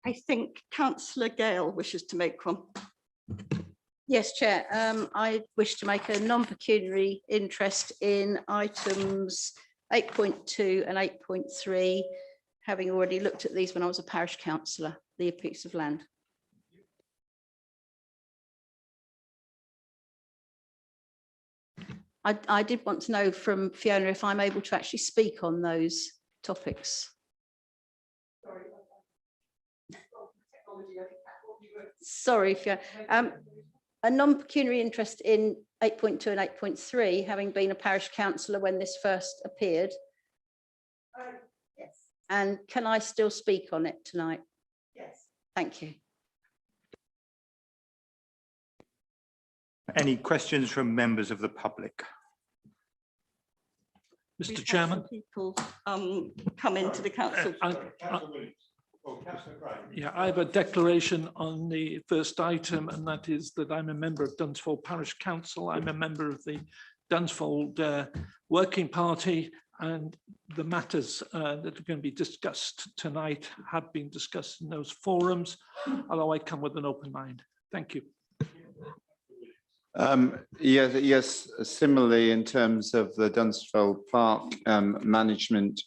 I think Councillor Gale wishes to make one. Yes, Chair. I wish to make a non-pecuniary interest in items 8.2 and 8.3, having already looked at these when I was a parish councillor, the piece of land. I did want to know from Fiona if I'm able to actually speak on those topics. Sorry, Fiona. A non-pecuniary interest in 8.2 and 8.3, having been a parish councillor when this first appeared. Yes. And can I still speak on it tonight? Yes. Thank you. Any questions from members of the public? Mr. Chairman. People come into the council. Yeah, I have a declaration on the first item, and that is that I'm a member of Dunsfold Parish Council. I'm a member of the Dunsfold Working Party, and the matters that are going to be discussed tonight have been discussed in those forums, although I come with an open mind. Thank you. Yes, similarly in terms of the Dunsfold Park management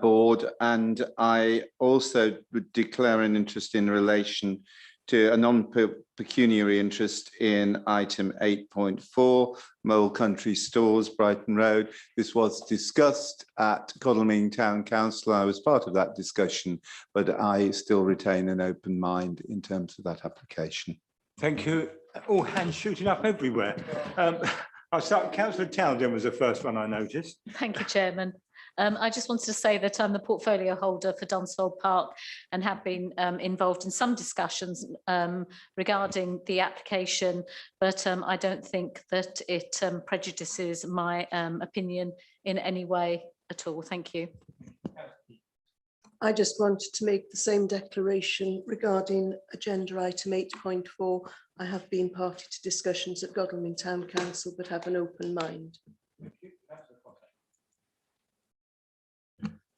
board, and I also would declare an interest in relation to a non-pecuniary interest in item 8.4, Mole Country Stores, Brighton Road. This was discussed at Godalming Town Council. I was part of that discussion, but I still retain an open mind in terms of that application. Thank you. All hands shooting up everywhere. I'll start. Councillor Townsend was the first one I noticed. Thank you, Chairman. I just wanted to say that I'm the portfolio holder for Dunsfold Park and have been involved in some discussions regarding the application, but I don't think that it prejudices my opinion in any way at all. Thank you. I just wanted to make the same declaration regarding agenda item 8.4. I have been party to discussions at Godalming Town Council, but have an open mind.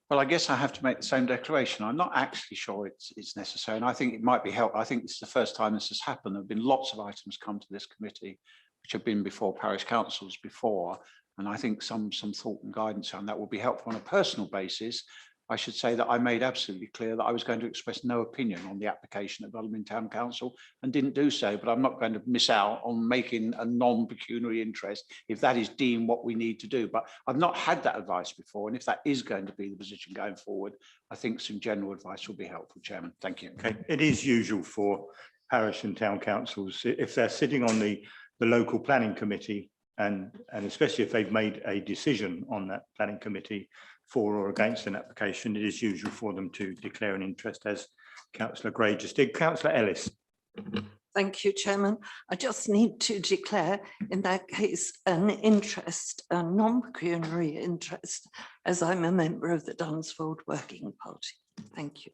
Well, I guess I have to make the same declaration. I'm not actually sure it's necessary, and I think it might be helpful. I think this is the first time this has happened. There have been lots of items come to this committee which have been before parish councils before, and I think some thought and guidance on that will be helpful on a personal basis. I should say that I made absolutely clear that I was going to express no opinion on the application at Godalming Town Council and didn't do so, but I'm not going to miss out on making a non-pecuniary interest if that is deemed what we need to do. But I've not had that advice before, and if that is going to be the position going forward, I think some general advice will be helpful, Chairman. Thank you. Okay, it is usual for parish and town councils, if they're sitting on the local planning committee, and especially if they've made a decision on that planning committee for or against an application, it is usual for them to declare an interest, as Councillor Gray just did. Councillor Ellis. Thank you, Chairman. I just need to declare in that case an interest, a non-pecuniary interest, as I'm a member of the Dunsfold Working Party. Thank you.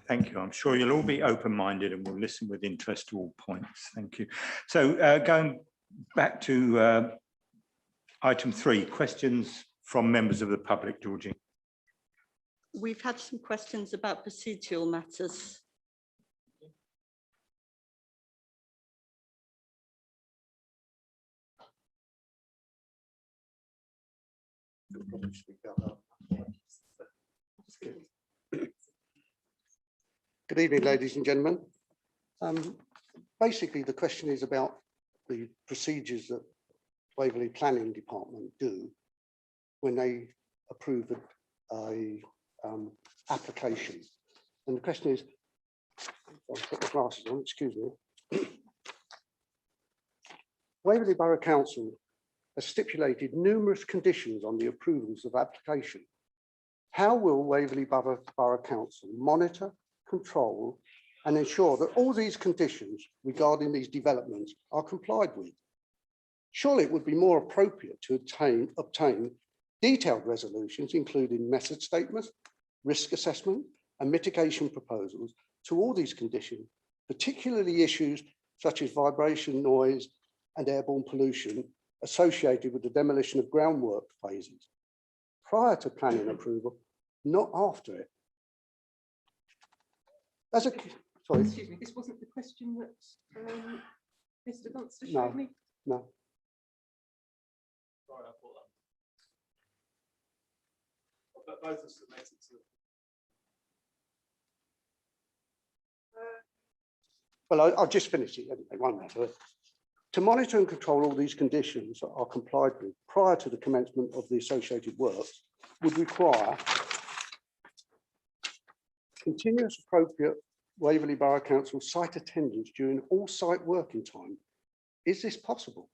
Thank you. I'm sure you'll all be open-minded and will listen with interest to all points. Thank you. So going back to item 3, questions from members of the public. Georgie. We've had some questions about procedural matters. Good evening, ladies and gentlemen. Basically, the question is about the procedures that Waverley Planning Department do when they approve a application. And the question is, I'll put my glasses on, excuse me. Waverley Borough Council has stipulated numerous conditions on the approvals of application. How will Waverley Borough Council monitor, control, and ensure that all these conditions regarding these developments are complied with? Surely it would be more appropriate to obtain detailed resolutions, including method statements, risk assessment, and mitigation proposals to all these conditions, particularly issues such as vibration, noise, and airborne pollution associated with the demolition of groundwork phases, prior to planning approval, not after it. As a, sorry, Excuse me, this wasn't the question that Mr. Dunster No. showed me? no. Sorry, I thought that. But both are submitted to. Well, I'll just finish it anyway, one matter. To monitor and control all these conditions that are complied with prior to the commencement of the associated works would require continuous appropriate Waverley Borough Council site attendance during all site working time. Is this possible?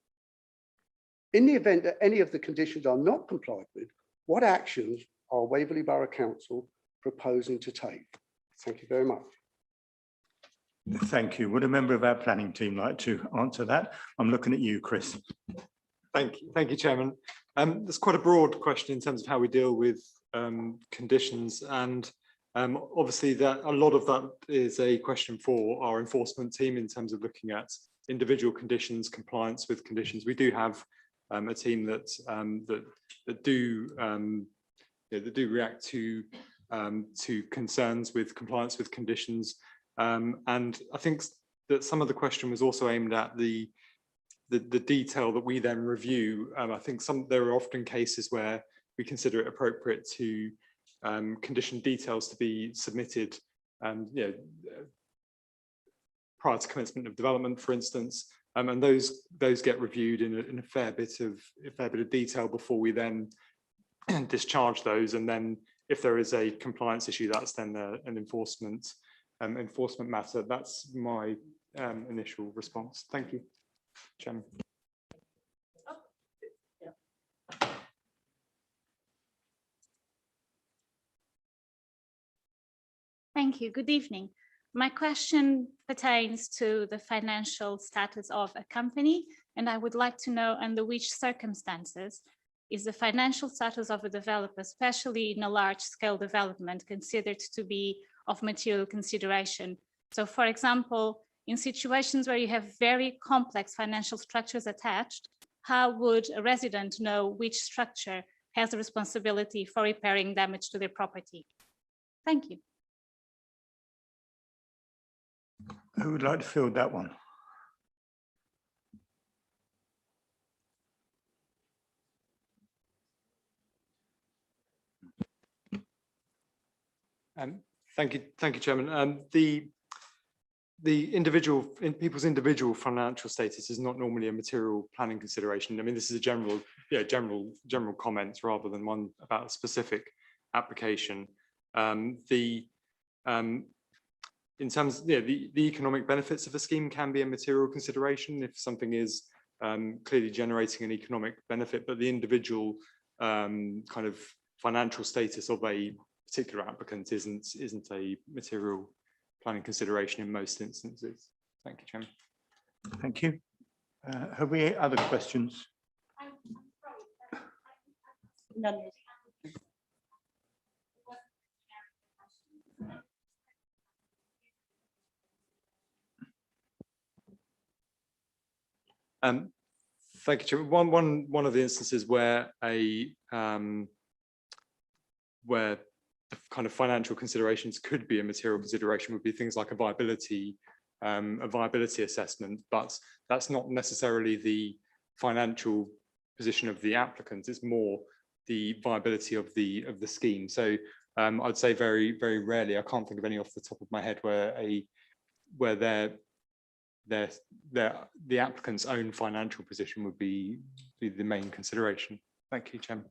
In the event that any of the conditions are not complied with, what actions are Waverley Borough Council proposing to take? Thank you very much. Thank you. Would a member of our planning team like to answer that? I'm looking at you, Chris. Thank you, Chairman. There's quite a broad question in terms of how we deal with conditions, and obviously that a lot of that is a question for our enforcement team in terms of looking at individual conditions, compliance with conditions. We do have a team that do react to concerns with compliance with conditions. And I think that some of the question was also aimed at the detail that we then review. I think there are often cases where we consider it appropriate to condition details to be submitted, prior to commencement of development, for instance, and those get reviewed in a fair bit of detail before we then discharge those. And then if there is a compliance issue, that's then an enforcement matter. That's my initial response. Thank you, Chairman. Thank you. Good evening. My question pertains to the financial status of a company, and I would like to know under which circumstances is the financial status of a developer, especially in a large-scale development, considered to be of material consideration. So, for example, in situations where you have very complex financial structures attached, how would a resident know which structure has the responsibility for repairing damage to their property? Thank you. Who would like to field that one? Thank you, Chairman. People's individual financial status is not normally a material planning consideration. I mean, this is a general comment rather than one about a specific application. In terms, the economic benefits of a scheme can be a material consideration if something is clearly generating an economic benefit, but the individual kind of financial status of a particular applicant isn't a material planning consideration in most instances. Thank you, Chairman. Thank you. Have we other questions? None. Thank you, Chairman. One of the instances where where the kind of financial considerations could be a material consideration would be things like a viability assessment, but that's not necessarily the financial position of the applicant. It's more the viability of the scheme. So I'd say very rarely, I can't think of any off the top of my head where the applicant's own financial position would be the main consideration. Thank you, Chairman.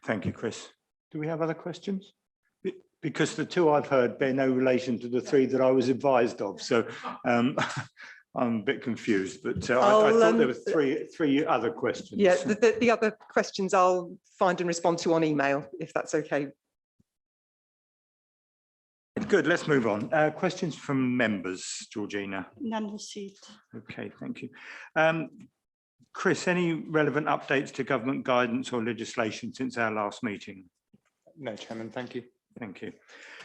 Thank you, Chris. Do we have other questions? Because the two I've heard bear no relation to the three that I was advised of. So I'm a bit confused, but I thought there were three other questions. Yeah, the other questions I'll find and respond to on email, if that's okay. Good, let's move on. Questions from members, Georgina? None received. Okay, thank you. Chris, any relevant updates to government guidance or legislation since our last meeting? No, Chairman, thank you. Thank you.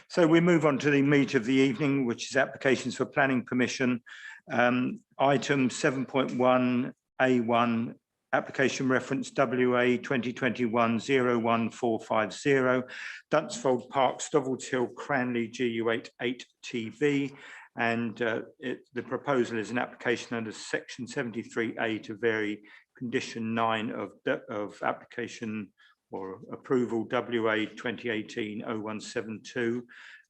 So we move on to the meat of the evening, which is applications for planning permission. Item 7.1A1, application reference WA 2021-01450, Dunsfold Park, Stovells Hill, Cranley, GU8 8TB. And the proposal is an application under section 73A to vary condition 9 of application or approval WA 2018-0172.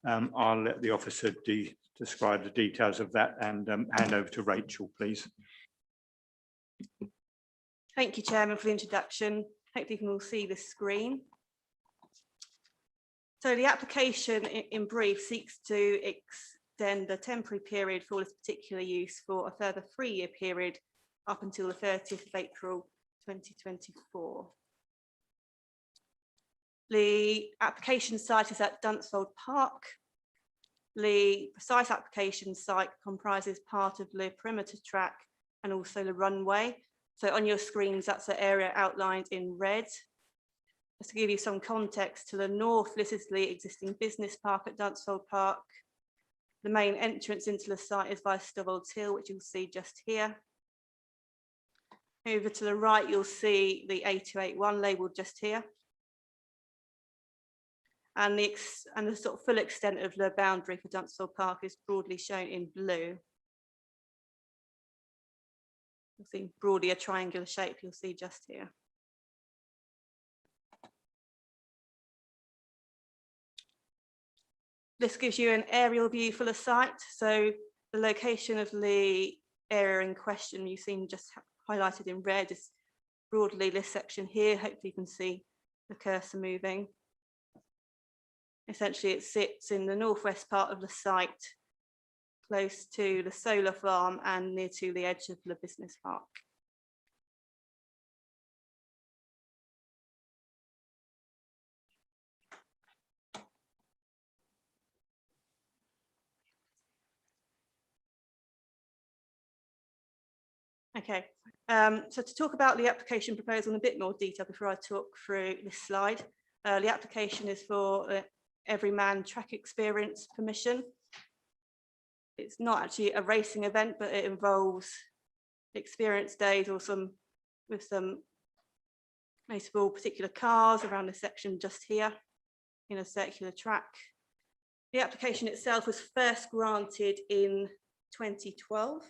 I'll let the officer describe the details of that and hand over to Rachel, please. Thank you, Chairman, for the introduction. Hopefully you can all see the screen. So the application in brief seeks to extend the temporary period for this particular use for a further 3-year period up until the 30th of April 2024. The application site is at Dunsfold Park. The precise application site comprises part of the perimeter track and also the runway. So on your screens, that's the area outlined in red. Just to give you some context, to the north, this is the existing business park at Dunsfold Park. The main entrance into the site is via Stovells Hill, which you'll see just here. Over to the right, you'll see the A281 labelled just here. And the sort of full extent of the boundary for Dunsfold Park is broadly shown in blue. You'll see broadly a triangular shape you'll see just here. This gives you an aerial view for the site. So the location of the area in question you've seen just highlighted in red is broadly this section here. Hopefully you can see the cursor moving. Essentially it sits in the northwest part of the site, close to the solar farm and near to the edge of the business park. Okay, so to talk about the application proposal in a bit more detail before I talk through this slide, the application is for Everyman Track Experience permission. It's not actually a racing event, but it involves experience days or with some notable particular cars around the section just here in a circular track. The application itself was first granted in 2012.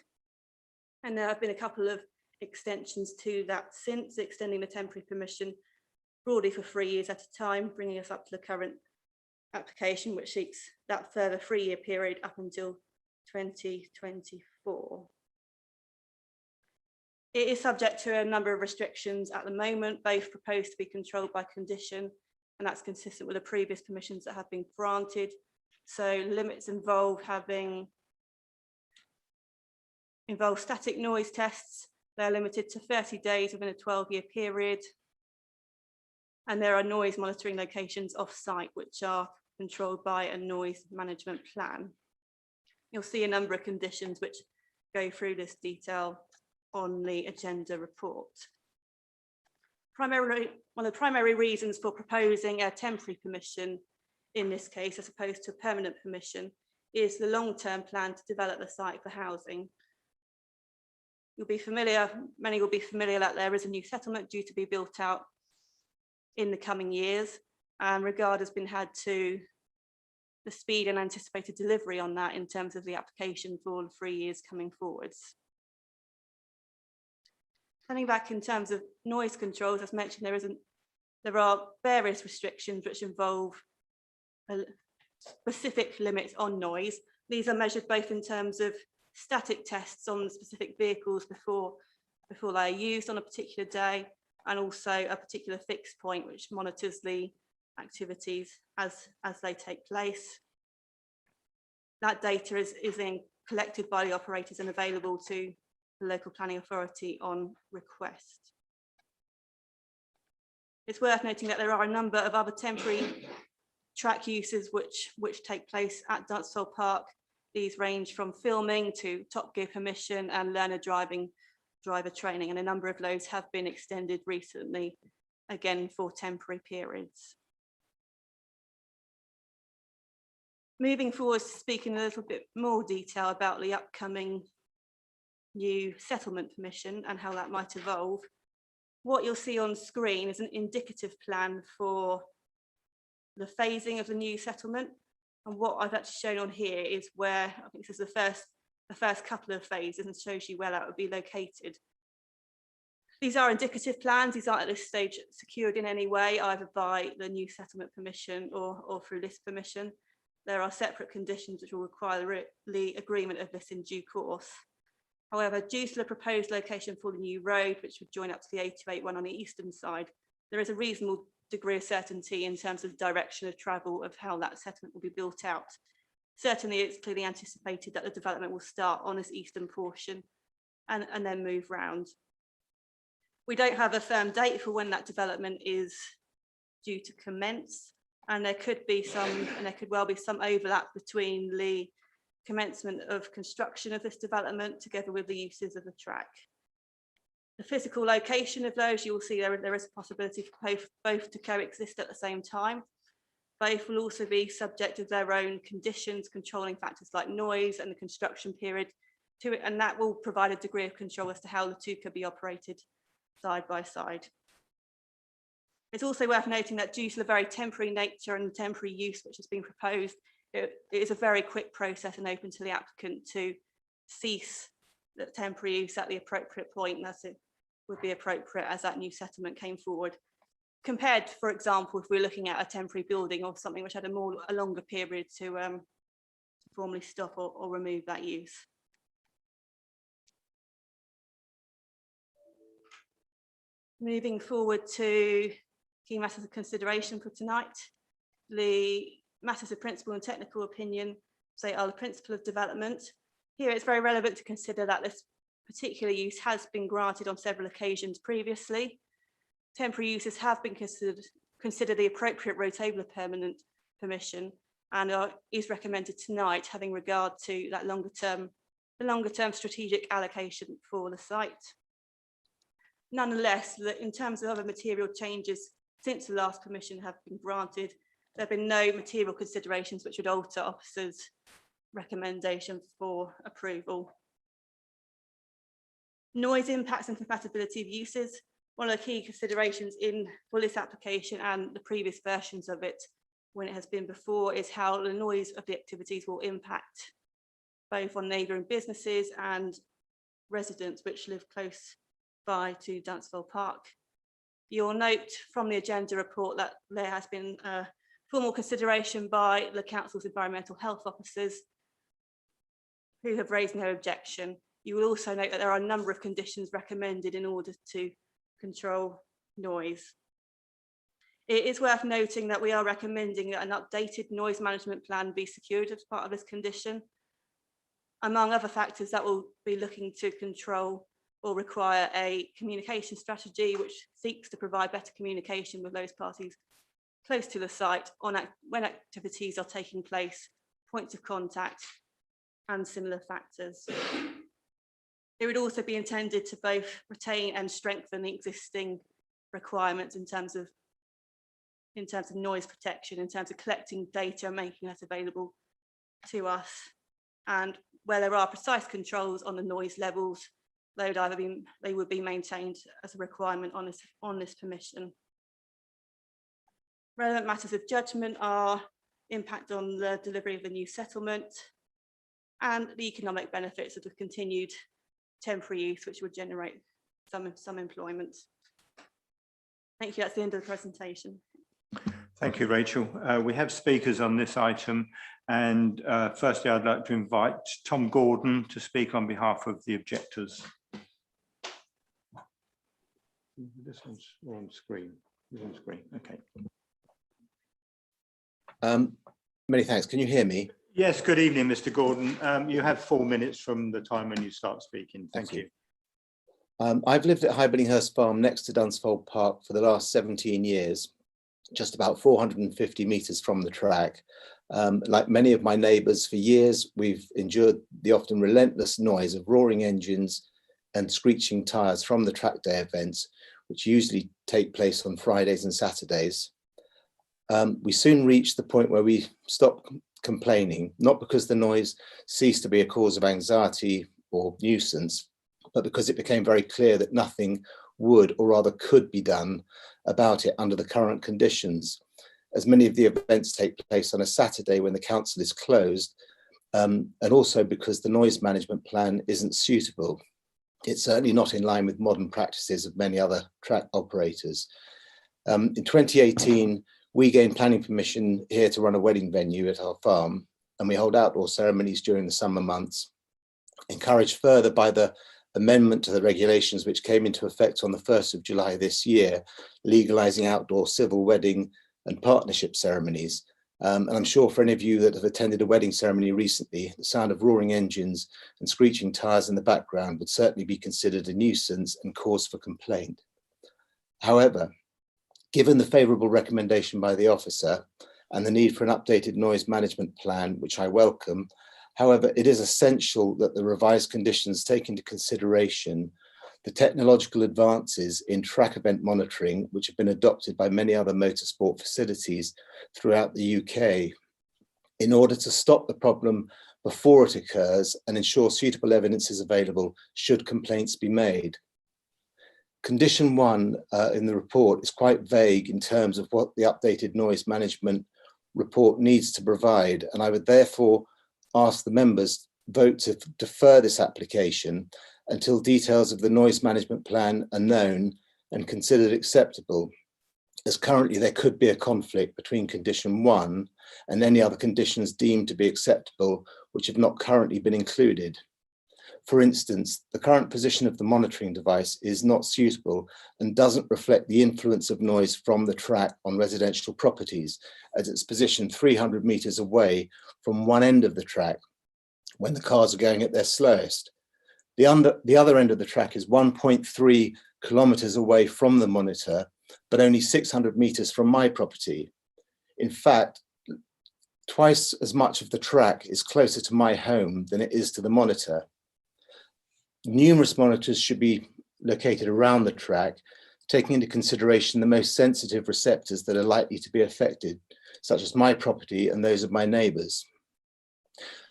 And there have been a couple of extensions to that since, extending the temporary permission broadly for 3 years at a time, bringing us up to the current application, which seeks that further 3-year period up until 2024. It is subject to a number of restrictions at the moment, both proposed to be controlled by condition, and that's consistent with the previous permissions that have been granted. So limits involve static noise tests. They're limited to 30 days within a 12-year period. And there are noise monitoring locations off-site, which are controlled by a noise management plan. You'll see a number of conditions which go through this detail on the agenda report. Primarily, one of the primary reasons for proposing a temporary permission in this case, as opposed to a permanent permission, is the long-term plan to develop the site for housing. You'll be familiar, many will be familiar that there is a new settlement due to be built out in the coming years, and regard has been had to the speed and anticipated delivery on that in terms of the application for the 3 years coming forwards. Turning back in terms of noise controls, as mentioned, there are various restrictions which involve specific limits on noise. These are measured both in terms of static tests on the specific vehicles before they are used on a particular day, and also a particular fixed point which monitors the activities as they take place. That data is then collected by the operators and available to the local planning authority on request. It's worth noting that there are a number of other temporary track uses which take place at Dunsfold Park. These range from filming to Top Gear permission and learner driver training, and a number of those have been extended recently, again for temporary periods. Moving forward to speak in a little bit more detail about the upcoming new settlement permission and how that might evolve. What you'll see on screen is an indicative plan for the phasing of the new settlement. And what I've actually shown on here is where, I think this is the first couple of phases, and shows you where that would be located. These are indicative plans. These aren't at this stage secured in any way, either by the new settlement permission or through this permission. There are separate conditions which will require the agreement of this in due course. However, due to the proposed location for the new road, which would join up to the A281 on the eastern side, there is a reasonable degree of certainty in terms of the direction of travel of how that settlement will be built out. Certainly, it's clearly anticipated that the development will start on this eastern portion and then move round. We don't have a firm date for when that development is due to commence, and there could well be some overlap between the commencement of construction of this development together with the uses of the track. The physical location of those, you will see there is a possibility for both to coexist at the same time. Both will also be subject to their own conditions, controlling factors like noise and the construction period to it, and that will provide a degree of control as to how the two could be operated side by side. It's also worth noting that due to the very temporary nature and the temporary use which has been proposed, it is a very quick process and open to the applicant to cease the temporary use at the appropriate point, and as it would be appropriate as that new settlement came forward. Compared, for example, if we're looking at a temporary building or something which had a longer period to formally stop or remove that use. Moving forward to key matters of consideration for tonight, the matters of principle and technical opinion are the principle of development. Here it's very relevant to consider that this particular use has been granted on several occasions previously. Temporary uses have been considered the appropriate road-tabler permanent permission and is recommended tonight, having regard to that the longer term strategic allocation for the site. Nonetheless, in terms of other material changes since the last permission have been granted, there have been no material considerations which would alter officers' recommendation for approval. Noise impacts and compatibility of uses. One of the key considerations for this application and the previous versions of it when it has been before is how the noise of the activities will impact both on neighbouring businesses and residents which live close by to Dunsfold Park. You'll note from the agenda report that there has been a formal consideration by the council's environmental health officers who have raised no objection. You will also note that there are a number of conditions recommended in order to control noise. It is worth noting that we are recommending that an updated noise management plan be secured as part of this condition. Among other factors, that will be looking to control or require a communication strategy which seeks to provide better communication with those parties close to the site when activities are taking place, points of contact and similar factors. It would also be intended to both retain and strengthen the existing requirements in terms of noise protection, in terms of collecting data and making that available to us. And where there are precise controls on the noise levels, they would be maintained as a requirement on this permission. Relevant matters of judgment are impact on the delivery of the new settlement and the economic benefits of the continued temporary use, which would generate some employment. Thank you. That's the end of the presentation. Thank you, Rachel. We have speakers on this item, and firstly, I'd like to invite Tom Gordon to speak on behalf of the objectors. This one's on screen. It's on screen. Okay. Many thanks. Can you hear me? Yes. Good evening, Mr. Gordon. You have 4 minutes from the time when you start speaking. Thank you. I've lived at Highbinninghurst Farm next to Dunsfold Park for the last 17 years, just about 450 metres from the track. Like many of my neighbours, for years we've endured the often relentless noise of roaring engines and screeching tyres from the track day events, which usually take place on Fridays and Saturdays. We soon reached the point where we stopped complaining, not because the noise ceased to be a cause of anxiety or nuisance, but because it became very clear that nothing would, or rather could be done about it under the current conditions, as many of the events take place on a Saturday when the council is closed, and also because the noise management plan isn't suitable. It's certainly not in line with modern practices of many other track operators. In 2018, we gained planning permission here to run a wedding venue at our farm, and we hold outdoor ceremonies during the summer months, encouraged further by the amendment to the regulations which came into effect on the 1st of July this year, legalising outdoor civil wedding and partnership ceremonies. And I'm sure for any of you that have attended a wedding ceremony recently, the sound of roaring engines and screeching tyres in the background would certainly be considered a nuisance and cause for complaint. However, given the favourable recommendation by the officer and the need for an updated noise management plan, which I welcome, however, it is essential that the revised conditions take into consideration the technological advances in track event monitoring, which have been adopted by many other motorsport facilities throughout the UK, in order to stop the problem before it occurs and ensure suitable evidence is available should complaints be made. Condition 1 in the report is quite vague in terms of what the updated noise management report needs to provide, and I would therefore ask the members vote to defer this application until details of the noise management plan are known and considered acceptable, as currently there could be a conflict between condition 1 and any other conditions deemed to be acceptable which have not currently been included. For instance, the current position of the monitoring device is not suitable and doesn't reflect the influence of noise from the track on residential properties, as it's positioned 300 metres away from one end of the track when the cars are going at their slowest. The other end of the track is 1.3 kilometres away from the monitor, but only 600 metres from my property. In fact, twice as much of the track is closer to my home than it is to the monitor. Numerous monitors should be located around the track, taking into consideration the most sensitive receptors that are likely to be affected, such as my property and those of my neighbours.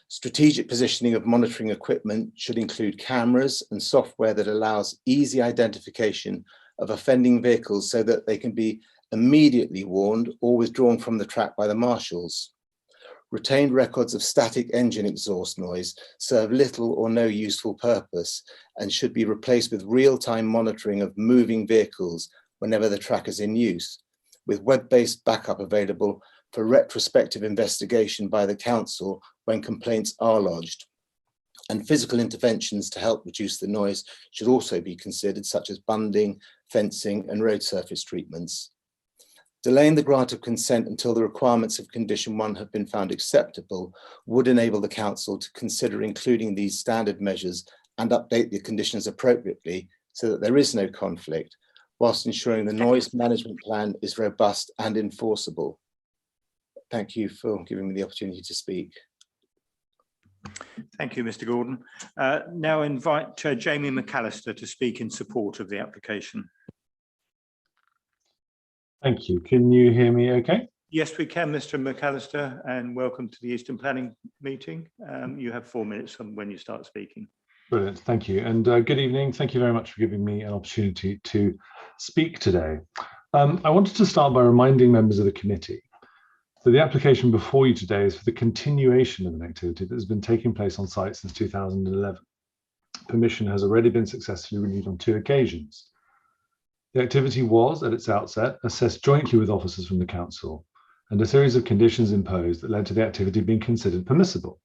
Strategic positioning of monitoring equipment should include cameras and software that allows easy identification of offending vehicles so that they can be immediately warned or withdrawn from the track by the marshals. Retained records of static engine exhaust noise serve little or no useful purpose and should be replaced with real-time monitoring of moving vehicles whenever the track is in use, with web-based backup available for retrospective investigation by the council when complaints are lodged. And physical interventions to help reduce the noise should also be considered, such as bunding, fencing, and road surface treatments. Delaying the grant of consent until the requirements of condition 1 have been found acceptable would enable the council to consider including these standard measures and update the conditions appropriately so that there is no conflict, whilst ensuring the noise management plan is robust and enforceable. Thank you for giving me the opportunity to speak. Thank you, Mr. Gordon. Now invite Jamie McAllister to speak in support of the application. Thank you. Can you hear me okay? Yes, we can, Mr. McAllister, and welcome to the Eastern Planning meeting. You have 4 minutes from when you start speaking. Brilliant. Thank you. And good evening. Thank you very much for giving me an opportunity to speak today. I wanted to start by reminding members of the committee that the application before you today is for the continuation of an activity that has been taking place on site since 2011. Permission has already been successfully renewed on 2 occasions. The activity was, at its outset, assessed jointly with officers from the council, and a series of conditions imposed that led to the activity being considered permissible.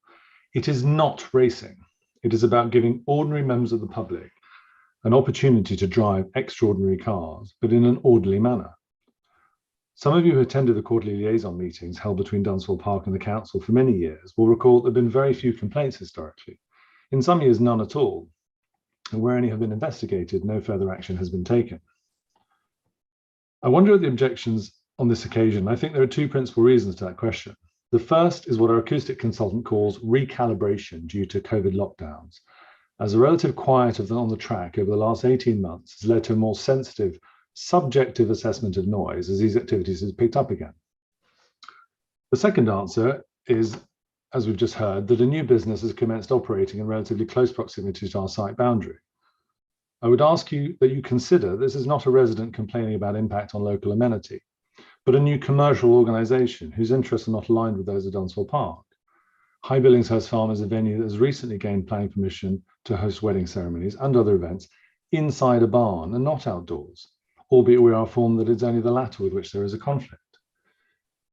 It is not racing. It is about giving ordinary members of the public an opportunity to drive extraordinary cars, but in an orderly manner. Some of you who attended the quarterly liaison meetings held between Dunsfold Park and the council for many years will recall there have been very few complaints historically. In some years, none at all. And where any have been investigated, no further action has been taken. I wonder at the objections on this occasion. I think there are 2 principal reasons to that question. The first is what our acoustic consultant calls recalibration due to COVID lockdowns, as a relative quiet on the track over the last 18 months has led to a more sensitive, subjective assessment of noise as these activities have picked up again. The second answer is, as we've just heard, that a new business has commenced operating in relatively close proximity to our site boundary. I would ask you that you consider this is not a resident complaining about impact on local amenity, but a new commercial organisation whose interests are not aligned with those of Dunsfold Park. High Billingshurst Farm is a venue that has recently gained planning permission to host wedding ceremonies and other events inside a barn and not outdoors, albeit we are informed that it's only the latter with which there is a conflict.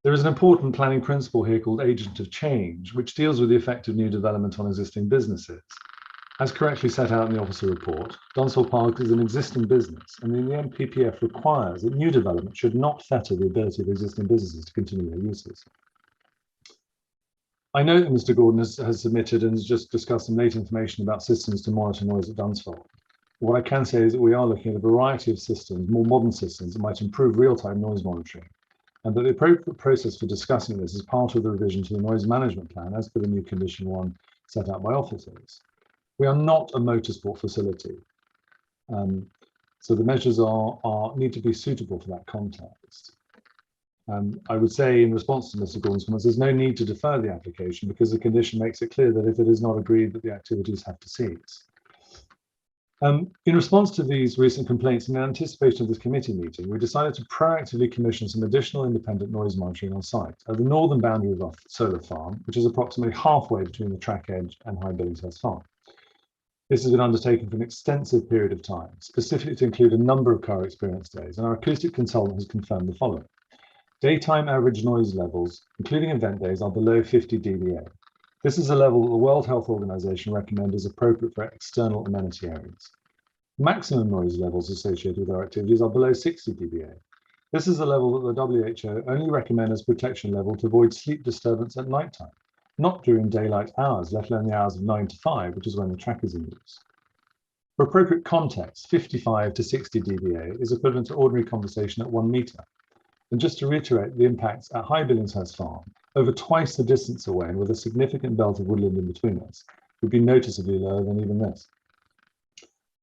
There is an important planning principle here called agent of change, which deals with the effect of new development on existing businesses. As correctly set out in the officer report, Dunsfold Park is an existing business, and the NPPF requires that new development should not fetter the ability of existing businesses to continue their uses. I know that Mr. Gordon has submitted and has just discussed some late information about systems to monitor noise at Dunsfold. What I can say is that we are looking at a variety of systems, more modern systems that might improve real-time noise monitoring, and that the appropriate process for discussing this is part of the revision to the noise management plan as per the new condition 1 set out by officers. We are not a motorsport facility, so the measures need to be suitable for that context. I would say in response to Mr. Gordon's comments, there's no need to defer the application because the condition makes it clear that if it is not agreed that the activities have to cease. In response to these recent complaints in anticipation of this committee meeting, we decided to proactively commission some additional independent noise monitoring on site at the northern boundary of our solar farm, which is approximately halfway between the track edge and High Billingshurst Farm. This has been undertaken for an extensive period of time, specifically to include a number of car experience days, and our acoustic consultant has confirmed the following. Daytime average noise levels, including event days, are below 50 dBA. This is a level that the World Health Organization recommends is appropriate for external amenity areas. Maximum noise levels associated with our activities are below 60 dBA. This is a level that the WHO only recommend as protection level to avoid sleep disturbance at night time, not during daylight hours, let alone the hours of 9 to 5, which is when the track is in use. For appropriate context, 55 to 60 dBA is equivalent to ordinary conversation at 1 meter. And just to reiterate, the impacts at High Billingshurst Farm, over twice the distance away and with a significant belt of woodland in between us, would be noticeably lower than even this.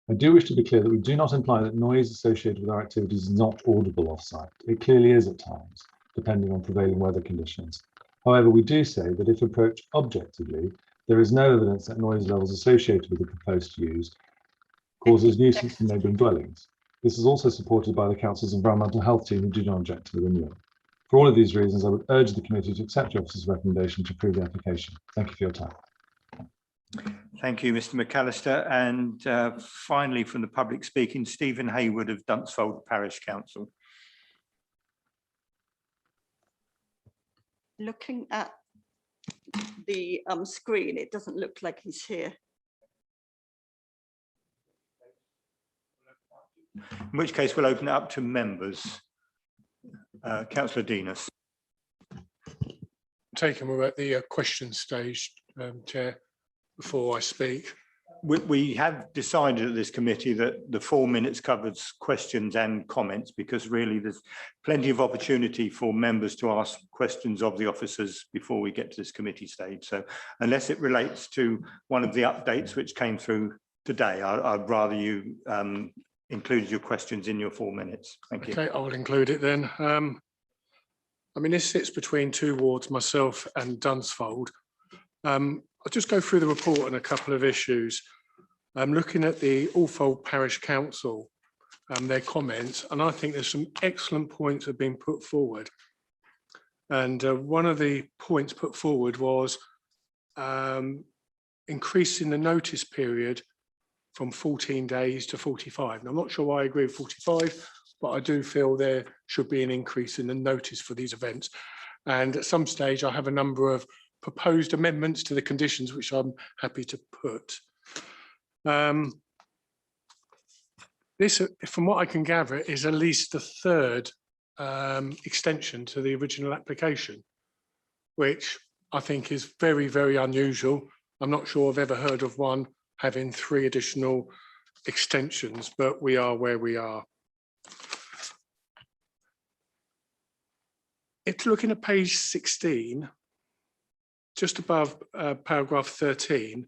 I do wish to be clear that we do not imply that noise associated with our activities is not audible off-site. It clearly is at times, depending on prevailing weather conditions. However, we do say that if approached objectively, there is no evidence that noise levels associated with the proposed use causes nuisance to neighbouring dwellings. This is also supported by the Council's environmental health team who do not object to the renewal. For all of these reasons, I would urge the committee to accept the officer's recommendation to approve the application. Thank you for your time. Thank you, Mr. McAllister. And finally, from the public speaking, Stephen Hayward of Dunsfold Parish Council. Looking at the screen, it doesn't look like he's here. In which case, we'll open it up to members. Councillor Denis. Taken we're at the question stage, Chair, before I speak. We have decided at this committee that the 4 minutes covers questions and comments because really there's plenty of opportunity for members to ask questions of the officers before we get to this committee stage. So unless it relates to one of the updates which came through today, I'd rather you include your questions in your 4 minutes. Thank you. Okay, I'll include it then. I mean, this sits between two wards, myself and Dunsfold. I'll just go through the report on a couple of issues. I'm looking at the Dunsfold Parish Council, their comments, and I think there's some excellent points have been put forward. And one of the points put forward was increasing the notice period from 14 days to 45. Now, I'm not sure I agree with 45, but I do feel there should be an increase in the notice for these events. And at some stage, I have a number of proposed amendments to the conditions, which I'm happy to put. This, from what I can gather, is at least the third extension to the original application, which I think is very, very unusual. I'm not sure I've ever heard of one having 3 additional extensions, but we are where we are. If looking at page 16, just above paragraph 13,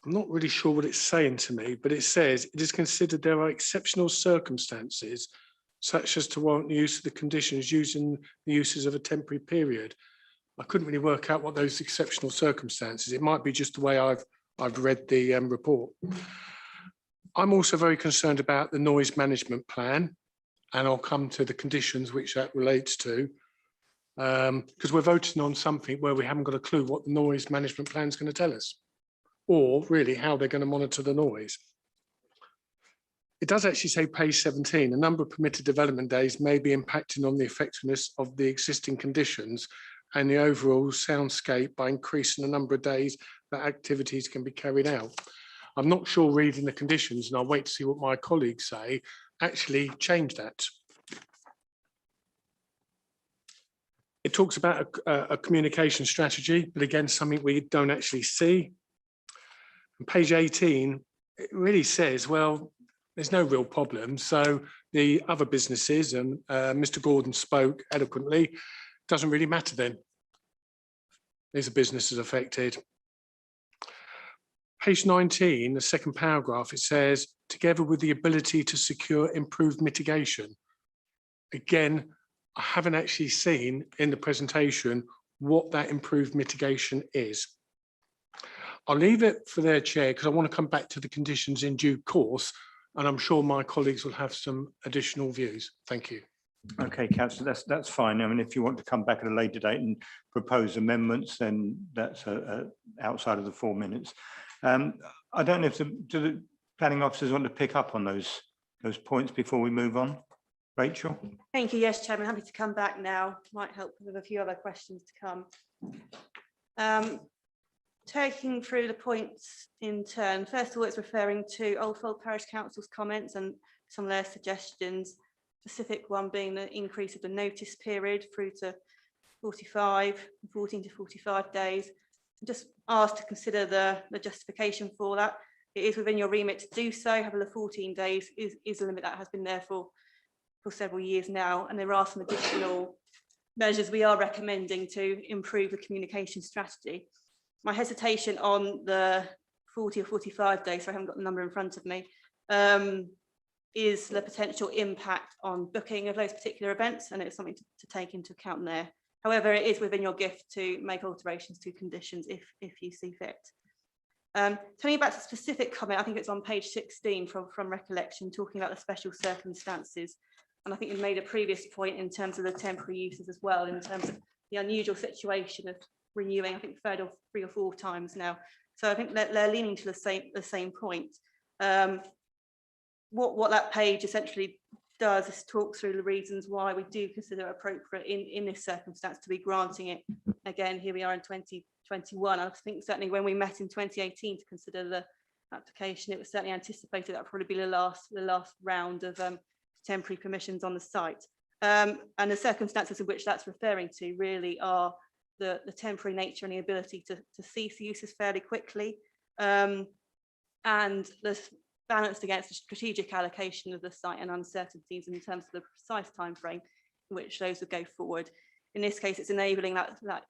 I'm not really sure what it's saying to me, but it says it is considered there are exceptional circumstances such as to warrant the use of the conditions using the uses of a temporary period. I couldn't really work out what those exceptional circumstances. It might be just the way I've read the report. I'm also very concerned about the noise management plan, and I'll come to the conditions which that relates to, because we're voting on something where we haven't got a clue what the noise management plan is going to tell us, or really how they're going to monitor the noise. It does actually say page 17, a number of permitted development days may be impacting on the effectiveness of the existing conditions and the overall soundscape by increasing the number of days that activities can be carried out. I'm not sure reading the conditions, and I'll wait to see what my colleagues say, actually change that. It talks about a communication strategy, but again, something we don't actually see. On page 18, it really says, well, there's no real problem. So the other businesses, and Mr. Gordon spoke eloquently, doesn't really matter then. These are businesses affected. Page 19, the second paragraph, it says, together with the ability to secure improved mitigation. Again, I haven't actually seen in the presentation what that improved mitigation is. I'll leave it for their chair because I want to come back to the conditions in due course, and I'm sure my colleagues will have some additional views. Thank you. Okay, Councillor, that's fine. I mean, if you want to come back at a later date and propose amendments, then that's outside of the 4 minutes. I don't know if do the planning officers want to pick up on those points before we move on. Rachel? Thank you. Yes, Chairman, happy to come back now. Might help with a few other questions to come. Taking through the points in turn, first of all, it's referring to Oldfold Parish Council's comments and some of their suggestions, specific one being the increase of the notice period through to 14 to 45 days. Just asked to consider the justification for that. It is within your remit to do so. However, the 14 days is a limit that has been there for several years now, and there are some additional measures we are recommending to improve the communication strategy. My hesitation on the 40 or 45 days, so I haven't got the number in front of me, is the potential impact on booking of those particular events, and it's something to take into account there. However, it is within your gift to make alterations to conditions if you see fit. Turning back to specific comment, I think it's on page 16 from recollection, talking about the special circumstances. And I think we made a previous point in terms of the temporary uses as well, in terms of the unusual situation of renewing, I think 3 or 4 times now. So I think they're leaning to the same point. What that page essentially does is talk through the reasons why we do consider appropriate in this circumstance to be granting it. Again, here we are in 2021. I think certainly when we met in 2018 to consider the application, it was certainly anticipated that would probably be the last round of temporary permissions on the site. And the circumstances in which that's referring to really are the temporary nature and the ability to cease uses fairly quickly, and the balanced against the strategic allocation of the site and uncertainties in terms of the precise time frame in which those would go forward. In this case, it's enabling that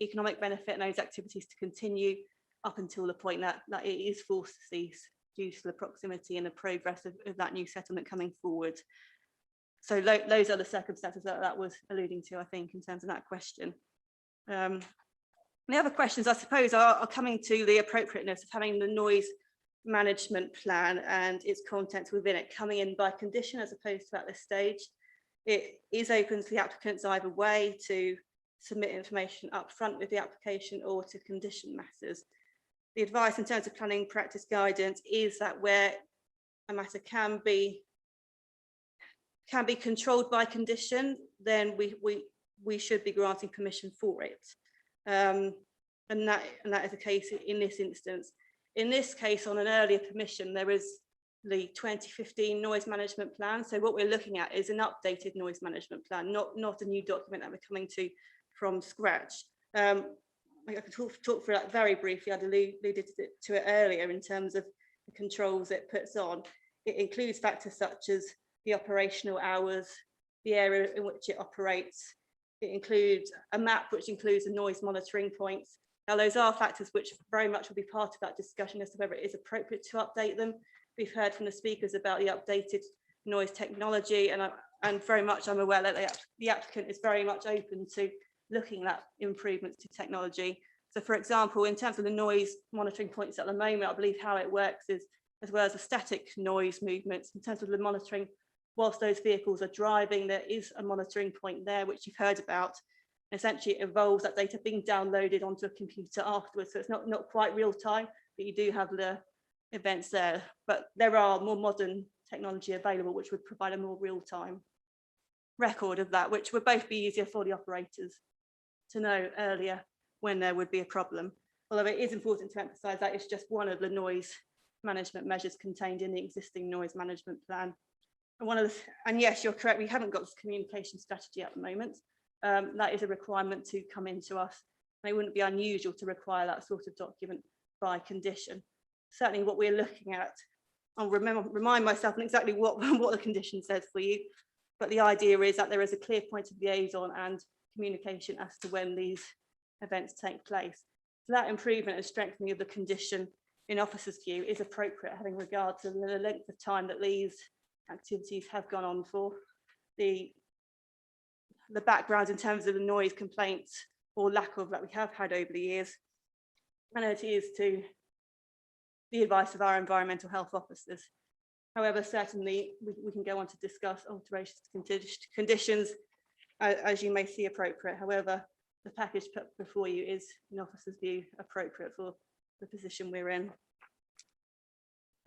economic benefit and those activities to continue up until the point that it is forced to cease due to the proximity and the progress of that new settlement coming forward. So those are the circumstances that was alluding to, I think, in terms of that question. The other questions, I suppose, are coming to the appropriateness of having the noise management plan and its contents within it coming in by condition as opposed to at this stage. It is open to the applicants either way to submit information up front with the application or to condition matters. The advice in terms of planning practice guidance is that where a matter can be controlled by condition, then we should be granting permission for it. And that is the case in this instance. In this case, on an earlier permission, there is the 2015 noise management plan. So what we're looking at is an updated noise management plan, not a new document that we're coming to from scratch. I could talk through that very briefly. I'd alluded to it earlier in terms of the controls it puts on. It includes factors such as the operational hours, the area in which it operates. It includes a map which includes the noise monitoring points. Now, those are factors which very much will be part of that discussion as to whether it is appropriate to update them. We've heard from the speakers about the updated noise technology, and very much I'm aware that the applicant is very much open to looking at improvements to technology. So, for example, in terms of the noise monitoring points at the moment, I believe how it works is as well as the static noise movements in terms of the monitoring. Whilst those vehicles are driving, there is a monitoring point there, which you've heard about. Essentially, it involves that data being downloaded onto a computer afterwards. So it's not quite real time, but you do have the events there. But there are more modern technology available, which would provide a more real time record of that, which would both be easier for the operators to know earlier when there would be a problem. Although it is important to emphasize that it's just one of the noise management measures contained in the existing noise management plan. And yes, you're correct, we haven't got this communication strategy at the moment. That is a requirement to come into us. And it wouldn't be unusual to require that sort of document by condition. Certainly what we're looking at, I'll remind myself exactly what the condition says for you, but the idea is that there is a clear point of liaison and communication as to when these events take place. So that improvement and strengthening of the condition in officers' view is appropriate, having regard to the length of time that these activities have gone on for, the background in terms of the noise complaints or lack of that we have had over the years, and it is to the advice of our environmental health officers. However, certainly we can go on to discuss alterations to conditions as you may see appropriate. However, the package put before you is, in officers' view, appropriate for the position we're in.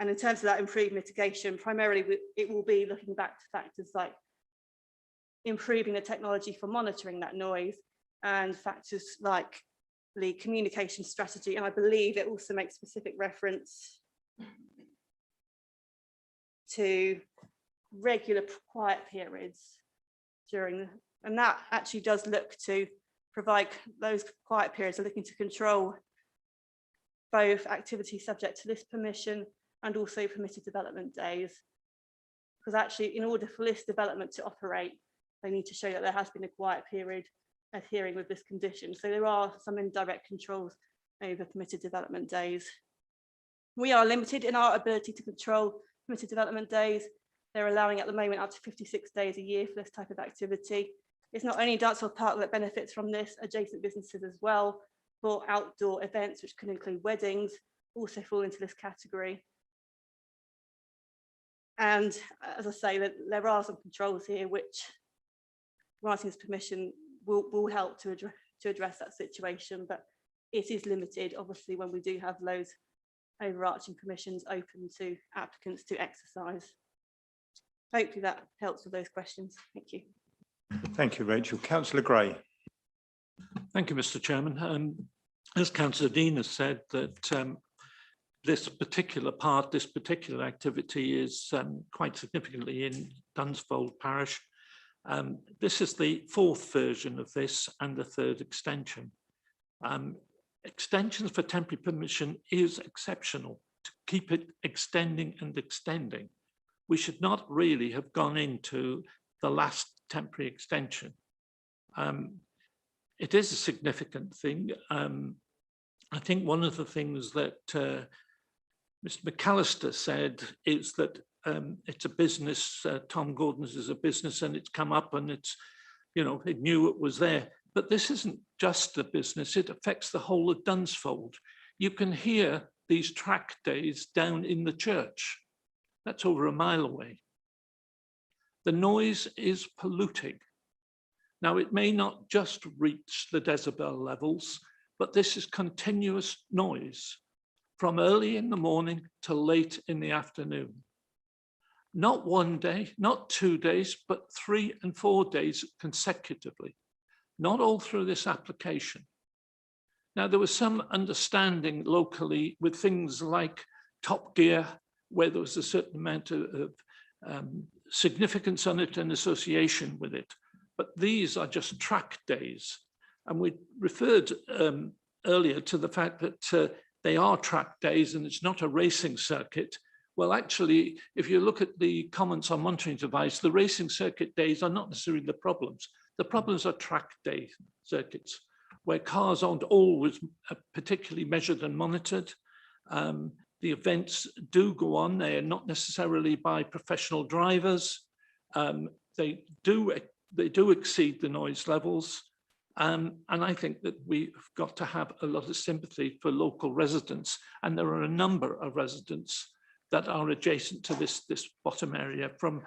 And in terms of that improved mitigation, primarily it will be looking back to factors like improving the technology for monitoring that noise and factors like the communication strategy. And I believe it also makes specific reference to regular quiet periods during, and that actually does look to provide those quiet periods are looking to control both activities subject to this permission and also permitted development days. Because actually, in order for this development to operate, they need to show that there has been a quiet period adhering with this condition. So there are some indirect controls over permitted development days. We are limited in our ability to control permitted development days. They're allowing at the moment up to 56 days a year for this type of activity. It's not only Dunsfold Park that benefits from this, adjacent businesses as well, for outdoor events, which can include weddings, also fall into this category. And as I say, that there are some controls here which granting this permission will help to address that situation, but it is limited, obviously, when we do have those overarching permissions open to applicants to exercise. Hopefully that helps with those questions. Thank you. Thank you, Rachel. Councillor Gray. Thank you, Mr. Chairman. As Councillor Dean has said, that this particular activity is quite significantly in Dunsfold Parish. This is the fourth version of this and the third extension. Extensions for temporary permission is exceptional, to keep it extending and extending. We should not really have gone into the last temporary extension. It is a significant thing. I think one of the things that Mr. McAllister said is that it's a business, Tom Gordon's is a business, and it's come up and it's, you know, it knew it was there. But this isn't just a business, it affects the whole of Dunsfold. You can hear these track days down in the church. That's over a mile away. The noise is polluting. Now, it may not just reach the decibel levels, but this is continuous noise from early in the morning to late in the afternoon. Not one day, not 2 days, but 3 and 4 days consecutively, not all through this application. Now, there was some understanding locally with things like Top Gear, where there was a certain amount of significance on it and association with it. But these are just track days. And we referred earlier to the fact that they are track days and it's not a racing circuit. Well, actually, if you look at the comments on monitoring device, the racing circuit days are not necessarily the problems. The problems are track day circuits, where cars aren't always particularly measured and monitored. The events do go on. They are not necessarily by professional drivers. They do exceed the noise levels. And I think that we've got to have a lot of sympathy for local residents. And there are a number of residents that are adjacent to this bottom area, from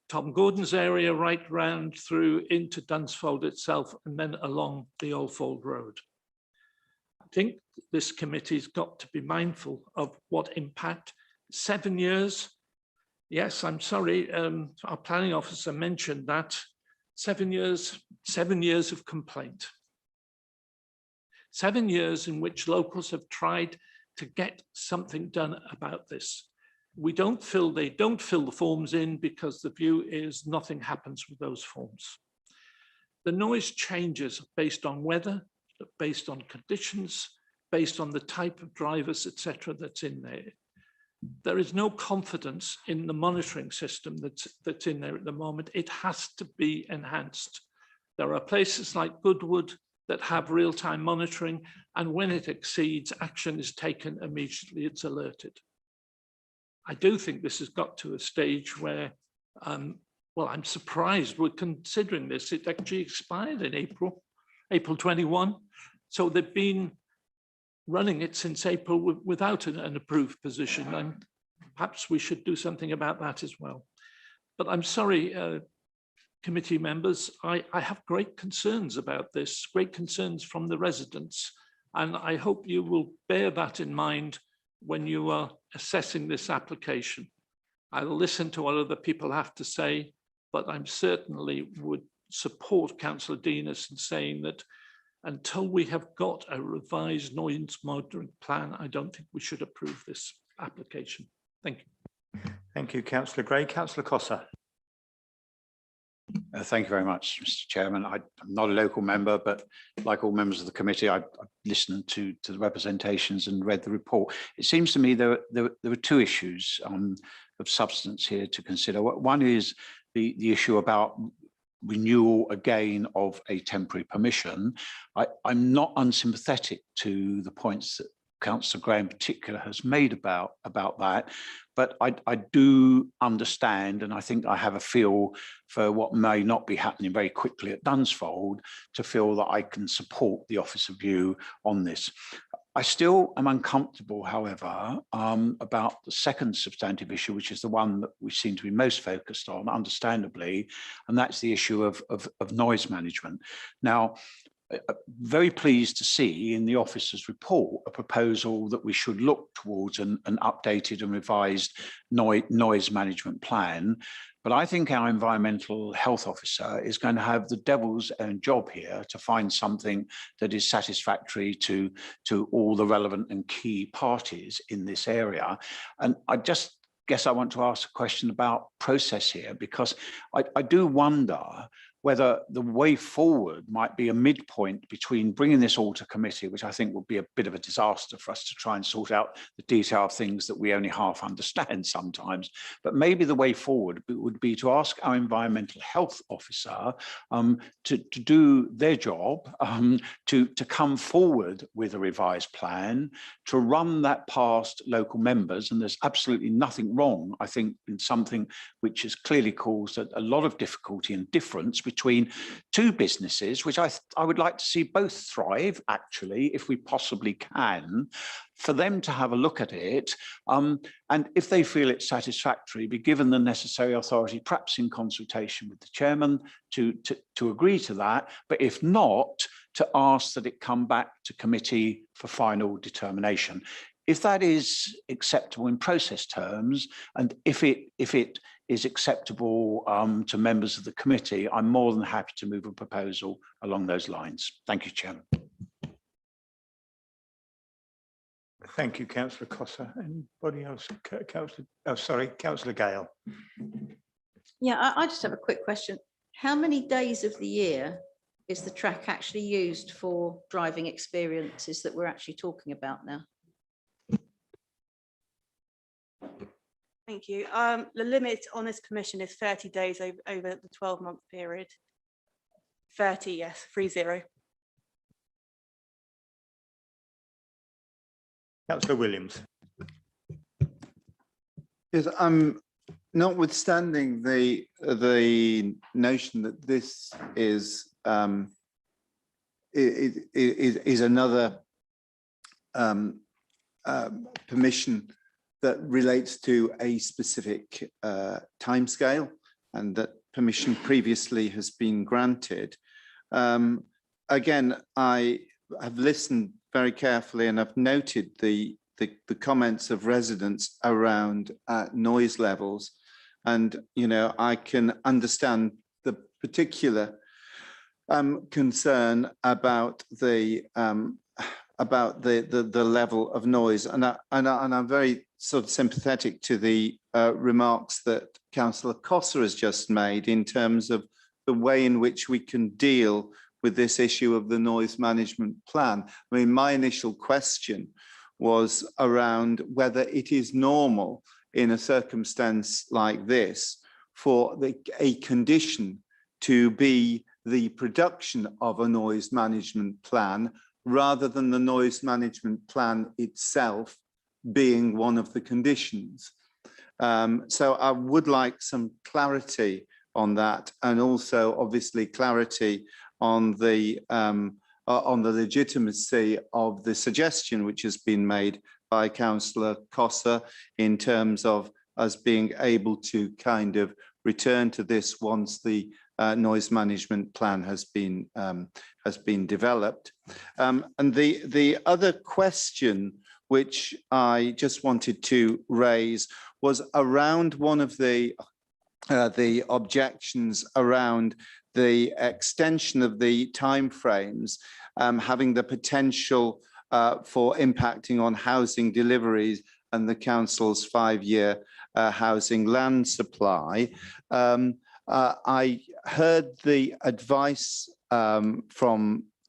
Tom Gordon's area right round through into Dunsfold itself and then along the Old Fold Road. I think this committee's got to be mindful of what impact 7 years. Yes, I'm sorry, our planning officer mentioned that 7 years of complaint. 7 years in which locals have tried to get something done about this. They don't fill the forms in because the view is nothing happens with those forms. The noise changes based on weather, based on conditions, based on the type of drivers, etc., that's in there. There is no confidence in the monitoring system that's in there at the moment. It has to be enhanced. There are places like Goodwood that have real-time monitoring, and when it exceeds, action is taken immediately, it's alerted. I do think this has got to a stage where, well, I'm surprised we're considering this. It actually expired in April 21. So they've been running it since April without an approved position. And perhaps we should do something about that as well. But I'm sorry, committee members, I have great concerns about this, great concerns from the residents. And I hope you will bear that in mind when you are assessing this application. I'll listen to what other people have to say, but I'm certainly would support Councillor Denis in saying that until we have got a revised noise monitoring plan, I don't think we should approve this application. Thank you. Thank you, Councillor Gray. Councillor Cossa. Thank you very much, Mr. Chairman. I'm not a local member, but like all members of the committee, I've listened to the representations and read the report. It seems to me there were two issues of substance here to consider. One is the issue about renewal again of a temporary permission. I'm not unsympathetic to the points that Councillor Gray in particular has made about that, but I do understand, and I think I have a feel for what may not be happening very quickly at Dunsfold, to feel that I can support the Office of View on this. I still am uncomfortable, however, about the second substantive issue, which is the one that we seem to be most focused on, understandably, and that's the issue of noise management. Now, very pleased to see in the officer's report a proposal that we should look towards an updated and revised noise management plan. But I think our environmental health officer is going to have the devil's own job here to find something that is satisfactory to all the relevant and key parties in this area. And I just guess I want to ask a question about process here, because I do wonder whether the way forward might be a midpoint between bringing this all to committee, which I think would be a bit of a disaster for us to try and sort out the detail of things that we only half understand sometimes. But maybe the way forward would be to ask our environmental health officer to do their job, to come forward with a revised plan, to run that past local members. And there's absolutely nothing wrong, I think, in something which has clearly caused a lot of difficulty and difference between two businesses, which I would like to see both thrive, actually, if we possibly can, for them to have a look at it. And if they feel it's satisfactory, be given the necessary authority, perhaps in consultation with the chairman, to agree to that. But if not, to ask that it come back to committee for final determination. If that is acceptable in process terms, and if it is acceptable to members of the committee, I'm more than happy to move a proposal along those lines. Thank you, Chairman. Thank you, Councillor Cossa. Anybody else? Councillor Gale. Yeah, I just have a quick question. How many days of the year is the track actually used for driving experiences that we're actually talking about now? Thank you. The limit on this permission is 30 days over the 12-month period. 30, yes, 30. Councillor Williams. Yes, notwithstanding the notion that this is another permission that relates to a specific timescale, and that permission previously has been granted. Again, I have listened very carefully and I've noted the comments of residents around noise levels. And, you know, I can understand the particular concern about the level of noise. And I'm very sort of sympathetic to the remarks that Councillor Cossa has just made in terms of the way in which we can deal with this issue of the noise management plan. I mean, my initial question was around whether it is normal in a circumstance like this for a condition to be the production of a noise management plan rather than the noise management plan itself being one of the conditions. So I would like some clarity on that, and also obviously clarity on the legitimacy of the suggestion which has been made by Councillor Cossa in terms of us being able to kind of return to this once the noise management plan has been developed. And the other question which I just wanted to raise was around one of the objections around the extension of the timeframes having the potential for impacting on housing deliveries and the council's 5-year housing land supply. I heard the advice from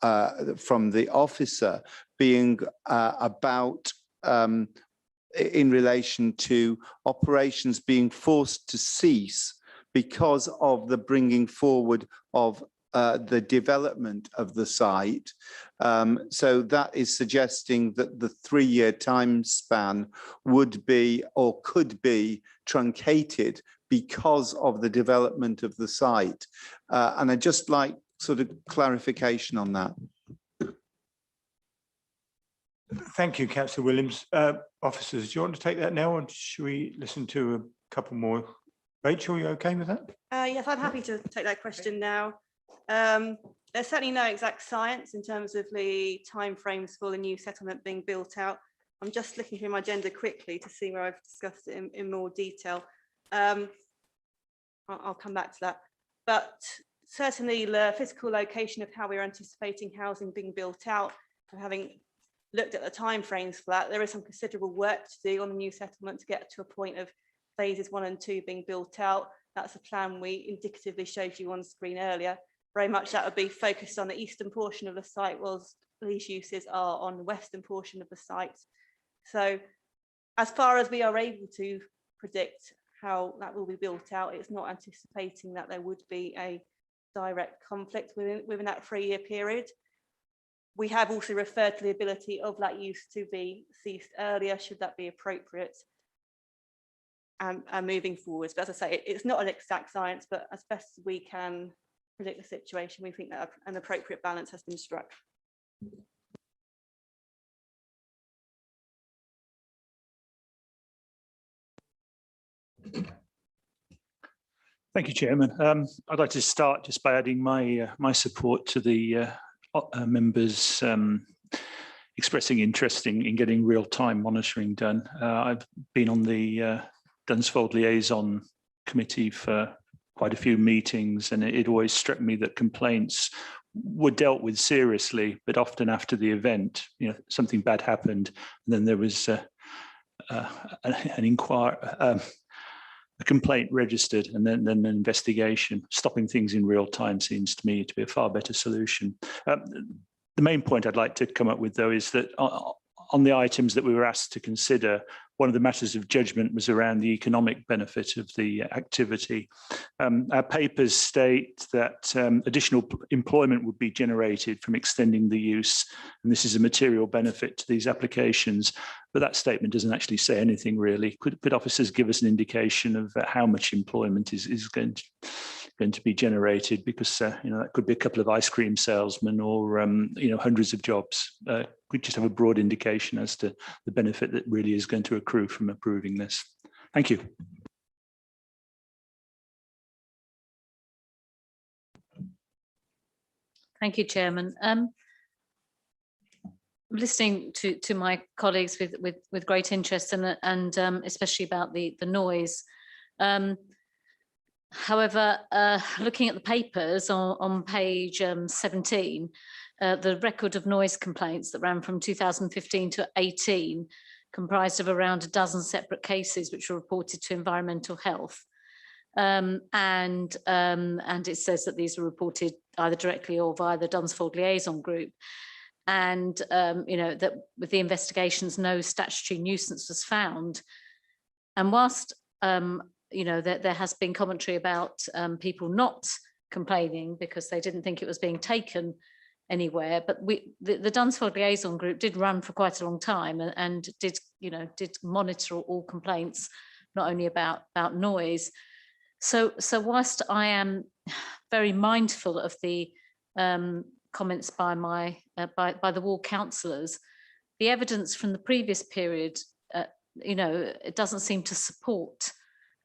the officer being about in relation to operations being forced to cease because of the bringing forward of the development of the site. So that is suggesting that the 3-year time span would be or could be truncated because of the development of the site. And I'd just like sort of clarification on that. Thank you, Councillor Williams. Officers, do you want to take that now, or should we listen to a couple more? Rachel, are you okay with that? Yes, I'm happy to take that question now. There's certainly no exact science in terms of the timeframes for the new settlement being built out. I'm just looking through my agenda quickly to see where I've discussed it in more detail. I'll come back to that. But certainly the physical location of how we're anticipating housing being built out, and having looked at the timeframes for that, there is some considerable work to do on the new settlement to get to a point of phases 1 and 2 being built out. That's a plan we indicatively showed you on screen earlier. Very much that would be focused on the eastern portion of the site, whilst these uses are on the western portion of the site. So as far as we are able to predict how that will be built out, it's not anticipating that there would be a direct conflict within that 3-year period. We have also referred to the ability of that use to be ceased earlier, should that be appropriate, and moving forwards. But as I say, it's not an exact science, but as best as we can predict the situation, we think that an appropriate balance has been struck. Thank you, Chairman. I'd like to start just by adding my my support to the members expressing interest in getting real-time monitoring done. I've been on the Dunsfold Liaison Committee for quite a few meetings, and it always struck me that complaints were dealt with seriously, but often after the event, you know, something bad happened, and then there was a complaint registered, and then an investigation. Stopping things in real time seems to me to be a far better solution. The main point I'd like to come up with, though, is that on the items that we were asked to consider, one of the matters of judgment was around the economic benefit of the activity. Our papers state that additional employment would be generated from extending the use, and this is a material benefit to these applications, but that statement doesn't actually say anything really. Could officers give us an indication of how much employment is going to be generated? Because you know, that could be a couple of ice cream salesmen or you know, hundreds of jobs. we just have a broad indication as to the benefit that really is going to accrue from approving this. Thank you. Thank you, Chairman. Listening to my colleagues with great interest and especially about the noise. However, looking at the papers on page 17, the record of noise complaints that ran from 2015 to 18 comprised of around a dozen separate cases which were reported to environmental health. And it says that these were reported either directly or via the Dunsfold liaison group. And, you know, that with the investigations, no statutory nuisance was found. And whilst, you know, there has been commentary about people not complaining because they didn't think it was being taken anywhere, but the Dunsfold liaison group did run for quite a long time and did monitor all complaints, not only about noise. So whilst I am very mindful of the comments by by the ward councillors, the evidence from the previous period, you know, it doesn't seem to support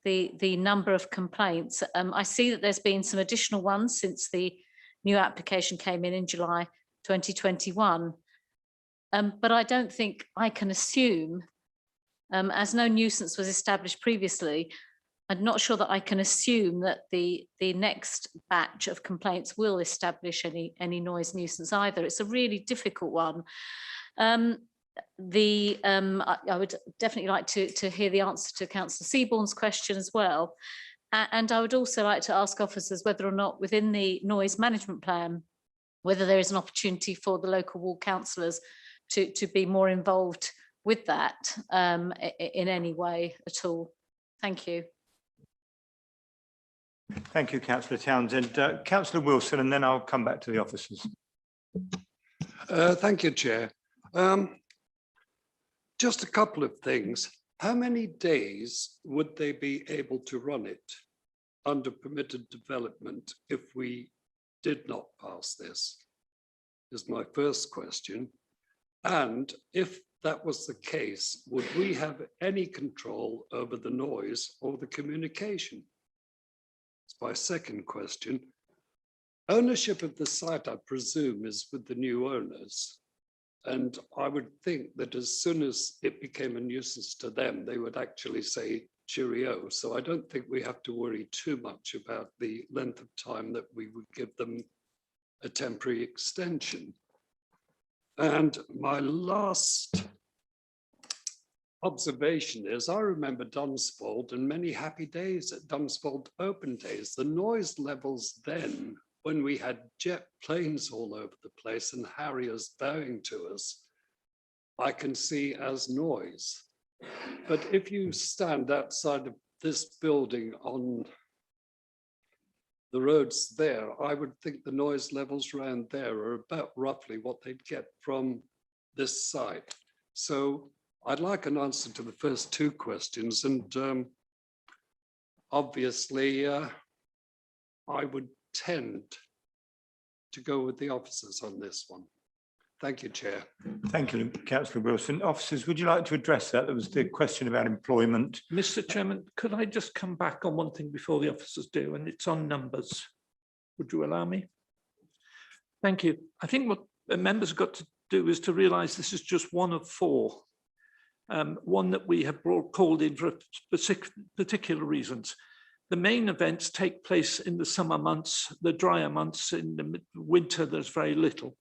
the number of complaints. I see that there's been some additional ones since the new application came in July 2021, but I don't think I can assume, as no nuisance was established previously, I'm not sure that I can assume that the next batch of complaints will establish any noise nuisance either. It's a really difficult one. I would definitely like to hear the answer to Councillor Seaborne's question as well. And I would also like to ask officers whether or not within the noise management plan, whether there is an opportunity for the local ward councillors to be more involved with that in any way at all. Thank you. Thank you, Councillor Townsend. Councillor Wilson, and then I'll come back to the officers. Thank you, Chair. Just a couple of things. How many days would they be able to run it under permitted development if we did not pass this? Is my first question. And if that was the case, would we have any control over the noise or the communication? It's my second question. Ownership of the site, I presume, is with the new owners. And I would think that as soon as it became a nuisance to them, they would actually say cheerio. So I don't think we have to worry too much about the length of time that we would give them a temporary extension. And my last observation is, I remember Dunsfold and many happy days at Dunsfold open days. The noise levels then, when we had jet planes all over the place and Harriers bowing to us, I can see as noise. But if you stand outside of this building on the roads there, I would think the noise levels around there are about roughly what they'd get from this site. So I'd like an answer to the first two questions. And obviously, I would tend to go with the officers on this one. Thank you, Chair. Thank you, Councillor Wilson. Officers, would you like to address that? There was the question about employment. Mr. Chairman, could I just come back on one thing before the officers do, and it's on numbers. Would you allow me? Thank you. I think what the members have got to do is to realise this is just one of four. One that we have called in for particular reasons. The main events take place in the summer months, the drier months. In the winter, there's very little.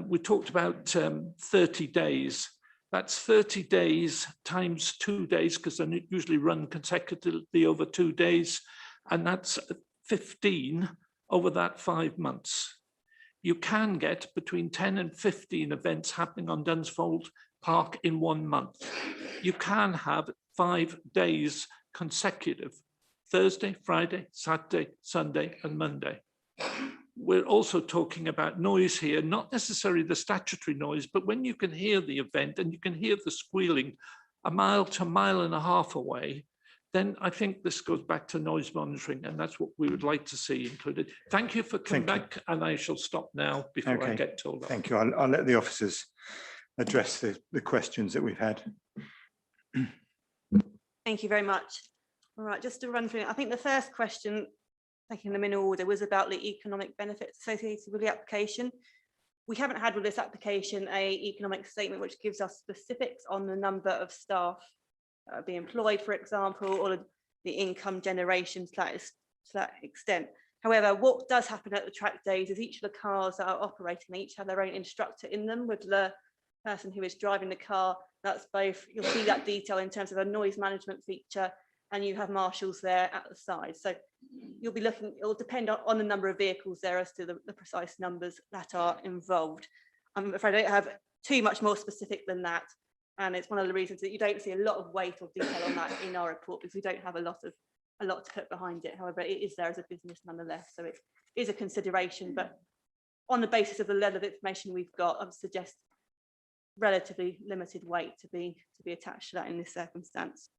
We talked about 30 days. That's 30 days times 2 days, because they usually run consecutively over 2 days. And that's 15 over that 5 months. You can get between 10 and 15 events happening on Dunsfold Park in 1 month. You can have 5 days consecutive: Thursday, Friday, Saturday, Sunday, and Monday. We're also talking about noise here, not necessarily the statutory noise, but when you can hear the event and you can hear the squealing a mile to a mile and a half away, then I think this goes back to noise monitoring, and that's what we would like to see included. Thank you for coming back, and I shall stop now before I get told off. Thank you. I'll let the officers address the questions that we've had. Thank you very much. All right, just to run through, I think the first question, taking them in order, was about the economic benefits associated with the application. We haven't had with this application an economic statement which gives us specifics on the number of staff being employed, for example, or the income generation to that extent. However, what does happen at the track days is each of the cars that are operating, they each have their own instructor in them, with the person who is driving the car. That's both, you'll see that detail in terms of a noise management feature, and you have marshals there at the side. So you'll be looking, it'll depend on the number of vehicles there as to the precise numbers that are involved. I'm afraid I don't have too much more specific than that. And it's one of the reasons that you don't see a lot of weight or detail on that in our report, because we don't have a lot to put behind it. However, it is there as a business nonetheless. So it is a consideration, but on the basis of the level of information we've got, I would suggest relatively limited weight to be attached to that in this circumstance.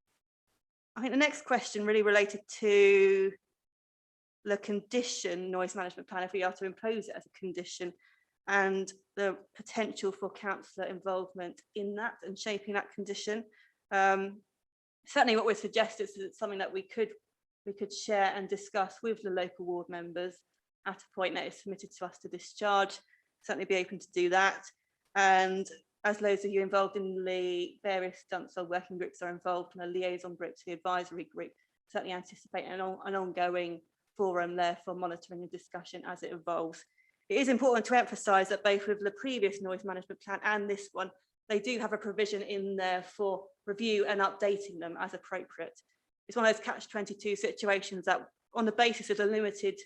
I think the next question really related to the condition noise management plan, if we are to impose it as a condition, and the potential for councillor involvement in that and shaping that condition. Certainly what we'd suggest is that it's something that we could share and discuss with the local ward members at a point that is submitted to us to discharge. Certainly be open to do that. And as those of you involved in the various Dunsfold working groups are involved in a liaison group to the advisory group, certainly anticipate an ongoing forum there for monitoring and discussion as it evolves. It is important to emphasise that both with the previous noise management plan and this one, they do have a provision in there for review and updating them as appropriate. It's one of those catch-22 situations that on the basis of the limited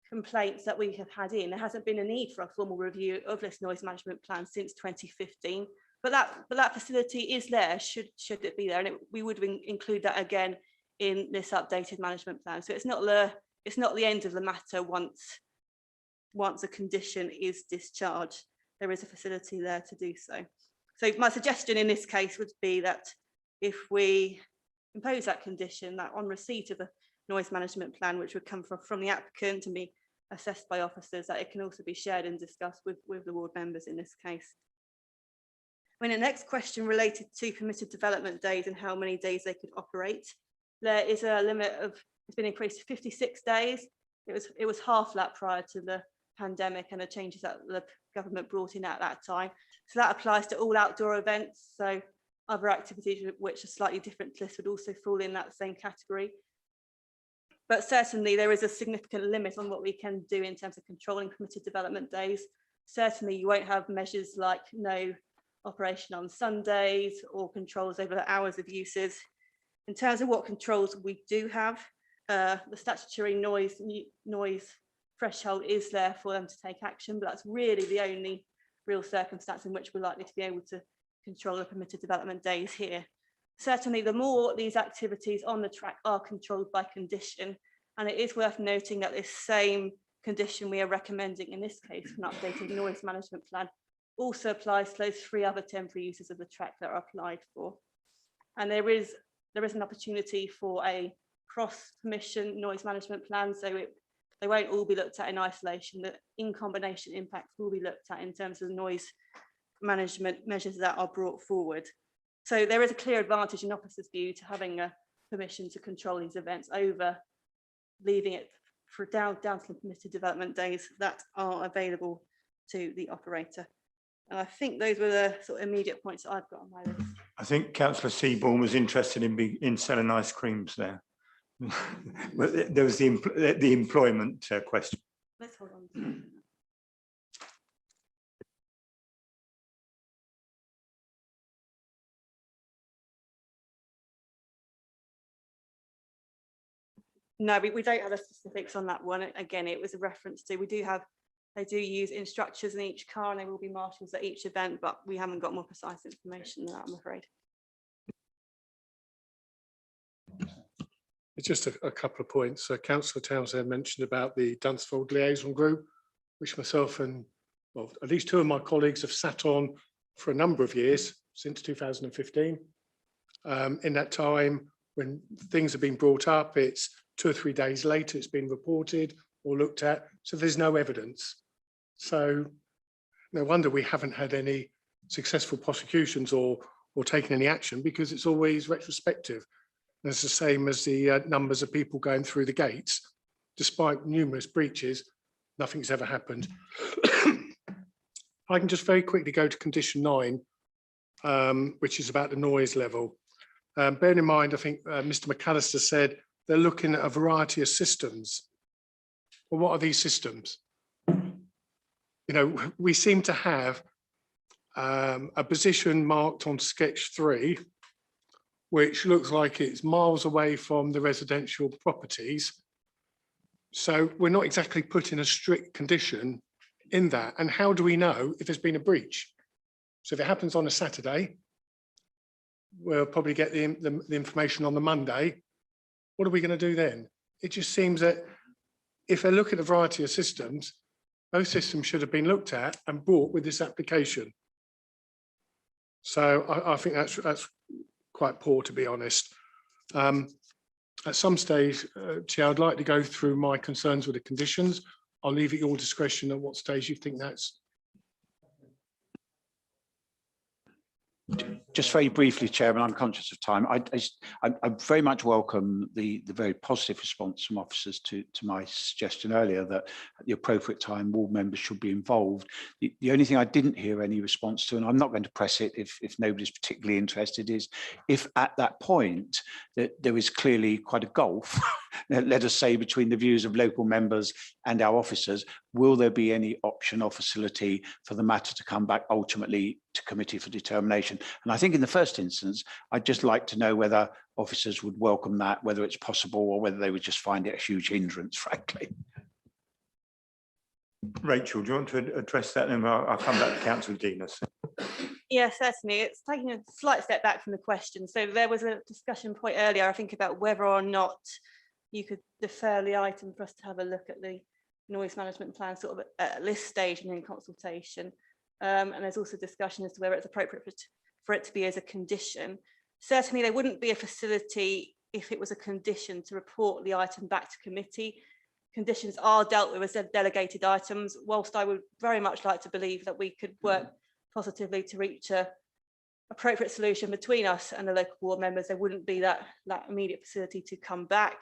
complaints that we have had in, there hasn't been a need for a formal review of this noise management plan since 2015, but that facility is there should it be there, and we would include that again in this updated management plan. So it's not the end of the matter once a condition is discharged. There is a facility there to do so. So my suggestion in this case would be that if we impose that condition, that on receipt of a noise management plan, which would come from the applicant and be assessed by officers, that it can also be shared and discussed with the ward members in this case. I mean, the next question related to permitted development days and how many days they could operate. There is a limit of, it's been increased to 56 days. It was half that prior to the pandemic and the changes that the government brought in at that time. So that applies to all outdoor events. So other activities which are slightly different to this would also fall in that same category. But certainly there is a significant limit on what we can do in terms of controlling permitted development days. Certainly you won't have measures like no operation on Sundays or controls over the hours of uses. In terms of what controls we do have, the statutory noise threshold is there for them to take action, but that's really the only real circumstance in which we're likely to be able to control the permitted development days here. Certainly, the more these activities on the track are controlled by condition, and it is worth noting that this same condition we are recommending in this case, an updated noise management plan, also applies to those 3 other temporary uses of the track that are applied for. And there is an opportunity for a cross-permission noise management plan, so they won't all be looked at in isolation. The in combination impacts will be looked at in terms of noise management measures that are brought forward. So there is a clear advantage in officers' view to having a permission to control these events over leaving it for down to the permitted development days that are available to the operator. And I think those were the sort of immediate points that I've got on my list. I think Councillor Seaborn was interested in selling ice creams there. But there was the employment question. Let's hold on. No, we don't have the specifics on that one. Again, it was a reference to, they do use instructors in each car and there will be marshals at each event, but we haven't got more precise information than that, I'm afraid. Just a couple of points. Councillor Townsend mentioned about the Dunsfold liaison group, which myself and well, at least 2 of my colleagues have sat on for a number of years, since 2015. In that time, when things have been brought up, it's 2 or 3 days later, it's been reported or looked at, so there's no evidence. So no wonder we haven't had any successful prosecutions or taken any action, because it's always retrospective. And it's the same as the numbers of people going through the gates. Despite numerous breaches, nothing's ever happened. I can just very quickly go to condition 9, which is about the noise level. Bearing in mind, I think Mr. McAllister said they're looking at a variety of systems. Well, what are these systems? You know, we seem to have a position marked on sketch 3, which looks like it's miles away from the residential properties. So we're not exactly putting a strict condition in that. And how do we know if there's been a breach? So if it happens on a Saturday, we'll probably get the information on the Monday. What are we going to do then? It just seems that if they look at a variety of systems, those systems should have been looked at and brought with this application. So I think that's quite poor, to be honest. At some stage, Chair, I'd like to go through my concerns with the conditions. I'll leave at your discretion at what stage you think that's. Just very briefly, Chairman, I'm conscious of time. I very much welcome the very positive response from officers to my suggestion earlier that at the appropriate time, ward members should be involved. The only thing I didn't hear any response to, and I'm not going to press it if nobody's particularly interested, is if at that point that there is clearly quite a gulf, let us say, between the views of local members and our officers, will there be any option or facility for the matter to come back ultimately to committee for determination? And I think in the first instance, I'd just like to know whether officers would welcome that, whether it's possible, or whether they would just find it a huge hindrance, frankly. Rachel, do you want to address that? And I'll come back to Councillor Denis. Yes, certainly. It's taking a slight step back from the question. So there was a discussion point earlier, I think, about whether or not you could defer the item for us to have a look at the noise management plan sort of at this stage and in consultation. And there's also discussion as to whether it's appropriate for it to be as a condition. Certainly there wouldn't be a facility if it was a condition to report the item back to committee. Conditions are dealt with as delegated items, whilst I would very much like to believe that we could work positively to reach a appropriate solution between us and the local board members. There wouldn't be that immediate facility to come back.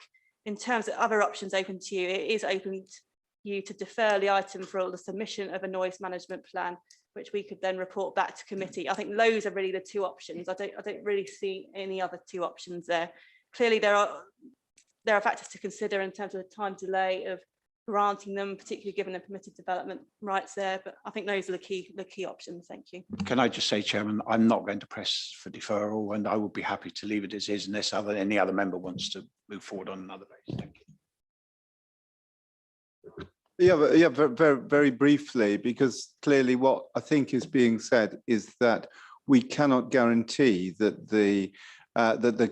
In terms of other options open to you, it is open to you to defer the item for the submission of a noise management plan, which we could then report back to committee. I think those are really the two options. I don't really see any other two options there. Clearly there are factors to consider in terms of the time delay of granting them, particularly given the permitted development rights there. But I think those are the key options. Thank you. Can I just say, Chairman, I'm not going to press for deferral, and I would be happy to leave it as is unless any other member wants to move forward on another basis. Thank you. Yeah, very briefly, because clearly what I think is being said is that we cannot guarantee that the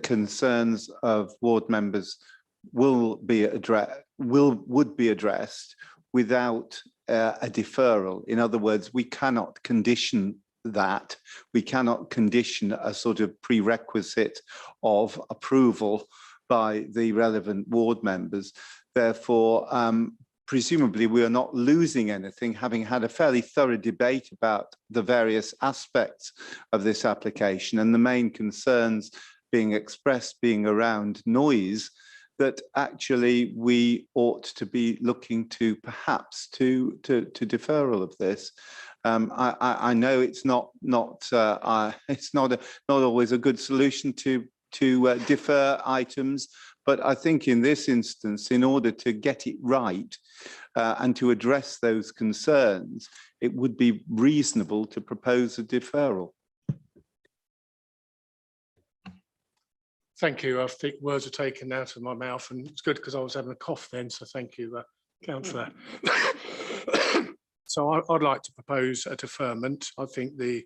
concerns of ward members would be addressed without a deferral. In other words, we cannot condition that. We cannot condition a sort of prerequisite of approval by the relevant ward members. Therefore, presumably we are not losing anything, having had a fairly thorough debate about the various aspects of this application, and the main concerns being expressed being around noise, that actually we ought to be looking to perhaps to deferral of this. I know it's not always a good solution to defer items, but I think in this instance, in order to get it right and to address those concerns, it would be reasonable to propose a deferral. Thank you. I think words are taken out of my mouth, and it's good because I was having a cough then, so thank you, Councillor. So I'd like to propose a deferment. I think the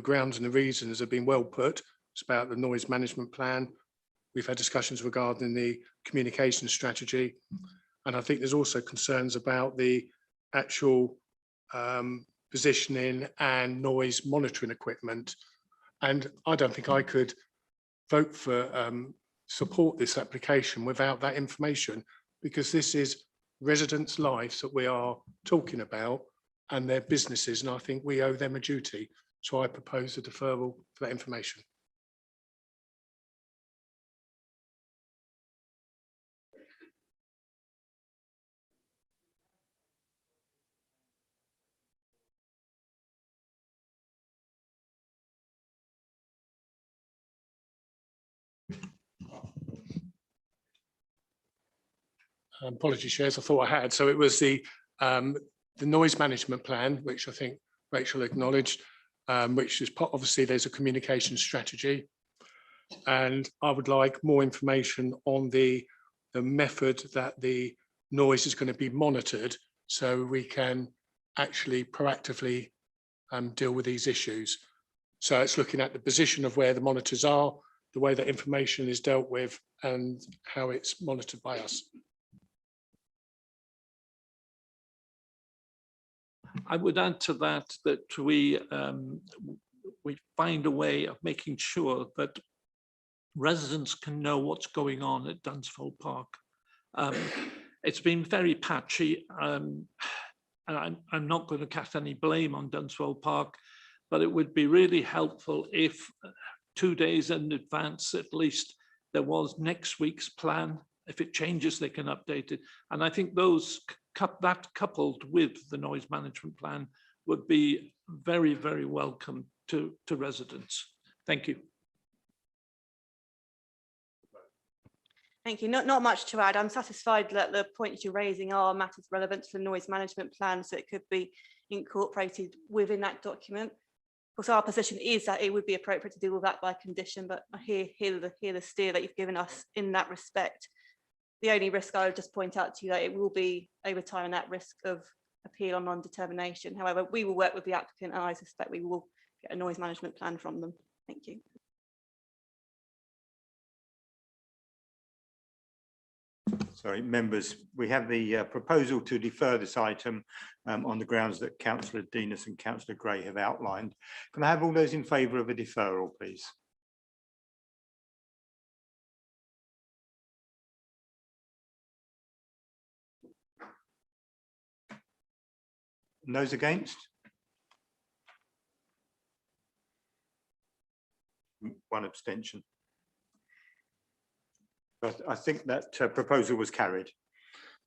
grounds and the reasons have been well put. It's about the noise management plan. We've had discussions regarding the communication strategy, and I think there's also concerns about the actual positioning and noise monitoring equipment. And I don't think I could vote for support this application without that information, because this is residents' lives that we are talking about, and their businesses, and I think we owe them a duty. So I propose a deferral for that information. Apologies, Chairs, I thought I had. So it was the noise management plan, which I think Rachel acknowledged, which is part, obviously there's a communication strategy. And I would like more information on the method that the noise is going to be monitored so we can actually proactively deal with these issues. So it's looking at the position of where the monitors are, the way that information is dealt with, and how it's monitored by us. I would add to that we find a way of making sure that residents can know what's going on at Dunsfold Park. It's been very patchy, and I'm not going to cast any blame on Dunsfold Park, but it would be really helpful if 2 days in advance, at least, there was next week's plan. If it changes, they can update it. And I think that coupled with the noise management plan would be very, very welcome to residents. Thank you. Thank you. Not much to add. I'm satisfied that the points you're raising are matters relevant to the noise management plan, so it could be incorporated within that document. Of course, our position is that it would be appropriate to deal with that by condition, but I hear the steer that you've given us in that respect. The only risk I would just point out to you that it will be over time and that risk of appeal on non-determination. However, we will work with the applicant and I suspect we will get a noise management plan from them. Thank you. Sorry, members, we have the proposal to defer this item on the grounds that Councillor Denis and Councillor Gray have outlined. Can I have all those in favour of a deferral, please? And those against? One abstention. But I think that proposal was carried.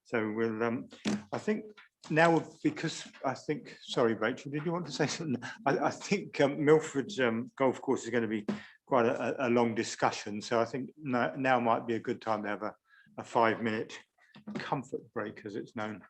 So we'll, I think now, because I think, sorry, Rachel, did you want to say something? I think Milford Golf Course is going to be quite a long discussion. So I think now might be a good time to have a 5-minute comfort break, as it's known.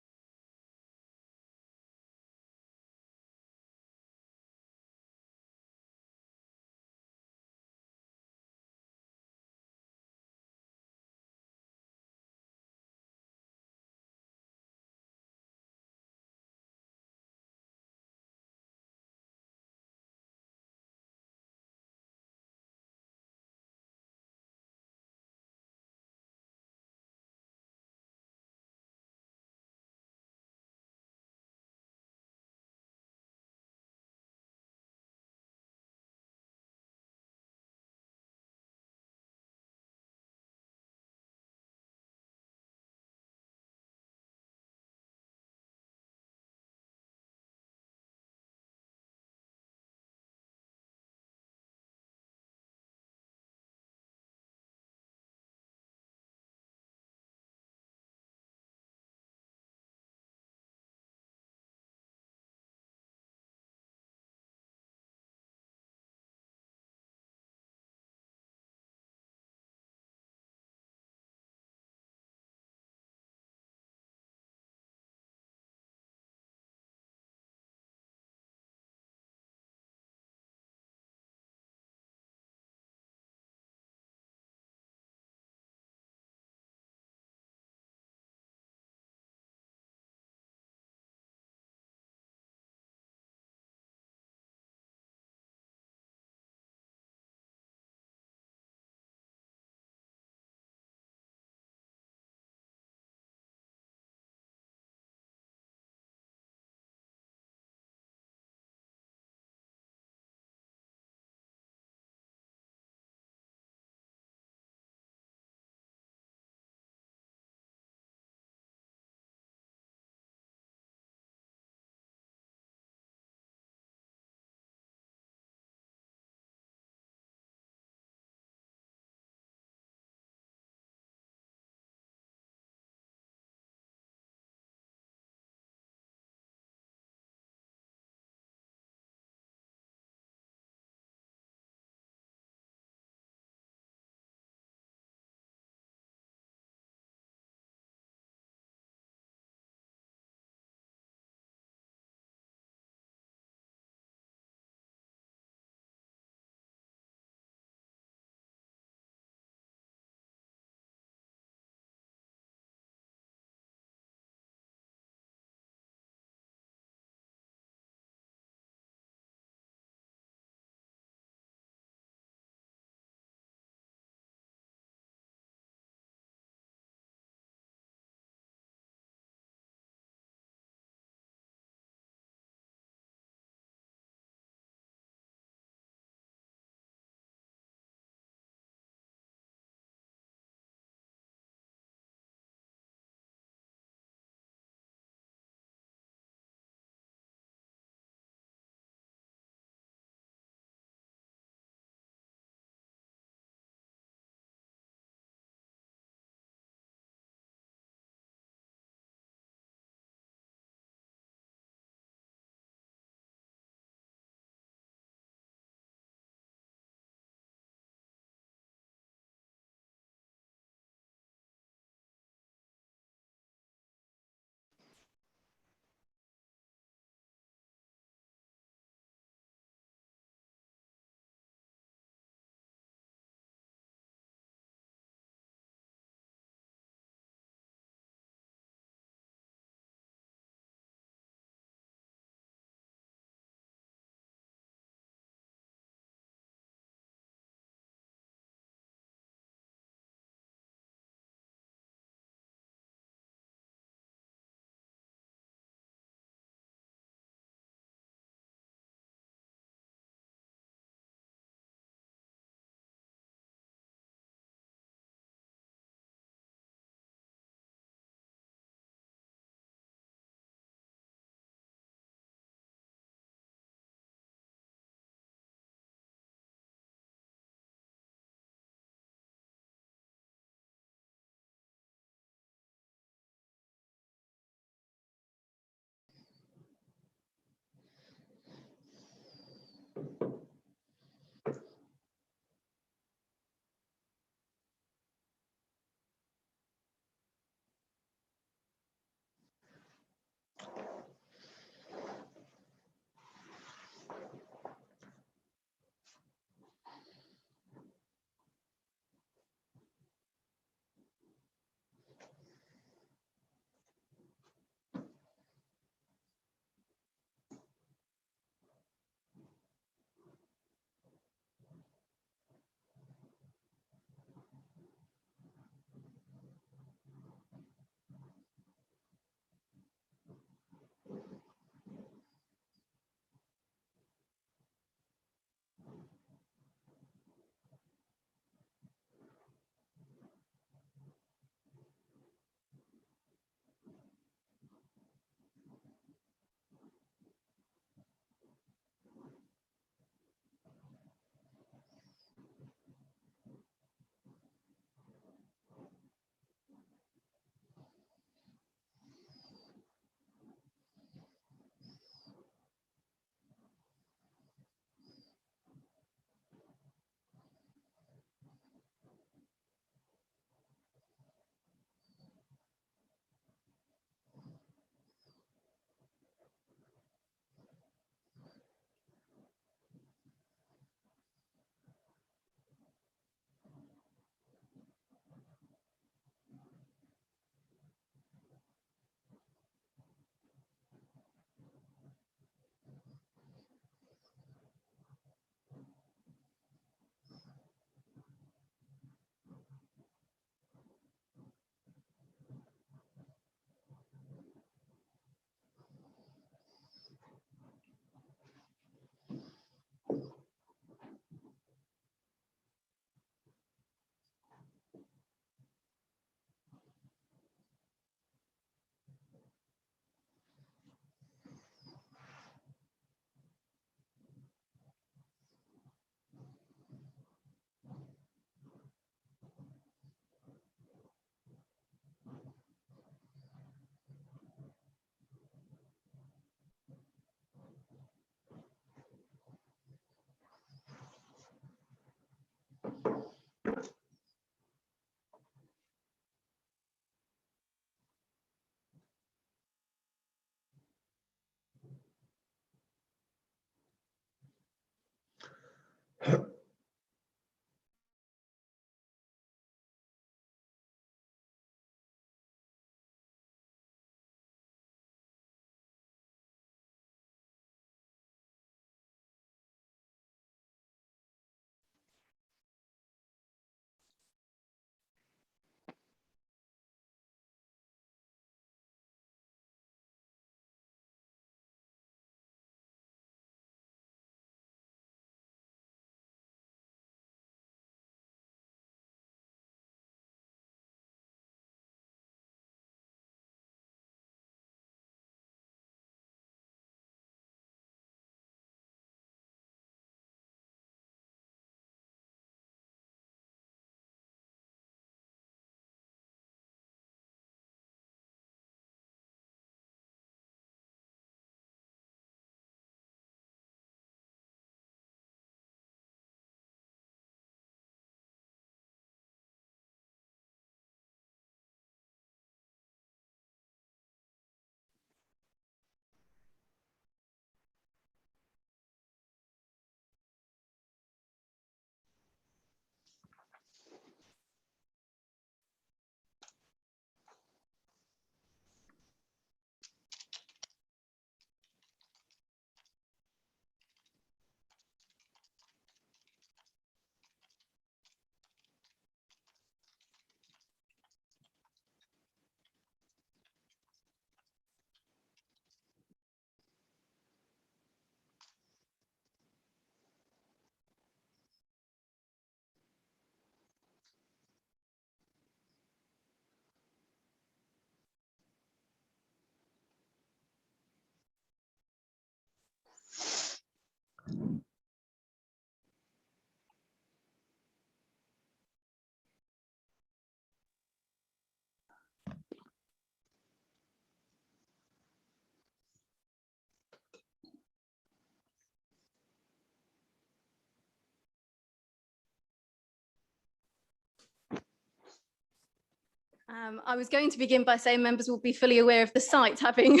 I was going to begin by saying members will be fully aware of the site, having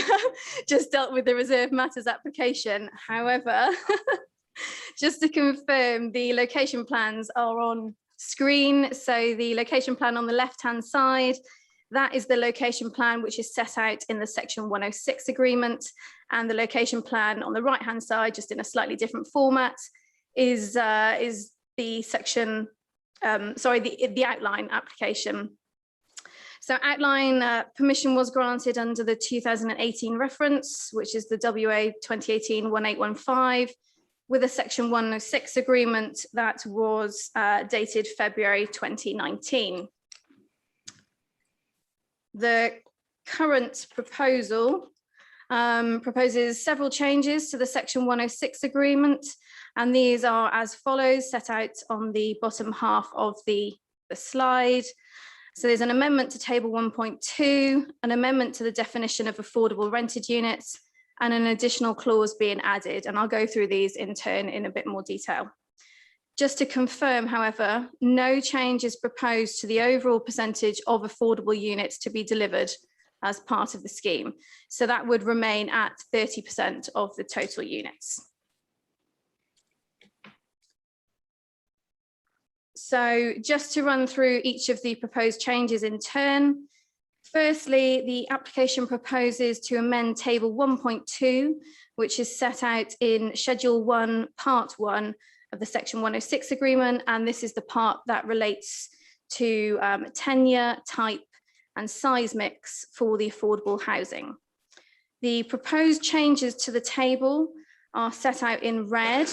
just dealt with the reserved matters application. However, just to confirm, the location plans are on screen. So the location plan on the left-hand side, that is the location plan which is set out in the section 106 agreement. And the location plan on the right-hand side, just in a slightly different format, is the section, the outline application. So outline permission was granted under the 2018 reference, which is the WA 2018-1815, with a section 106 agreement that was dated February 2019. The current proposal proposes several changes to the section 106 agreement, and these are as follows, set out on the bottom half of the slide. So there's an amendment to table 1.2, an amendment to the definition of affordable rented units, and an additional clause being added. And I'll go through these in turn in a bit more detail. Just to confirm, however, no change is proposed to the overall percentage of affordable units to be delivered as part of the scheme. So that would remain at 30% of the total units. So just to run through each of the proposed changes in turn. Firstly, the application proposes to amend table 1.2, which is set out in schedule 1, part 1 of the section 106 agreement. And this is the part that relates to tenure, type and size mix for the affordable housing. The proposed changes to the table are set out in red,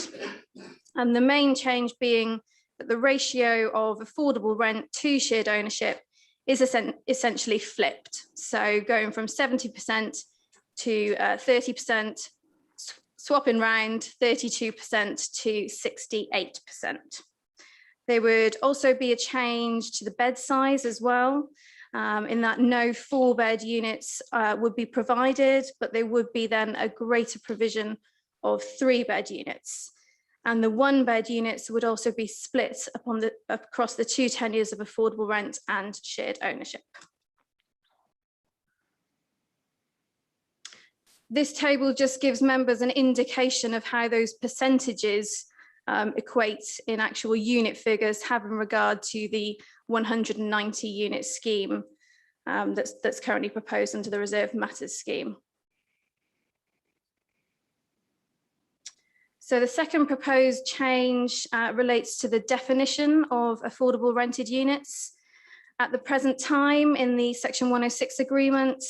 and the main change being that the ratio of affordable rent to shared ownership is essentially flipped. So going from 70% to 30%, swapping round 32% to 68%. There would also be a change to the bed size as well, in that no 4-bed units would be provided, but there would be then a greater provision of 3-bed units. And the 1-bed units would also be split across the 2 tenures of affordable rent and shared ownership. This table just gives members an indication of how those percentages equate in actual unit figures, having regard to the 190 unit scheme that's currently proposed under the Reserved Matters scheme. So the second proposed change relates to the definition of affordable rented units. At the present time in the Section 106 agreement,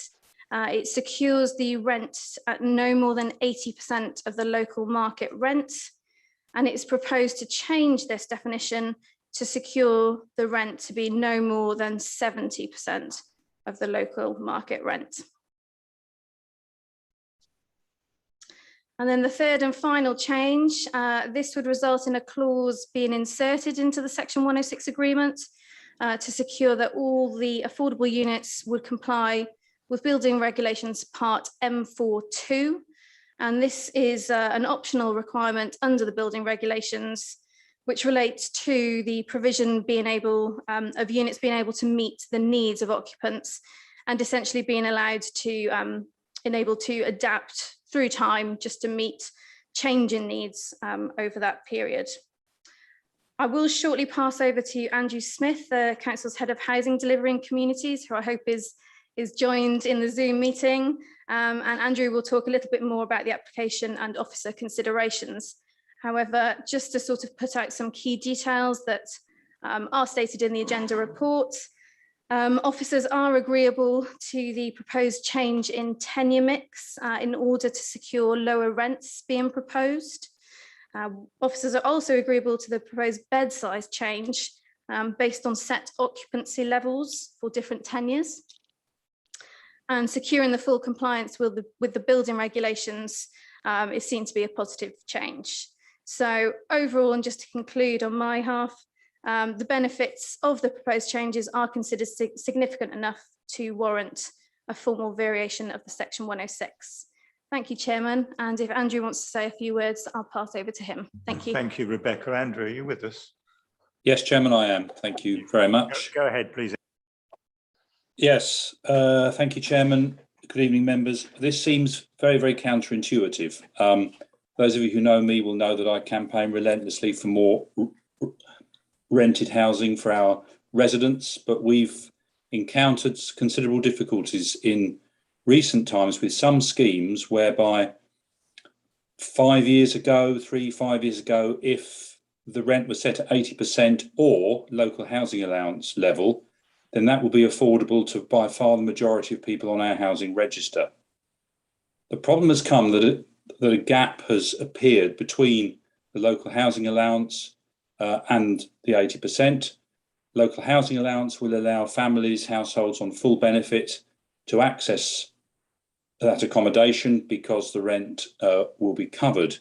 it secures the rent at no more than 80% of the local market rent. And it's proposed to change this definition to secure the rent to be no more than 70% of the local market rent. And then the third and final change, this would result in a clause being inserted into the Section 106 agreement to secure that all the affordable units would comply with Building Regulations Part M42. And this is an optional requirement under the building regulations, which relates to the provision being able of units being able to meet the needs of occupants and essentially being allowed to enable to adapt through time just to meet changing needs over that period. I will shortly pass over to Andrew Smith, the Council's Head of Housing Delivery and Communities, who I hope is joined in the Zoom meeting. And Andrew will talk a little bit more about the application and officer considerations. However, just to sort of put out some key details that are stated in the agenda report, officers are agreeable to the proposed change in tenure mix in order to secure lower rents being proposed. Officers are also agreeable to the proposed bed size change based on set occupancy levels for different tenures. And securing the full compliance with the building regulations is seen to be a positive change. So overall, and just to conclude on my half, the benefits of the proposed changes are considered significant enough to warrant a formal variation of the Section 106. Thank you, Chairman. And if Andrew wants to say a few words, I'll pass over to him. Thank you. Thank you, Rebecca. Andrew, are you with us? Yes, Chairman, I am. Thank you very much. Go ahead, please. Yes, thank you, Chairman. Good evening, members. This seems very, very counterintuitive. Those of you who know me will know that I campaign relentlessly for more rented housing for our residents, but we've encountered considerable difficulties in recent times with some schemes whereby 5 years ago, 5 years ago, if the rent was set at 80% or local housing allowance level, then that will be affordable to by far the majority of people on our housing register. The problem has come that a gap has appeared between the local housing allowance and the 80%. Local housing allowance will allow families, households on full benefit to access that accommodation because the rent will be covered.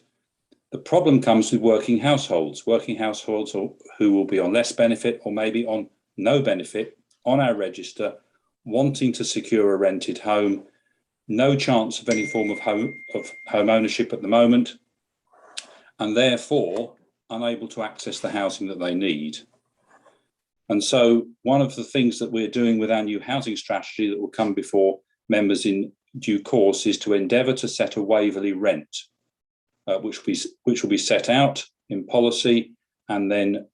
The problem comes with working households who will be on less benefit or maybe on no benefit on our register, wanting to secure a rented home, no chance of any form of home ownership at the moment, and therefore unable to access the housing that they need. And so one of the things that we're doing with our new housing strategy that will come before members in due course is to endeavour to set a Waverley rent, which will be set out in policy, and then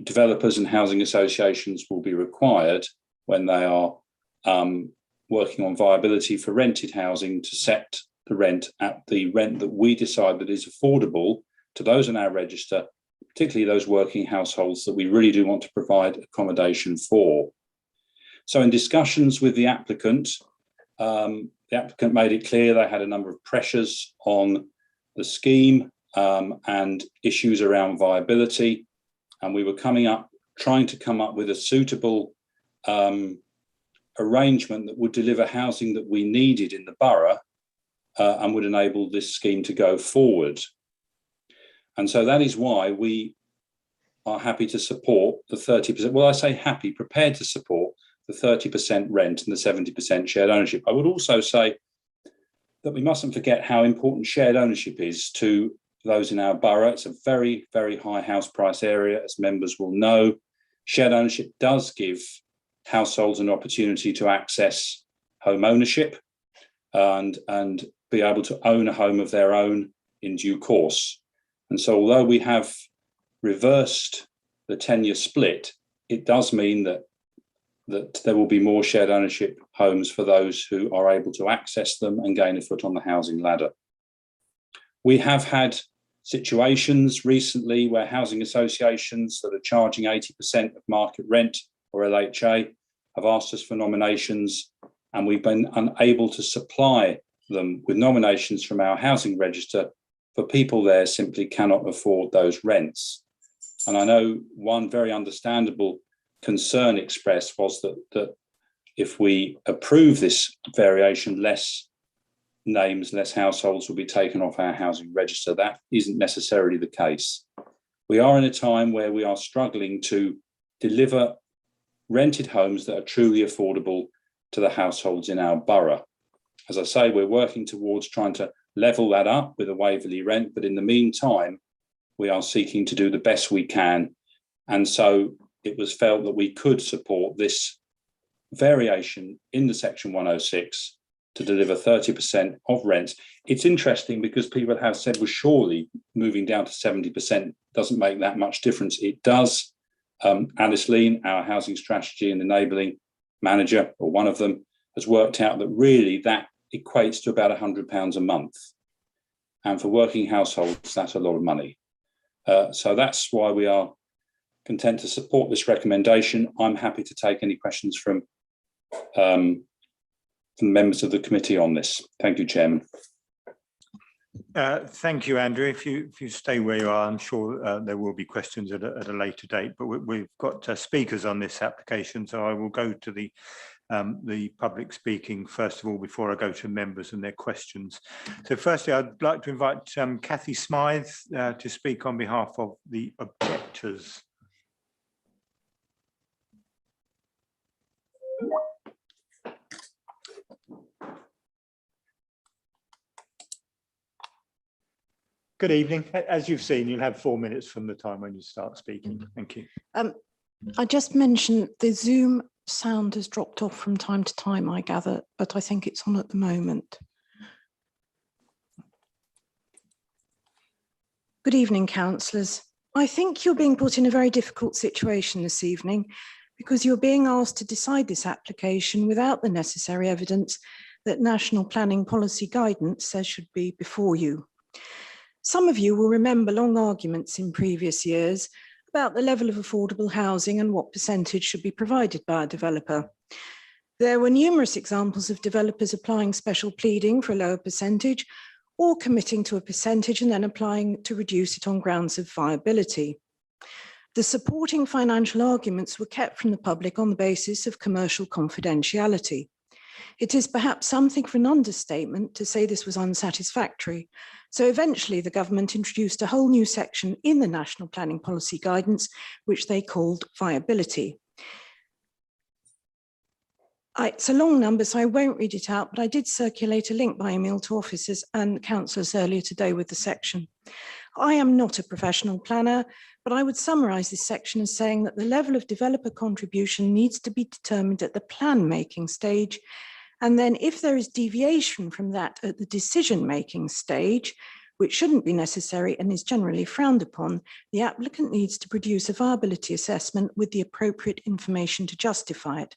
developers and housing associations will be required when they are working on viability for rented housing to set the rent at the rent that we decide that is affordable to those on our register, particularly those working households that we really do want to provide accommodation for. So in discussions with the applicant made it clear they had a number of pressures on the scheme and issues around viability. And we were trying to come up with a suitable arrangement that would deliver housing that we needed in the borough and would enable this scheme to go forward. And so that is why we are happy to support the 30%. Well, I say happy, prepared to support the 30% rent and the 70% shared ownership. I would also say that we mustn't forget how important shared ownership is to those in our borough. It's a very, very high house price area, as members will know. Shared ownership does give households an opportunity to access home ownership and be able to own a home of their own in due course. And so although we have reversed the tenure split, it does mean that there will be more shared ownership homes for those who are able to access them and gain a foot on the housing ladder. We have had situations recently where housing associations that are charging 80% of market rent or LHA have asked us for nominations, and we've been unable to supply them with nominations from our housing register for people there simply cannot afford those rents. And I know one very understandable concern expressed was that if we approve this variation, less names, less households will be taken off our housing register. That isn't necessarily the case. We are in a time where we are struggling to deliver rented homes that are truly affordable to the households in our borough. As I say, we're working towards trying to level that up with a Waverley rent, but in the meantime, we are seeking to do the best we can. And so it was felt that we could support this variation in the Section 106 to deliver 30% of rents. It's interesting because people have said, well, surely moving down to 70% doesn't make that much difference. It does. Alice Lean, our housing strategy and enabling manager, or one of them, has worked out that really that equates to about £100 a month. And for working households, that's a lot of money. So that's why we are content to support this recommendation. I'm happy to take any questions from members of the committee on this. Thank you, Chairman. Thank you, Andrew. If you stay where you are, I'm sure there will be questions at a later date, but we've got speakers on this application, so I will go to the public speaking first of all before I go to members and their questions. So firstly, I'd like to invite Cathy Smythe to speak on behalf of the objectors. Good evening. As you've seen, you'll have 4 minutes from the time when you start speaking. Thank you. I just mentioned the Zoom sound has dropped off from time to time, I gather, but I think it's on at the moment. Good evening, councillors. I think you're being put in a very difficult situation this evening because you're being asked to decide this application without the necessary evidence that national planning policy guidance says should be before you. Some of you will remember long arguments in previous years about the level of affordable housing and what percentage should be provided by a developer. There were numerous examples of developers applying special pleading for a lower percentage or committing to a percentage and then applying to reduce it on grounds of viability. The supporting financial arguments were kept from the public on the basis of commercial confidentiality. It is perhaps something for an understatement to say this was unsatisfactory. So eventually the government introduced a whole new section in the National Planning Policy Guidance, which they called viability. It's a long number, so I won't read it out, but I did circulate a link by email to officers and councillors earlier today with the section. I am not a professional planner, but I would summarise this section as saying that the level of developer contribution needs to be determined at the plan making stage. And then if there is deviation from that at the decision-making stage, which shouldn't be necessary and is generally frowned upon, the applicant needs to produce a viability assessment with the appropriate information to justify it.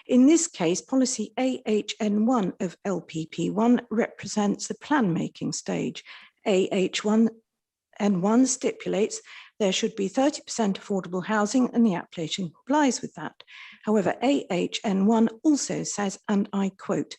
In this case, policy AHN1 of LPP1 represents the plan-making stage. AH1N1 stipulates there should be 30% affordable housing and the application complies with that. However, AHN1 also says, and I quote,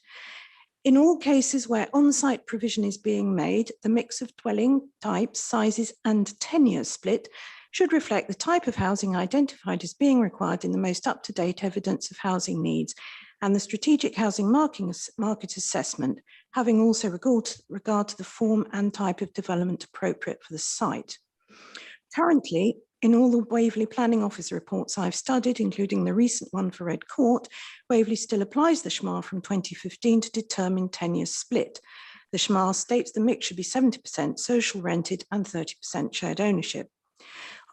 in all cases where on-site provision is being made, the mix of dwelling types, sizes and tenure split should reflect the type of housing identified as being required in the most up-to-date evidence of housing needs and the strategic housing market assessment, having also regard to the form and type of development appropriate for the site. Currently, in all the Waverley Planning Officer reports I've studied, including the recent one for Red Court, Waverley still applies the SHMA from 2015 to determine tenure split. The SHMA states the mix should be 70% social rented and 30% shared ownership.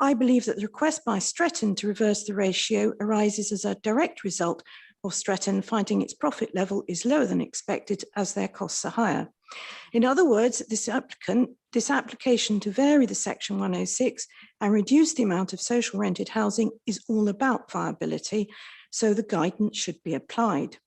I believe that the request by Stretton to reverse the ratio arises as a direct result of Stretton, finding its profit level is lower than expected as their costs are higher. In other words, this application to vary the Section 106 and reduce the amount of social rented housing is all about viability, so the guidance should be applied.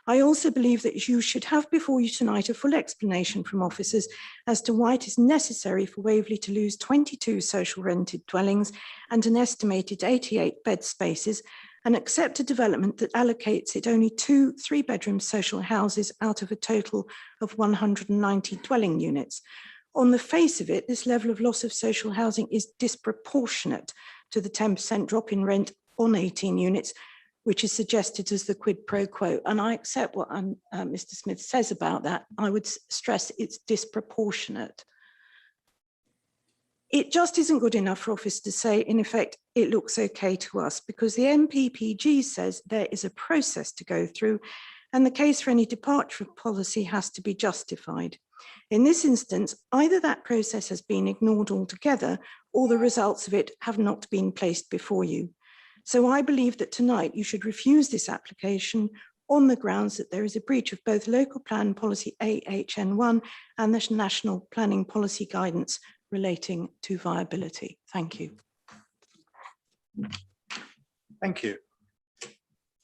I also believe that you should have before you tonight a full explanation from officers as to why it is necessary for Waverley to lose 22 social rented dwellings and an estimated 88 bed spaces, and accept a development that allocates it only 2 3-bedroom social houses out of a total of 190 dwelling units. On the face of it, this level of loss of social housing is disproportionate to the 10% drop in rent on 18 units, which is suggested as the quid pro quo. And I accept what Mr. Smith says about that. I would stress it's disproportionate. It just isn't good enough for office to say, in effect, it looks okay to us, because the MPPG says there is a process to go through and the case for any departure of policy has to be justified. In this instance, either that process has been ignored altogether or the results of it have not been placed before you. So I believe that tonight you should refuse this application on the grounds that there is a breach of both local plan policy AHN1 and the national planning policy guidance relating to viability. Thank you. Thank you.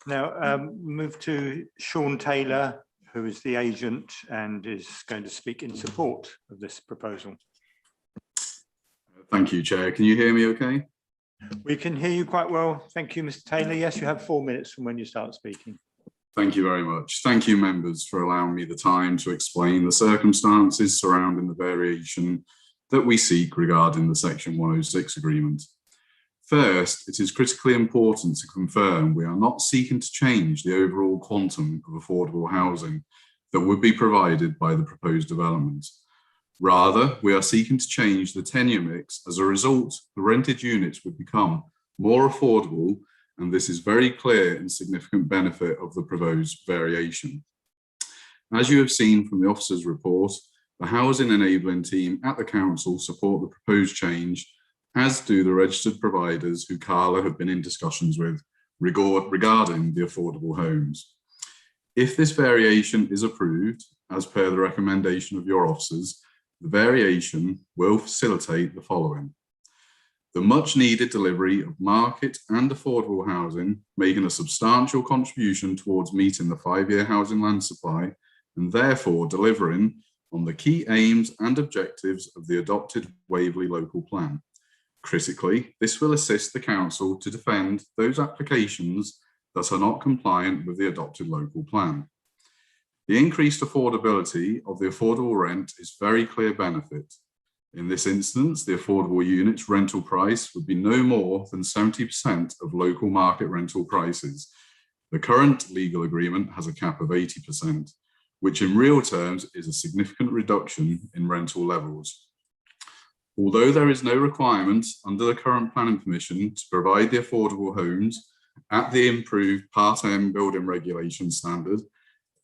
Now move to Sean Taylor, who is the agent and is going to speak in support of this proposal. Thank you, Chair. Can you hear me okay? We can hear you quite well. Thank you, Mr. Taylor. Yes, you have 4 minutes from when you start speaking. Thank you very much. Thank you, members, for allowing me the time to explain the circumstances surrounding the variation that we seek regarding the Section 106 agreement. First, it is critically important to confirm we are not seeking to change the overall quantum of affordable housing that would be provided by the proposed development. Rather, we are seeking to change the tenure mix. As a result, the rented units would become more affordable, and this is very clear and significant benefit of the proposed variation. As you have seen from the officer's report, the housing enabling team at the council support the proposed change, as do the registered providers who Carla have been in discussions with regarding the affordable homes. If this variation is approved, as per the recommendation of your officers, the variation will facilitate the following: the much needed delivery of market and affordable housing, making a substantial contribution towards meeting the 5-year housing land supply and therefore delivering on the key aims and objectives of the adopted Waverley local plan. Critically, this will assist the council to defend those applications that are not compliant with the adopted local plan. The increased affordability of the affordable rent is very clear benefit. In this instance, the affordable unit's rental price would be no more than 70% of local market rental prices. The current legal agreement has a cap of 80%, which in real terms is a significant reduction in rental levels. Although there is no requirement under the current planning permission to provide the affordable homes at the improved Part M building regulation standard,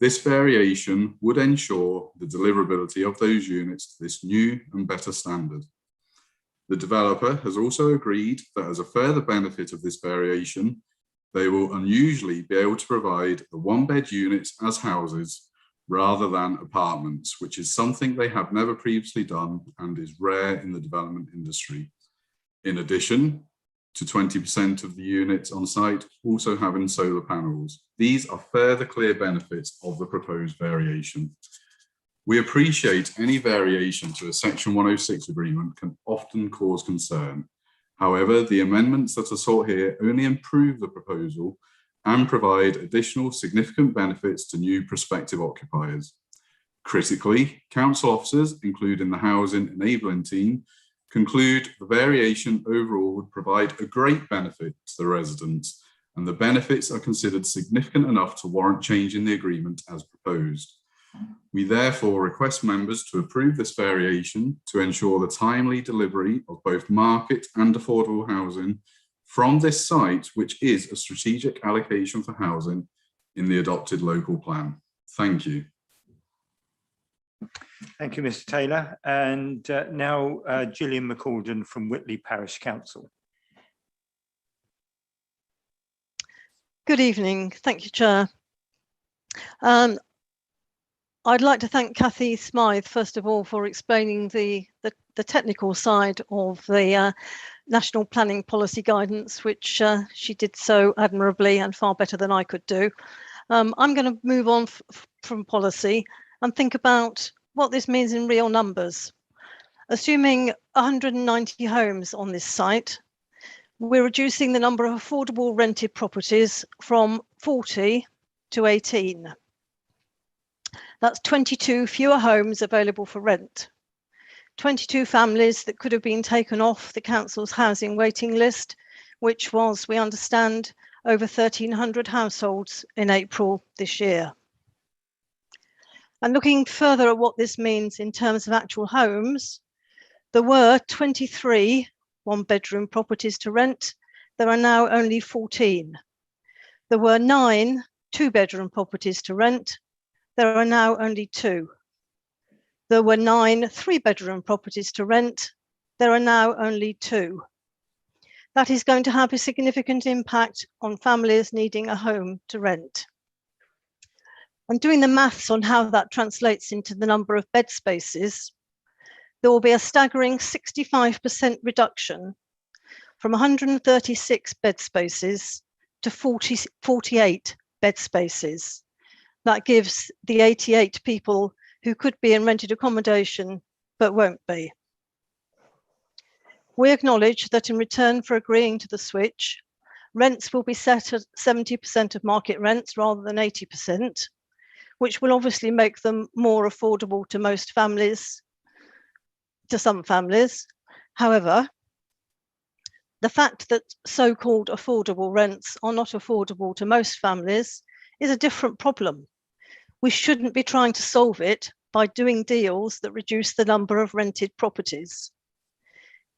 this variation would ensure the deliverability of those units to this new and better standard. The developer has also agreed that as a further benefit of this variation, they will unusually be able to provide the 1-bed units as houses rather than apartments, which is something they have never previously done and is rare in the development industry. In addition to 20% of the units on site also having solar panels. These are further clear benefits of the proposed variation. We appreciate any variation to a Section 106 agreement can often cause concern. However, the amendments that are sought here only improve the proposal and provide additional significant benefits to new prospective occupiers. Critically, council officers, including the housing enabling team, conclude the variation overall would provide a great benefit to the residents, and the benefits are considered significant enough to warrant changing the agreement as proposed. We therefore request members to approve this variation to ensure the timely delivery of both market and affordable housing from this site, which is a strategic allocation for housing in the adopted local plan. Thank you. Thank you, Mr. Taylor. And now Jillian Mccalden from Whitley Parish Council. Good evening. Thank you, Chair. I'd like to thank Cathy Smythe, first of all, for explaining the technical side of the National Planning Policy Guidance, which she did so admirably and far better than I could do. I'm going to move on from policy and think about what this means in real numbers. Assuming 190 homes on this site, we're reducing the number of affordable rented properties from 40 to 18. That's 22 fewer homes available for rent. 22 families that could have been taken off the council's housing waiting list, which was, we understand, over 1,300 households in April this year. And looking further at what this means in terms of actual homes, there were 23 one-bedroom properties to rent. There are now only 14. There were 9 two-bedroom properties to rent. There are now only 2. There were 9 three-bedroom properties to rent. There are now only 2. That is going to have a significant impact on families needing a home to rent. And doing the maths on how that translates into the number of bed spaces, there will be a staggering 65% reduction from 136 bed spaces to 48 bed spaces. That gives the 88 people who could be in rented accommodation but won't be. We acknowledge that in return for agreeing to the switch, rents will be set at 70% of market rents rather than 80%, which will obviously make them more affordable to most families, to some families. However, the fact that so-called affordable rents are not affordable to most families is a different problem. We shouldn't be trying to solve it by doing deals that reduce the number of rented properties.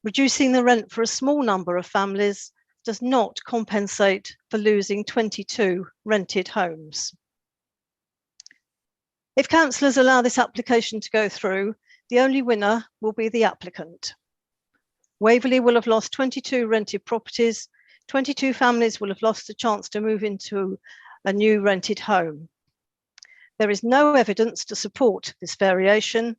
Reducing the rent for a small number of families does not compensate for losing 22 rented homes. If councillors allow this application to go through, the only winner will be the applicant. Waverley will have lost 22 rented properties. 22 families will have lost the chance to move into a new rented home. There is no evidence to support this variation.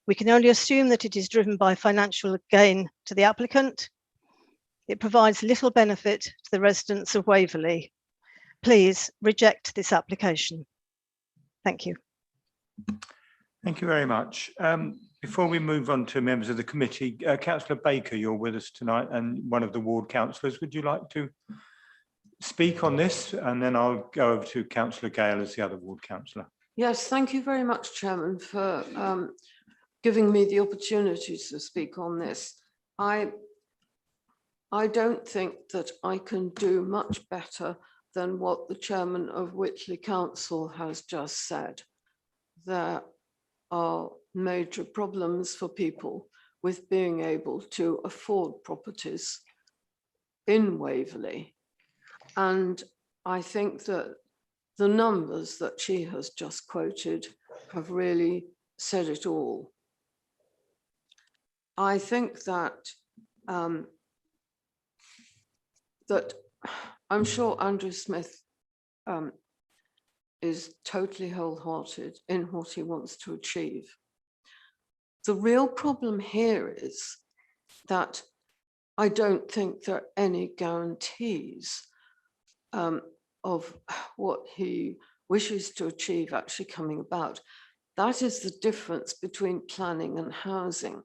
We can only assume that it is driven by financial gain to the applicant. It provides little benefit to the residents of Waverley. Please reject this application. Thank you. Thank you very much. Before we move on to members of the committee, Councillor Baker, you're with us tonight and one of the ward councillors. Would you like to speak on this? And then I'll go over to Councillor Gale as the other ward councillor. Yes, thank you very much, Chairman, for giving me the opportunity to speak on this. I don't think that I can do much better than what the Chairman of Whitley Council has just said. There are major problems for people with being able to afford properties in Waverley. And I think that the numbers that she has just quoted have really said it all. I think that that I'm sure Andrew Smith is totally wholehearted in what he wants to achieve. The real problem here is that I don't think there are any guarantees of what he wishes to achieve actually coming about. That is the difference between planning and housing.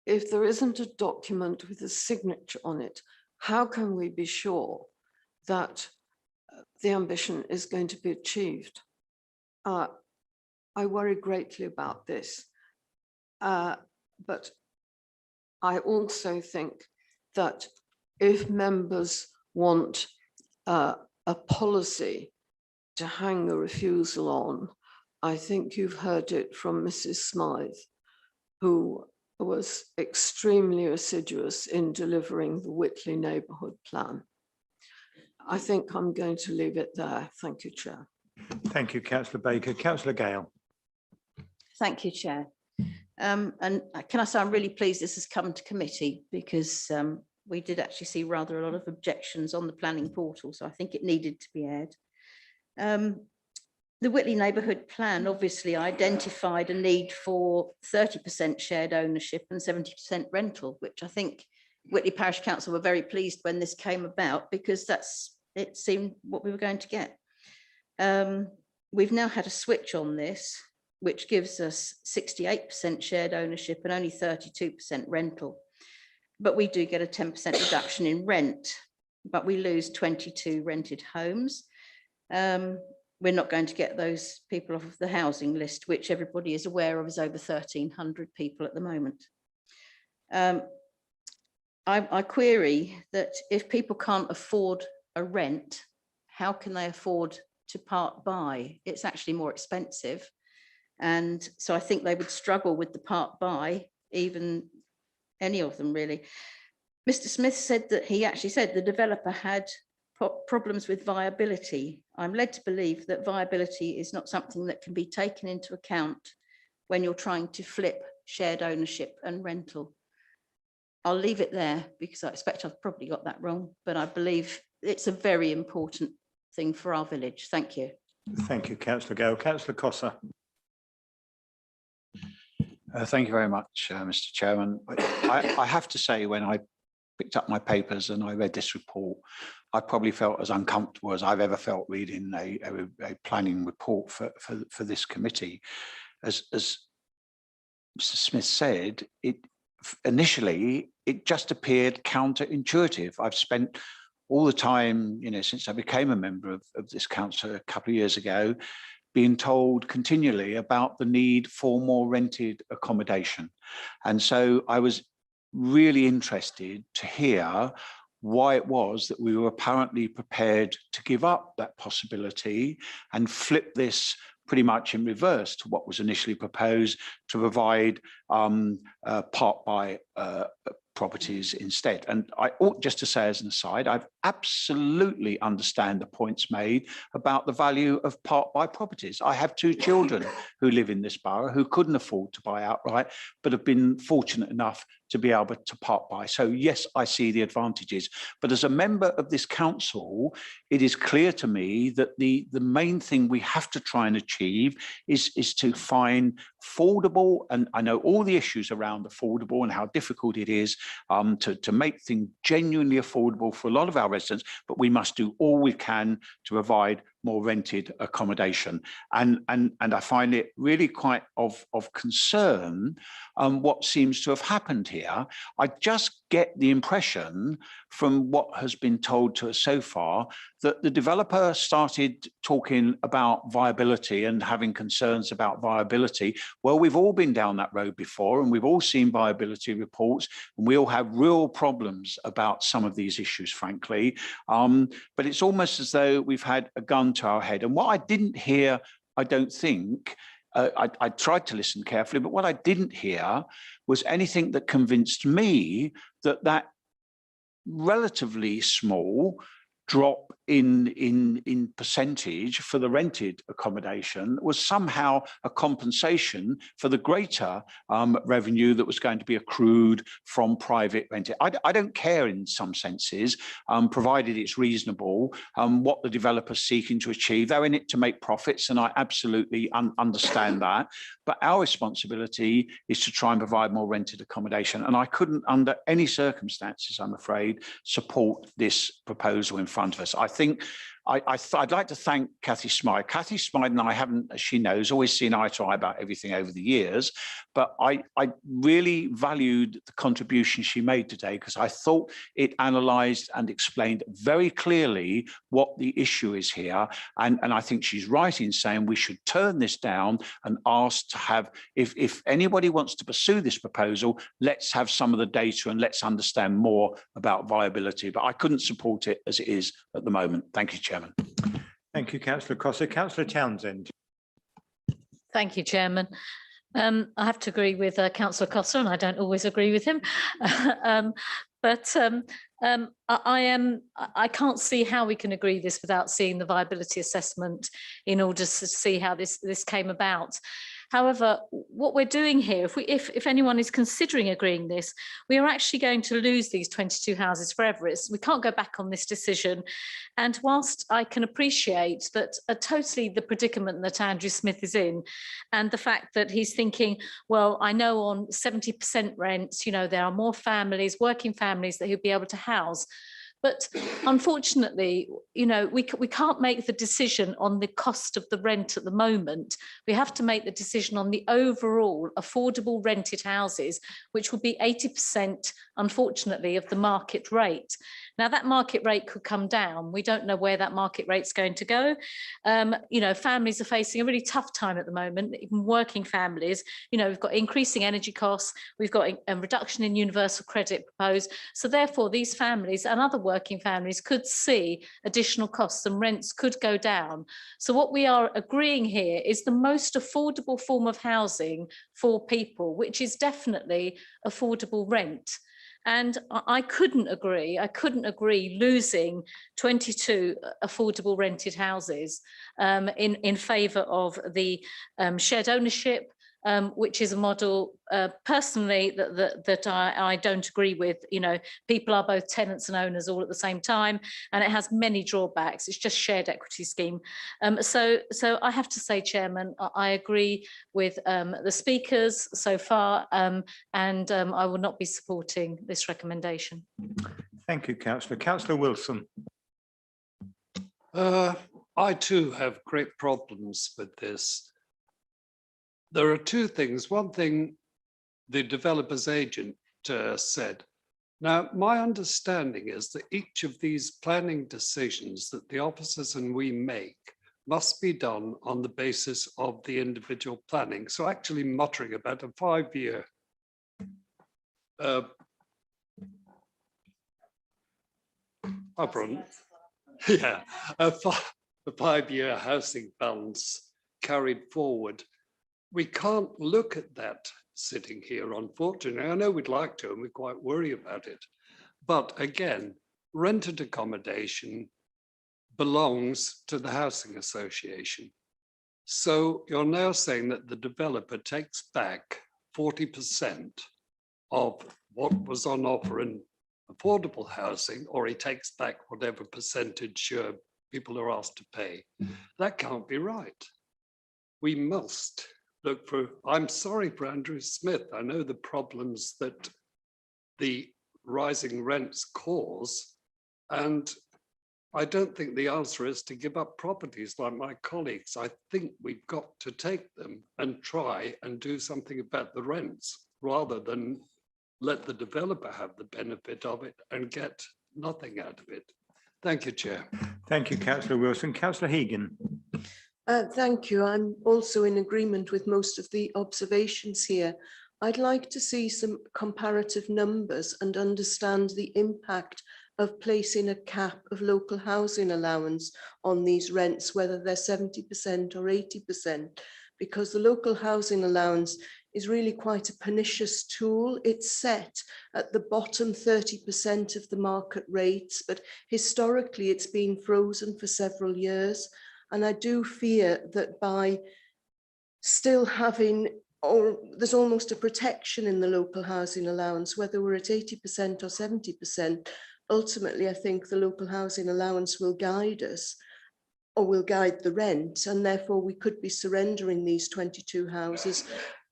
If there isn't a document with a signature on it, how can we be sure that the ambition is going to be achieved? I worry greatly about this, but I also think that if members want a policy to hang a refusal on, I think you've heard it from Mrs. Smythe, who was extremely assiduous in delivering the Whitley neighbourhood plan. I think I'm going to leave it there. Thank you, Chair. Thank you, Councillor Baker. Councillor Gale. Thank you, Chair. And can I say I'm really pleased this has come to committee, because we did actually see rather a lot of objections on the planning portal, so I think it needed to be aired. The Whitley neighbourhood plan obviously identified a need for 30% shared ownership and 70% rental, which I think Whitley Parish Council were very pleased when this came about, because it seemed what we were going to get. We've now had a switch on this, which gives us 68% shared ownership and only 32% rental. But we do get a 10% reduction in rent, but we lose 22 rented homes. We're not going to get those people off of the housing list, which everybody is aware of is over 1,300 people at the moment. I query that if people can't afford a rent, how can they afford to part buy? It's actually more expensive. And so I think they would struggle with the part buy, even any of them really. Mr. Smith said that he actually said the developer had problems with viability. I'm led to believe that viability is not something that can be taken into account when you're trying to flip shared ownership and rental. I'll leave it there because I expect I've probably got that wrong, but I believe it's a very important thing for our village. Thank you. Thank you, Councillor Gale. Councillor Cossa. Thank you very much, Mr. Chairman. I have to say, when I picked up my papers and I read this report, I probably felt as uncomfortable as I've ever felt reading a planning report for this committee. As Mr. Smith said, initially it just appeared counterintuitive. I've spent all the time, since I became a member of this council a couple of years ago, being told continually about the need for more rented accommodation. And so I was really interested to hear why it was that we were apparently prepared to give up that possibility and flip this pretty much in reverse to what was initially proposed, to provide part buy properties instead. And I ought just to say as an aside, I absolutely understand the points made about the value of part buy properties. I have 2 children who live in this borough who couldn't afford to buy outright, but have been fortunate enough to be able to part buy. So yes, I see the advantages. But as a member of this council, it is clear to me that the main thing we have to try and achieve is to find affordable, and I know all the issues around affordable and how difficult it is to make things genuinely affordable for a lot of our residents, but we must do all we can to provide more rented accommodation. And I find it really quite of concern what seems to have happened here. I just get the impression from what has been told to us so far that the developer started talking about viability and having concerns about viability. Well, we've all been down that road before, and we've all seen viability reports, and we all have real problems about some of these issues, frankly. But it's almost as though we've had a gun to our head. And what I didn't hear, I don't think, I tried to listen carefully, but what I didn't hear was anything that convinced me that that relatively small drop in percentage for the rented accommodation was somehow a compensation for the greater revenue that was going to be accrued from private rented. I don't care in some senses, provided it's reasonable, what the developer's seeking to achieve. They're in it to make profits, and I absolutely understand that. But our responsibility is to try and provide more rented accommodation. And I couldn't, under any circumstances, I'm afraid, support this proposal in front of us. I think I'd like to thank Cathy Smythe. Cathy Smythe and I haven't, as she knows, always seen eye to eye about everything over the years, but I really valued the contribution she made today, because I thought it analysed and explained very clearly what the issue is here. And I think she's right in saying we should turn this down and ask to have, if anybody wants to pursue this proposal, let's have some of the data and let's understand more about viability. But I couldn't support it as it is at the moment. Thank you, Chairman. Thank you, Councillor Cossa. Councillor Townsend. Thank you, Chairman. I have to agree with Councillor Cossa, and I don't always agree with him. But I can't see how we can agree this without seeing the viability assessment in order to see how this came about. However, what we're doing here, if anyone is considering agreeing this, we are actually going to lose these 22 houses forever. We can't go back on this decision. And whilst I can appreciate that totally the predicament that Andrew Smith is in, and the fact that he's thinking, well, I know on 70% rents, you know, there are more families, working families that he'll be able to house. But unfortunately, you know, we can't make the decision on the cost of the rent at the moment. We have to make the decision on the overall affordable rented houses, which will be 80%, unfortunately, of the market rate. Now, that market rate could come down. We don't know where that market rate's going to go. You know, families are facing a really tough time at the moment, even working families. You know, we've got increasing energy costs, we've got a reduction in universal credit proposed. So therefore, these families and other working families could see additional costs and rents could go down. So what we are agreeing here is the most affordable form of housing for people, which is definitely affordable rent. And I couldn't agree losing 22 affordable rented houses in favour of the shared ownership, which is a model personally that I don't agree with. You know, people are both tenants and owners all at the same time, and it has many drawbacks. It's just shared equity scheme. So I have to say, Chairman, I agree with the speakers so far, and I will not be supporting this recommendation. Thank you, Councillor. Councillor Wilson. I too have great problems with this. There are two things. One thing the developer's agent said. Now, my understanding is that each of these planning decisions that the officers and we make must be done on the basis of the individual planning. So actually muttering about a 5-year yeah, a 5-year housing balance carried forward. We can't look at that sitting here, unfortunately. I know we'd like to, and we quite worry about it. But again, rented accommodation belongs to the housing association. So you're now saying that the developer takes back 40% of what was on offer in affordable housing, or he takes back whatever percentage people are asked to pay. That can't be right. We must look for, I'm sorry for Andrew Smith. I know the problems that the rising rents cause, and I don't think the answer is to give up properties like my colleagues. I think we've got to take them and try and do something about the rents rather than let the developer have the benefit of it and get nothing out of it. Thank you, Chair. Thank you, Councillor Wilson. Councillor Hegan. Thank you. I'm also in agreement with most of the observations here. I'd like to see some comparative numbers and understand the impact of placing a cap of local housing allowance on these rents, whether they're 70% or 80%, because the local housing allowance is really quite a pernicious tool. It's set at the bottom 30% of the market rates, but historically it's been frozen for several years. And I do fear that by still having, or there's almost a protection in the local housing allowance, whether we're at 80% or 70%, ultimately I think the local housing allowance will guide us, or will guide the rent, and therefore we could be surrendering these 22 houses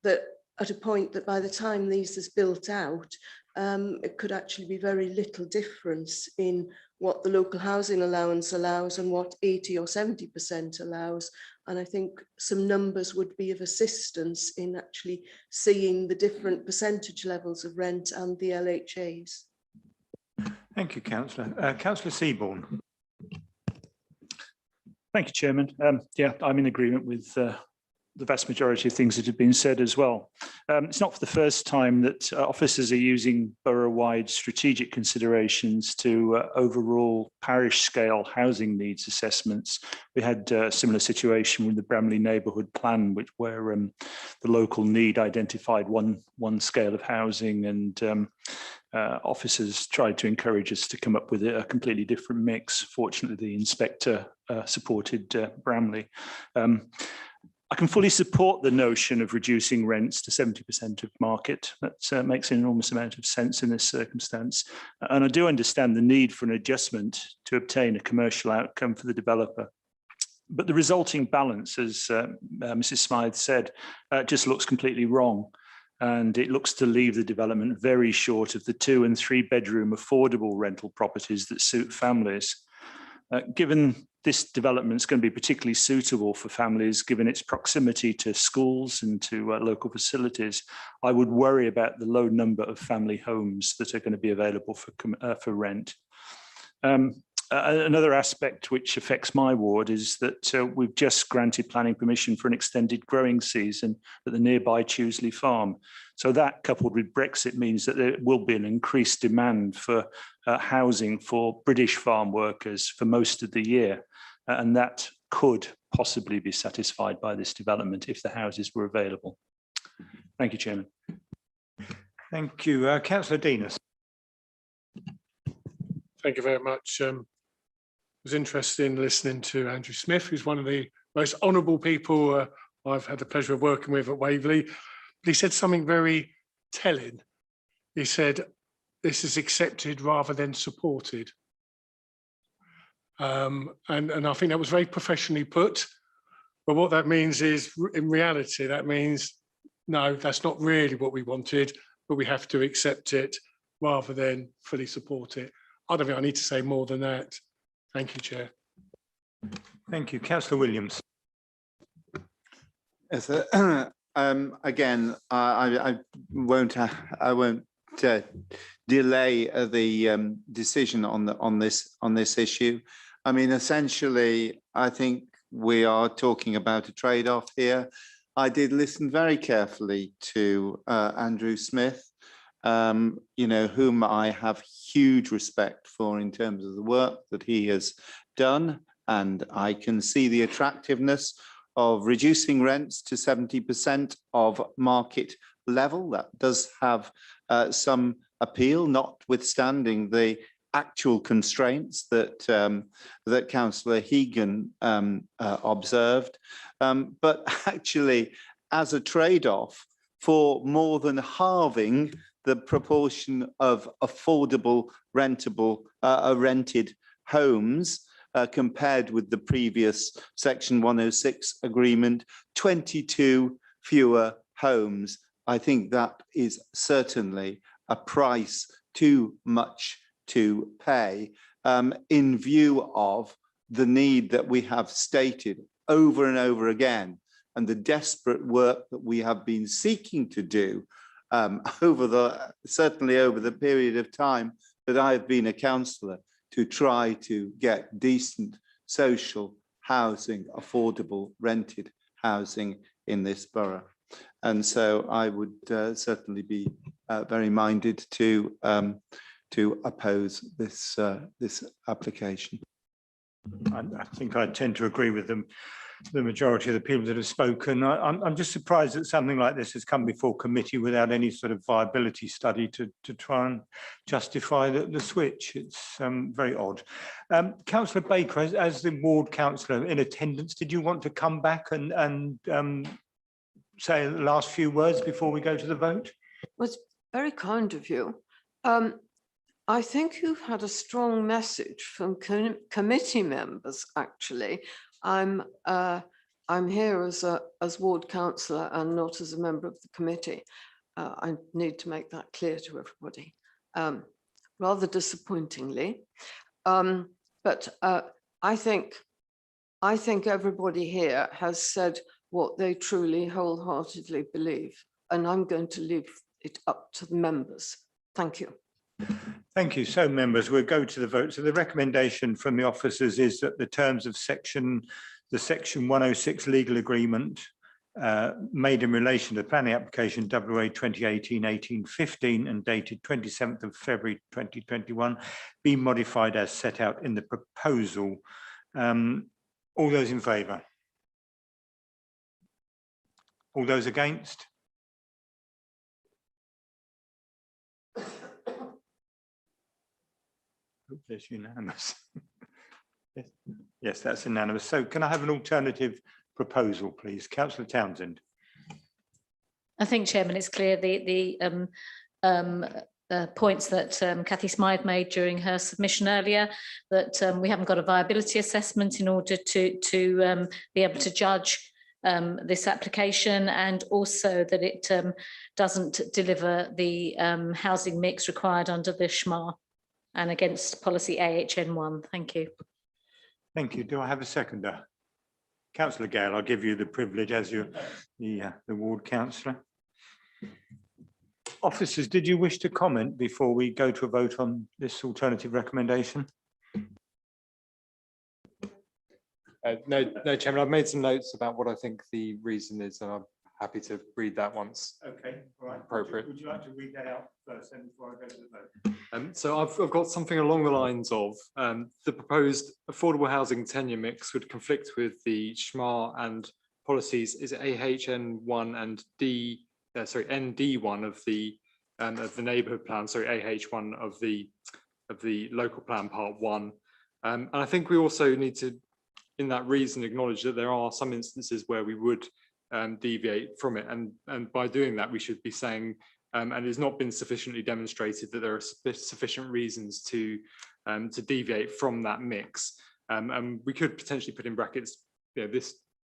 that at a point that by the time these is built out, it could actually be very little difference in what the local housing allowance allows and what 80 or 70% allows. And I think some numbers would be of assistance in actually seeing the different percentage levels of rent and the LHAs. Thank you, Councillor. Councillor Seaborn. Thank you, Chairman. Yeah, I'm in agreement with the vast majority of things that have been said as well. It's not for the first time that officers are using borough-wide strategic considerations to overrule parish-scale housing needs assessments. We had a similar situation with the Bramley Neighbourhood Plan, where the local need identified one scale of housing, and officers tried to encourage us to come up with a completely different mix. Fortunately, the inspector supported Bramley. I can fully support the notion of reducing rents to 70% of market. That makes an enormous amount of sense in this circumstance. And I do understand the need for an adjustment to obtain a commercial outcome for the developer. But the resulting balance, as Mrs. Smythe said, just looks completely wrong. And it looks to leave the development very short of the 2- and 3-bedroom affordable rental properties that suit families. Given this development is going to be particularly suitable for families, given its proximity to schools and to local facilities, I would worry about the low number of family homes that are going to be available for rent. Another aspect which affects my ward is that we've just granted planning permission for an extended growing season at the nearby Chewsley farm. So that, coupled with Brexit, means that there will be an increased demand for housing for British farm workers for most of the year. And that could possibly be satisfied by this development if the houses were available. Thank you, Chairman. Thank you. Councillor Denis. Thank you very much. It was interesting listening to Andrew Smith, who's one of the most honourable people I've had the pleasure of working with at Waverley. But he said something very telling. He said, this is accepted rather than supported. And I think that was very professionally put. But what that means is, in reality, that means, no, that's not really what we wanted, but we have to accept it rather than fully support it. I don't think I need to say more than that. Thank you, Chair. Thank you. Councillor Williams. Yes, again, I won't delay the decision on this issue. I mean, essentially, I think we are talking about a trade-off here. I did listen very carefully to Andrew Smith, you know, whom I have huge respect for in terms of the work that he has done, and I can see the attractiveness of reducing rents to 70% of market level. That does have some appeal, notwithstanding the actual constraints that that Councillor Hegan observed. But actually, as a trade-off for more than halving the proportion of affordable rented homes compared with the previous Section 106 agreement, 22 fewer homes. I think that is certainly a price too much to pay in view of the need that we have stated over and over again, and the desperate work that we have been seeking to do certainly over the period of time that I've been a councillor, to try to get decent social housing, affordable rented housing in this borough. And so I would certainly be very minded to oppose this application. I think I tend to agree with them. The majority of the people that have spoken. I'm just surprised that something like this has come before committee without any sort of viability study to try and justify the switch. It's very odd. Councillor Baker, as the ward councillor in attendance, did you want to come back and say the last few words before we go to the vote? Well, it's very kind of you. I think you've had a strong message from committee members, actually. I'm here as ward councillor and not as a member of the committee. I need to make that clear to everybody, rather disappointingly. But I think everybody here has said what they truly wholeheartedly believe, and I'm going to leave it up to the members. Thank you. Thank you. So, members, we'll go to the vote. So the recommendation from the officers is that the terms of the Section 106 legal agreement made in relation to the planning application WA 2018-1815 and dated 27th of February 2021 be modified as set out in the proposal. All those in favour? All those against? That's unanimous. Yes, that's unanimous. So can I have an alternative proposal, please? Councillor Townsend. I think, Chairman, it's clear the points that Cathy Smythe made during her submission earlier, that we haven't got a viability assessment in order to be able to judge this application, and also that it doesn't deliver the housing mix required under the SHMA and against policy AHN1. Thank you. Thank you. Do I have a seconder? Councillor Gale, I'll give you the privilege as you the ward councillor. Officers, did you wish to comment before we go to a vote on this alternative recommendation? No, Chairman, I've made some notes about what I think the reason is, and I'm happy to read that once. Okay, all right. Appropriate. Would you like to read that out first, then, before I go to the vote? So I've got something along the lines of the proposed affordable housing tenure mix would conflict with the SHMA and policies. Is it AHN1 and ND1 of the neighbourhood plan? Sorry, AH1 of the local plan part 1. And I think we also need to, in that reason, acknowledge that there are some instances where we would deviate from it, and by doing that we should be saying, and it's not been sufficiently demonstrated that there are sufficient reasons to deviate from that mix, and we could potentially put in brackets,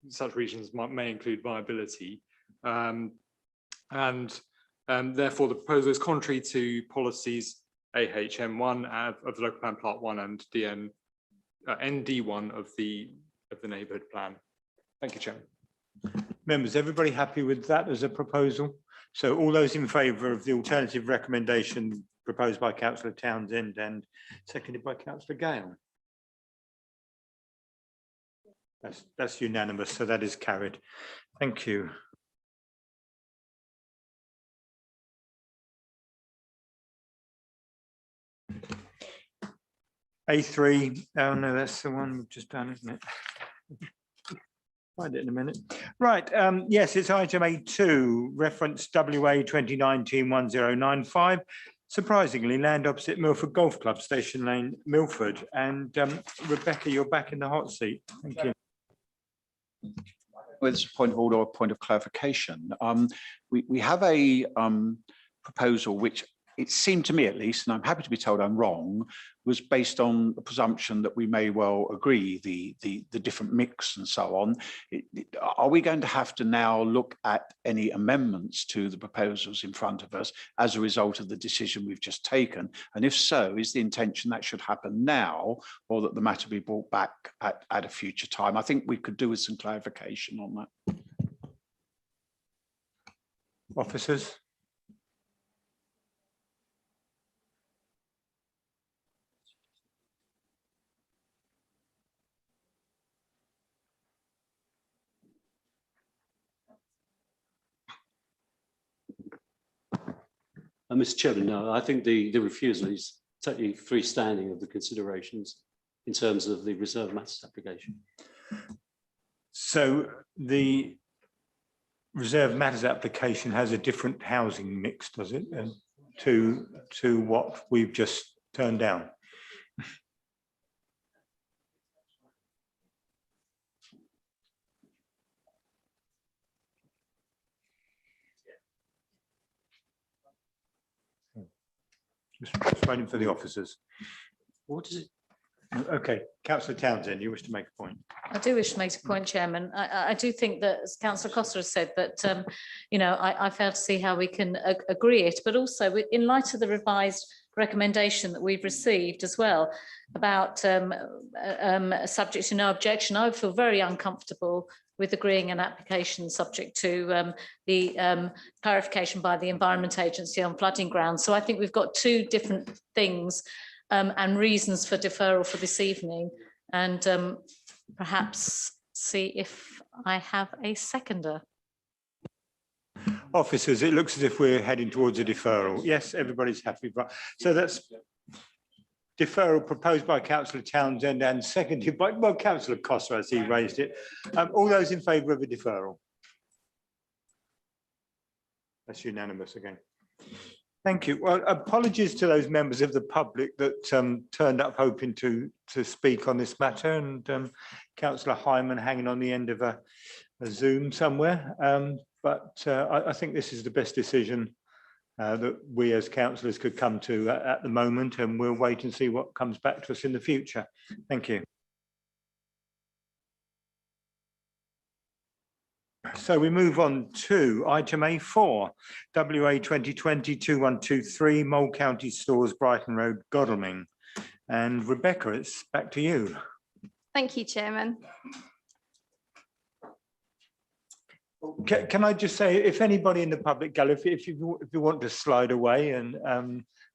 such reasons may include viability, and therefore the proposal is contrary to policies AHM1 of the local plan part 1 and ND1 of the neighbourhood plan. Thank you, Chairman. Members, everybody happy with that as a proposal? So all those in favour of the alternative recommendation proposed by Councillor Townsend and seconded by Councillor Gale? That's unanimous, so that is carried. Thank you. A3, oh no, that's the one we've just done, isn't it? Find it in a minute. Right, yes, it's item A2, reference WA 2019-1095. Surprisingly, land opposite Milford Golf Club, Station Lane, Milford. And Rebecca, you're back in the hot seat. Thank you. With a point of order or a point of clarification, we have a proposal which, it seemed to me at least, and I'm happy to be told I'm wrong, was based on the presumption that we may well agree the different mix and so on. Are we going to have to now look at any amendments to the proposals in front of us as a result of the decision we've just taken? And if so, is the intention that should happen now, or that the matter be brought back at a future time? I think we could do with some clarification on that. Officers? Mr. Chairman, no, I think the refusal is totally freestanding of the considerations in terms of the reserve matters application. So the reserve matters application has a different housing mix, does it, to what we've just turned down? Just waiting for the officers. What is it? Okay, Councillor Townsend, you wish to make a point? I do wish to make a point, Chairman. I do think that, as Councillor Costa has said, that I fail to see how we can agree it, but also in light of the revised recommendation that we've received as well about subject to no objection, I would feel very uncomfortable with agreeing an application subject to the clarification by the Environment Agency on flooding grounds. So I think we've got two different things and reasons for deferral for this evening, and perhaps see if I have a seconder. Officers, it looks as if we're heading towards a deferral. Yes, everybody's happy. So that's deferral proposed by Councillor Townsend and seconded by Councillor Costa as he raised it. All those in favour of a deferral? That's unanimous again. Thank you. Well, apologies to those members of the public that turned up hoping to speak on this matter, and Councillor Hyman hanging on the end of a Zoom somewhere. But I think this is the best decision that we as councillors could come to at the moment, and we'll wait and see what comes back to us in the future. Thank you. So we move on to item A4, WA 2020-2123, Mole County Stores, Brighton Road, Godalming. And Rebecca, it's back to you. Thank you, Chairman. Can I just say, if anybody in the public gallery, if you want to slide away, and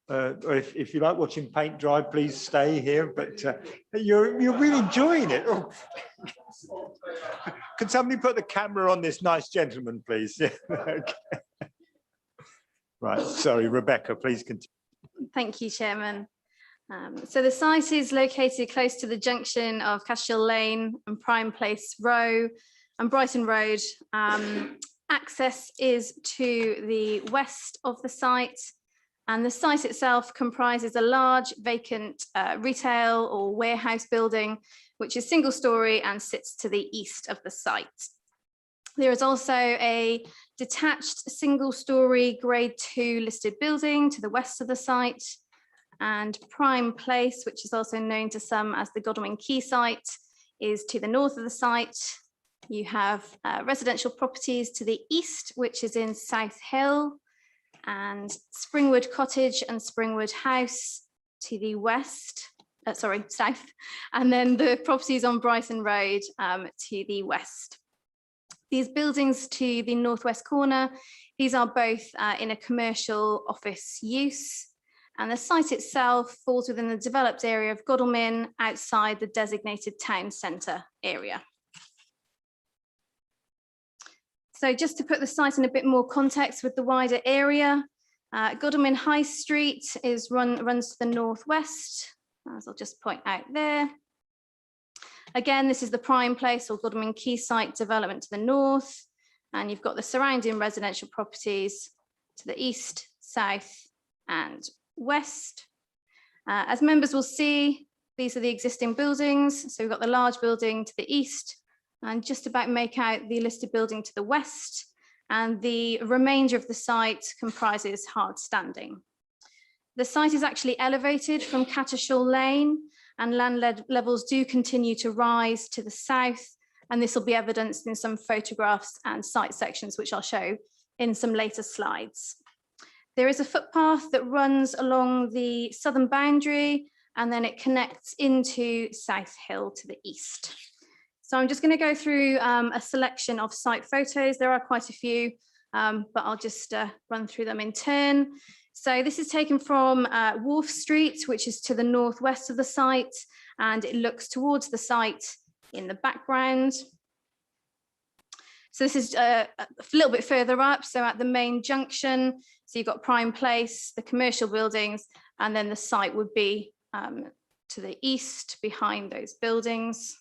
or if you like watching paint dry, please stay here. But you're really enjoying it. Oh. Can somebody put the camera on this nice gentleman, please? Yeah. Okay. Right. Sorry, Rebecca. Please continue. Thank you, Chairman. So the site is located close to the junction of Cashel Lane and Prime Place Row and Brighton Road. Access is to the west of the site, and the site itself comprises a large vacant retail or warehouse building, which is single story and sits to the east of the site. There is also a detached single story grade 2 listed building to the west of the site, and Prime Place, which is also known to some as the Godalming Quay site, is to the north of the site. You have residential properties to the east, which is in South Hill, and Springwood Cottage and Springwood House to the west, south, and then the properties on Brighton Road to the west. These buildings to the northwest corner, these are both in a commercial office use, and the site itself falls within the developed area of Godalming outside the designated town centre area. So just to put the site in a bit more context with the wider area, Godalming High Street runs to the northwest, as I'll just point out there. Again, this is the Prime Place or Godalming Quay site development to the north, and you've got the surrounding residential properties to the east, south, and west. As members will see, these are the existing buildings. So we've got the large building to the east, and just about make out the listed building to the west, and the remainder of the site comprises hard standing. The site is actually elevated from Cattershall Lane, and land levels do continue to rise to the south, and this will be evidenced in some photographs and site sections, which I'll show in some later slides. There is a footpath that runs along the southern boundary, and then it connects into South Hill to the east. So I'm just going to go through a selection of site photos. There are quite a few, but I'll just run through them in turn. So this is taken from Wharf Street, which is to the northwest of the site, and it looks towards the site in the background. So this is a little bit further up, so at the main junction. So you've got Prime Place, the commercial buildings, and then the site would be to the east behind those buildings.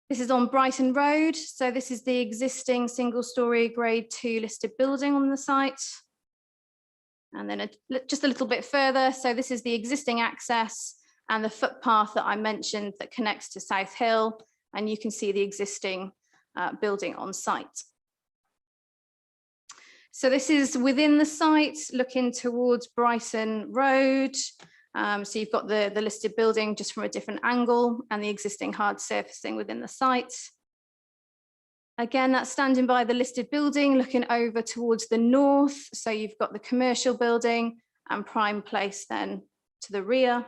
This is on Brighton Road. So this is the existing single-story grade 2 listed building on the site. And then just a little bit further. So this is the existing access and the footpath that I mentioned that connects to South Hill. And you can see the existing building on site. So this is within the site, looking towards Brighton Road. So you've got the listed building just from a different angle and the existing hard surfacing within the site. Again, that's standing by the listed building, looking over towards the north. So you've got the commercial building and Prime Place then to the rear.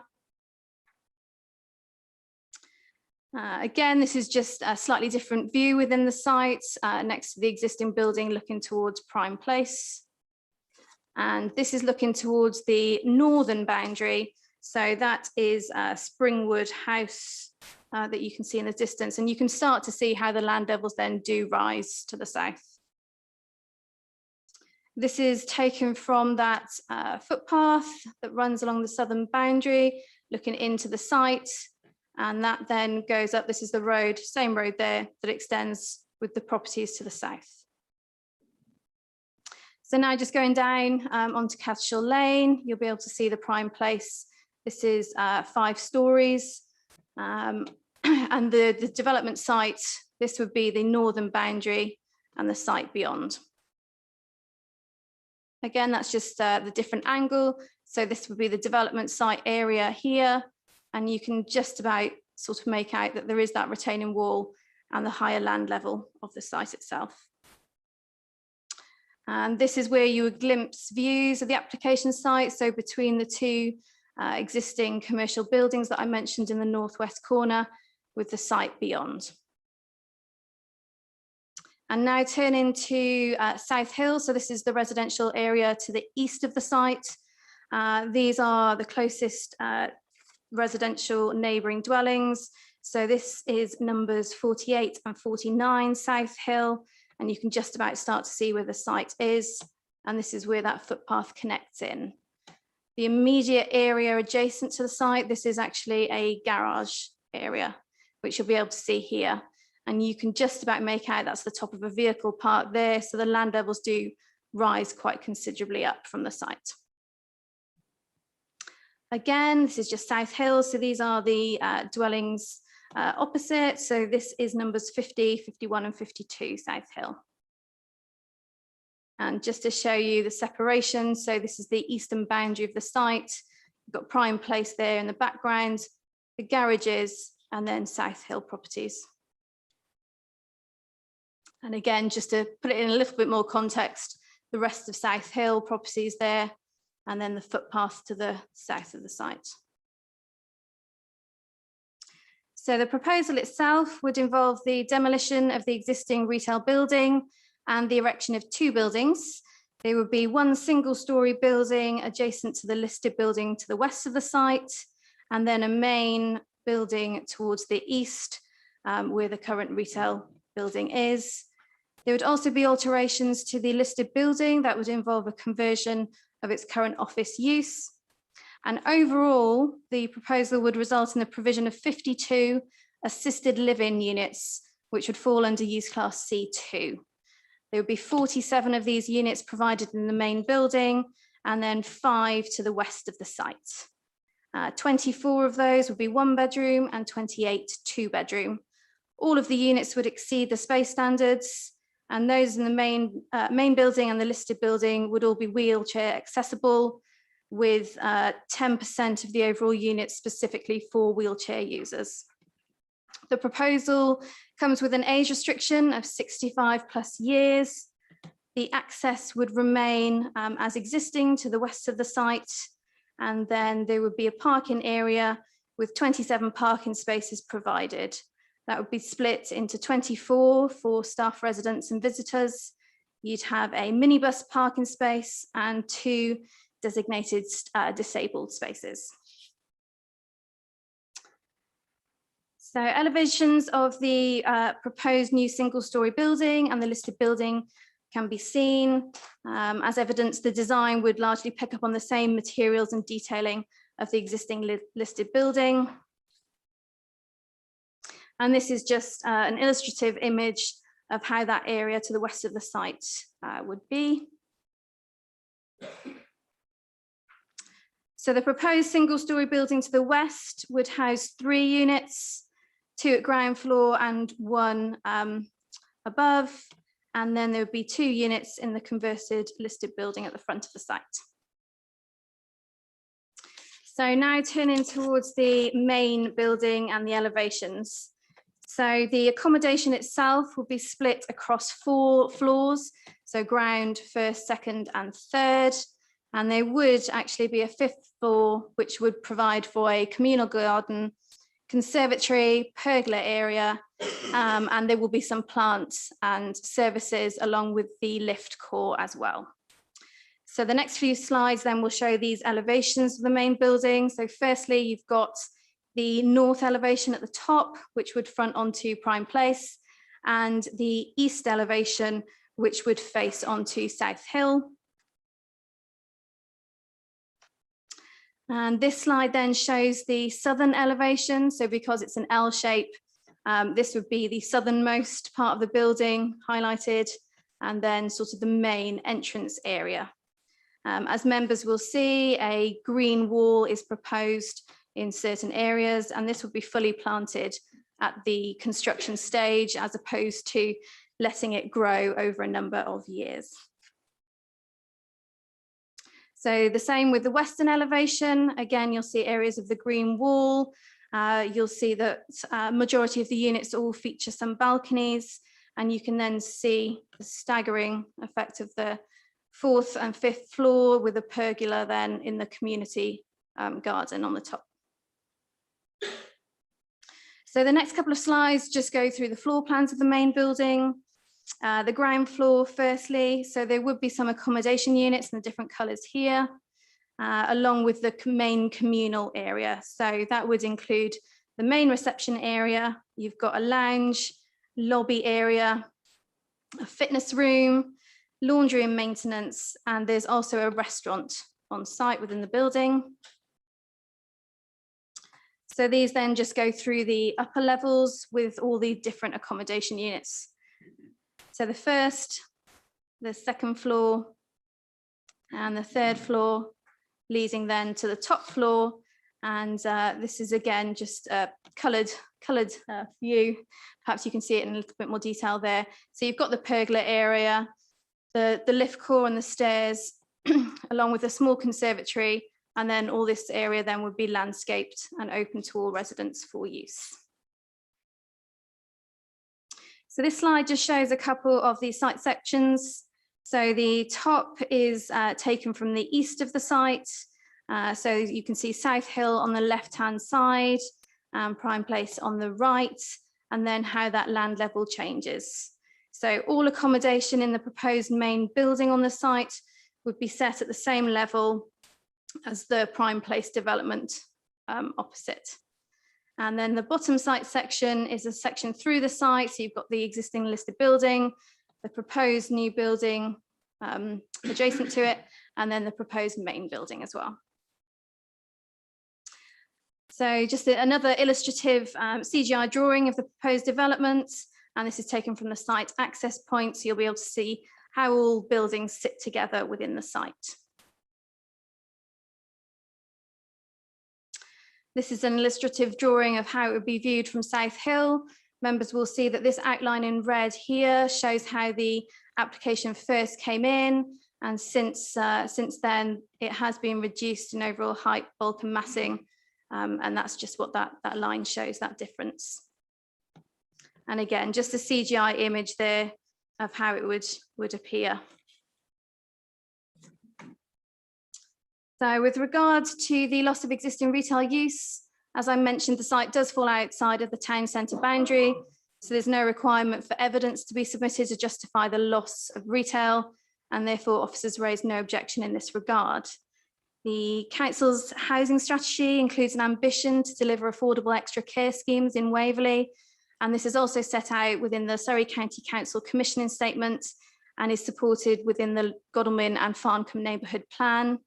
Again, this is just a slightly different view within the site, next to the existing building, looking towards Prime Place. And this is looking towards the northern boundary. So that is Springwood House that you can see in the distance. And you can start to see how the land levels then do rise to the south. This is taken from that footpath that runs along the southern boundary, looking into the site. And that then goes up. This is the road, same road there, that extends with the properties to the south. So now just going down onto Cathedral Lane, you'll be able to see the prime place. This is 5 stories. And the development site, this would be the northern boundary and the site beyond. Again, that's just the different angle. So this would be the development site area here. And you can just about sort of make out that there is that retaining wall and the higher land level of the site itself. And this is where you would glimpse views of the application site. So between the 2 existing commercial buildings that I mentioned in the northwest corner with the site beyond. And now turning to South Hill. So this is the residential area to the east of the site. These are the closest residential neighbouring dwellings. So this is numbers 48 and 49 South Hill. And you can just about start to see where the site is. And this is where that footpath connects in. The immediate area adjacent to the site, this is actually a garage area, which you'll be able to see here. And you can just about make out that's the top of a vehicle park there. So the land levels do rise quite considerably up from the site. Again, this is just South Hill. So these are the dwellings opposite. So this is numbers 50, 51 and 52 South Hill. And just to show you the separation, so this is the eastern boundary of the site. You've got prime place there in the background, the garages, and then South Hill properties. And again, just to put it in a little bit more context, the rest of South Hill properties there, and then the footpath to the south of the site. So the proposal itself would involve the demolition of the existing retail building and the erection of 2 buildings. There would be 1 single-storey building adjacent to the listed building to the west of the site, and then a main building towards the east, where the current retail building is. There would also be alterations to the listed building that would involve a conversion of its current office use. And overall, the proposal would result in the provision of 52 assisted living units, which would fall under use class C2. There would be 47 of these units provided in the main building, and then 5 to the west of the site. 24 of those would be 1-bedroom and 28 2-bedroom. All of the units would exceed the space standards, and those in the main building and the listed building would all be wheelchair accessible, with 10% of the overall units specifically for wheelchair users. The proposal comes with an age restriction of 65+ years. The access would remain as existing to the west of the site, and then there would be a parking area with 27 parking spaces provided. That would be split into 24 for staff, residents and visitors. You'd have a minibus parking space and 2 designated disabled spaces. So elevations of the proposed new single-storey building and the listed building can be seen. As evidence, the design would largely pick up on the same materials and detailing of the existing listed building. And this is just an illustrative image of how that area to the west of the site would be. So the proposed single-storey building to the west would house 3 units, 2 at ground floor and 1 above. And then there would be 2 units in the converted listed building at the front of the site. So now turning towards the main building and the elevations. So the accommodation itself will be split across 4 floors, so ground, first, second and third. And there would actually be a 5th floor, which would provide for a communal garden, conservatory, pergola area, and there will be some plants and services along with the lift core as well. So the next few slides then will show these elevations of the main building. So firstly, you've got the north elevation at the top, which would front onto Prime Place, and the east elevation, which would face onto South Hill. And this slide then shows the southern elevation. So because it's an L shape, this would be the southernmost part of the building highlighted. and then sort of the main entrance area. As members will see, a green wall is proposed in certain areas, and this will be fully planted at the construction stage as opposed to letting it grow over a number of years. So the same with the western elevation. Again, you'll see areas of the green wall. You'll see that majority of the units all feature some balconies, and you can then see the staggering effect of the 4th and 5th floor with a pergola then in the community garden on the top. So the next couple of slides just go through the floor plans of the main building. The ground floor firstly, so there would be some accommodation units in the different colours here, along with the main communal area. So that would include the main reception area. You've got a lounge, lobby area, a fitness room, laundry and maintenance, and there's also a restaurant on site within the building. So these then just go through the upper levels with all the different accommodation units. So the first, the second floor, and the 3rd floor, leading then to the top floor. And this is again just a coloured view. Perhaps you can see it in a little bit more detail there. So you've got the pergola area, the lift core and the stairs, along with a small conservatory, and then all this area then would be landscaped and open to all residents for use. So this slide just shows a couple of the site sections. So the top is taken from the east of the site. So you can see South Hill on the left-hand side, Prime Place on the right, and then how that land level changes. So all accommodation in the proposed main building on the site would be set at the same level as the Prime Place development opposite. And then the bottom site section is a section through the site. So you've got the existing listed building, the proposed new building adjacent to it, and then the proposed main building as well. So just another illustrative CGI drawing of the proposed development. And this is taken from the site access point. So you'll be able to see how all buildings sit together within the site. This is an illustrative drawing of how it would be viewed from South Hill. Members will see that this outline in red here shows how the application first came in, and since then it has been reduced in overall height, bulk and massing, and that's just what that line shows, that difference. And again, just a CGI image there of how it would appear. So with regards to the loss of existing retail use, as I mentioned, the site does fall outside of the town centre boundary, so there's no requirement for evidence to be submitted to justify the loss of retail, and therefore officers raised no objection in this regard. The council's housing strategy includes an ambition to deliver affordable extra care schemes in Waverley, and this is also set out within the Surrey County Council commissioning statement and is supported within the Godalming and Farncombe neighbourhood plan.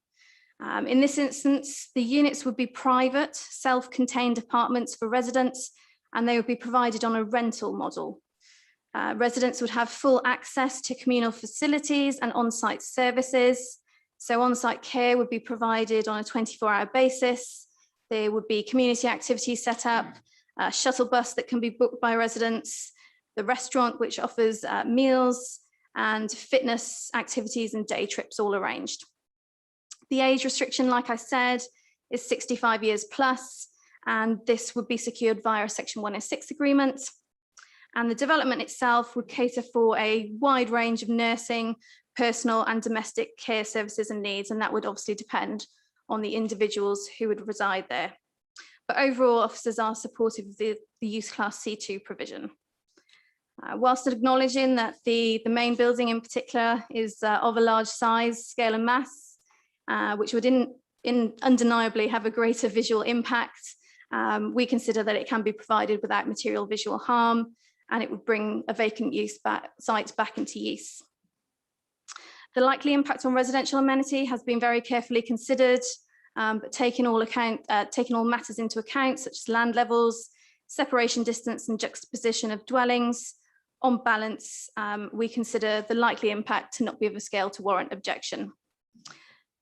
In this instance, the units would be private, self-contained apartments for residents, and they would be provided on a rental model. Residents would have full access to communal facilities and on-site services. So on-site care would be provided on a 24-hour basis. There would be community activities set up, a shuttle bus that can be booked by residents, the restaurant which offers meals, and fitness activities and day trips all arranged. The age restriction, like I said, is 65 years plus, and this would be secured via a Section 106 agreement. And the development itself would cater for a wide range of nursing, personal and domestic care services and needs, and that would obviously depend on the individuals who would reside there. But overall, officers are supportive of the use class C2 provision. Whilst acknowledging that the main building in particular is of a large size, scale and mass, which would undeniably have a greater visual impact, we consider that it can be provided without material visual harm, and it would bring a vacant use sites back into use. The likely impact on residential amenity has been very carefully considered, but taking all matters into account, such as land levels, separation distance and juxtaposition of dwellings, on balance, we consider the likely impact to not be of a scale to warrant objection.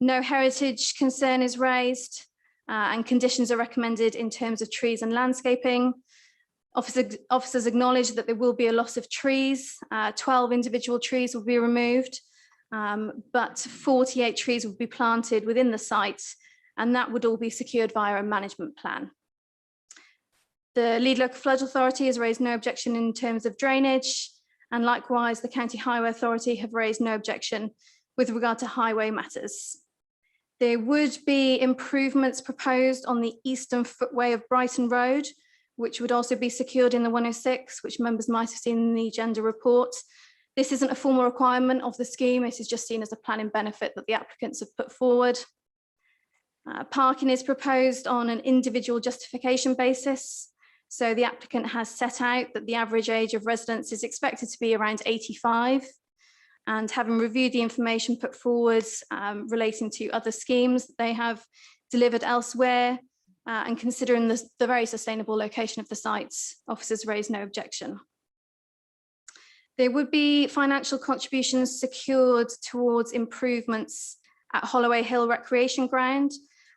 No heritage concern is raised, and conditions are recommended in terms of trees and landscaping. Officers acknowledge that there will be a loss of trees. 12 individual trees will be removed, but 48 trees will be planted within the site, and that would all be secured via a management plan. The Lead Local Flood Authority has raised no objection in terms of drainage, and likewise the County Highway Authority have raised no objection with regard to highway matters. There would be improvements proposed on the eastern footway of Brighton Road, which would also be secured in the 106, which members might have seen in the agenda report. This isn't a formal requirement of the scheme, it is just seen as a planning benefit that the applicants have put forward. Parking is proposed on an individual justification basis. So the applicant has set out that the average age of residents is expected to be around 85. And having reviewed the information put forward relating to other schemes that they have delivered elsewhere, and considering the very sustainable location of the sites, officers raise no objection. There would be financial contributions secured towards improvements at Holloway Hill Recreation Ground,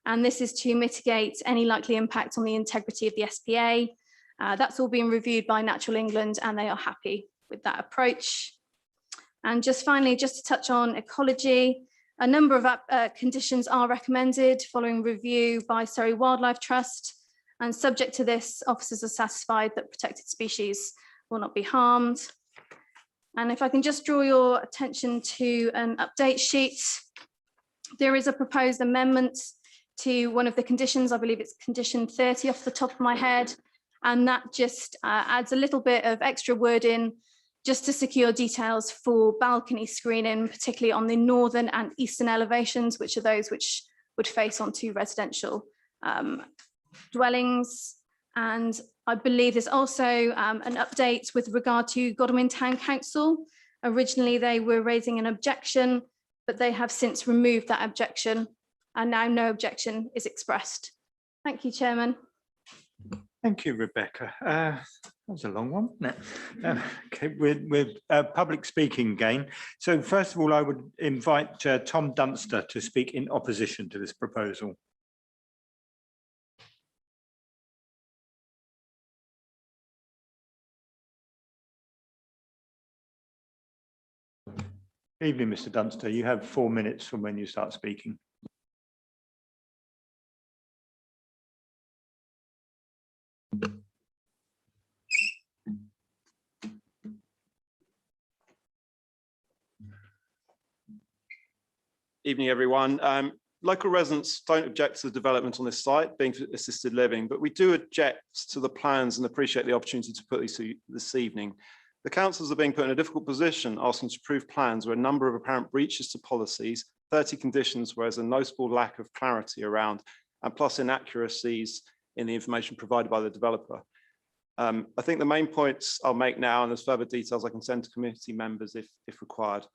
and this is to mitigate any likely impact on the integrity of the SPA. That's all being reviewed by Natural England, and they are happy with that approach. And just finally, just to touch on ecology, a number of conditions are recommended following review by Surrey Wildlife Trust, and subject to this, officers are satisfied that protected species will not be harmed. And if I can just draw your attention to an update sheet, there is a proposed amendment to one of the conditions. I believe it's condition 30 off the top of my head, and that just adds a little bit of extra wording just to secure details for balcony screening, particularly on the northern and eastern elevations, which are those which would face onto residential dwellings. And I believe there's also an update with regard to Godalming Town Council. Originally, they were raising an objection, but they have since removed that objection, and now no objection is expressed. Thank you, Chairman. Thank you, Rebecca. That was a long one, wasn't it? Okay, we're public speaking again. So first of all, I would invite Tom Dunster to speak in opposition to this proposal. Evening, Mr. Dunster. You have 4 minutes from when you start speaking. Evening, everyone. Local residents don't object to the development on this site being for assisted living, but we do object to the plans and appreciate the opportunity to put these this evening. The councils are being put in a difficult position asking to approve plans where a number of apparent breaches to policies, 30 conditions where there's a noticeable lack of clarity around, and plus inaccuracies in the information provided by the developer. I think the main points I'll make now, and there's further details I can send to committee members if required.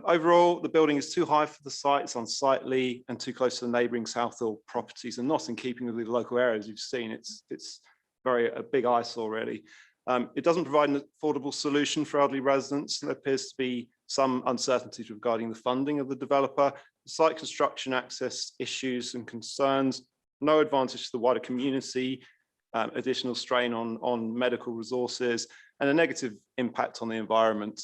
Overall, the building is too high for the site, it's unsightly and too close to the neighbouring Southhill properties and not in keeping with the local areas you've seen. It's a big eyesore really. It doesn't provide an affordable solution for elderly residents. There appears to be some uncertainties regarding the funding of the developer, site construction access issues and concerns, no advantage to the wider community, additional strain on medical resources, and a negative impact on the environment.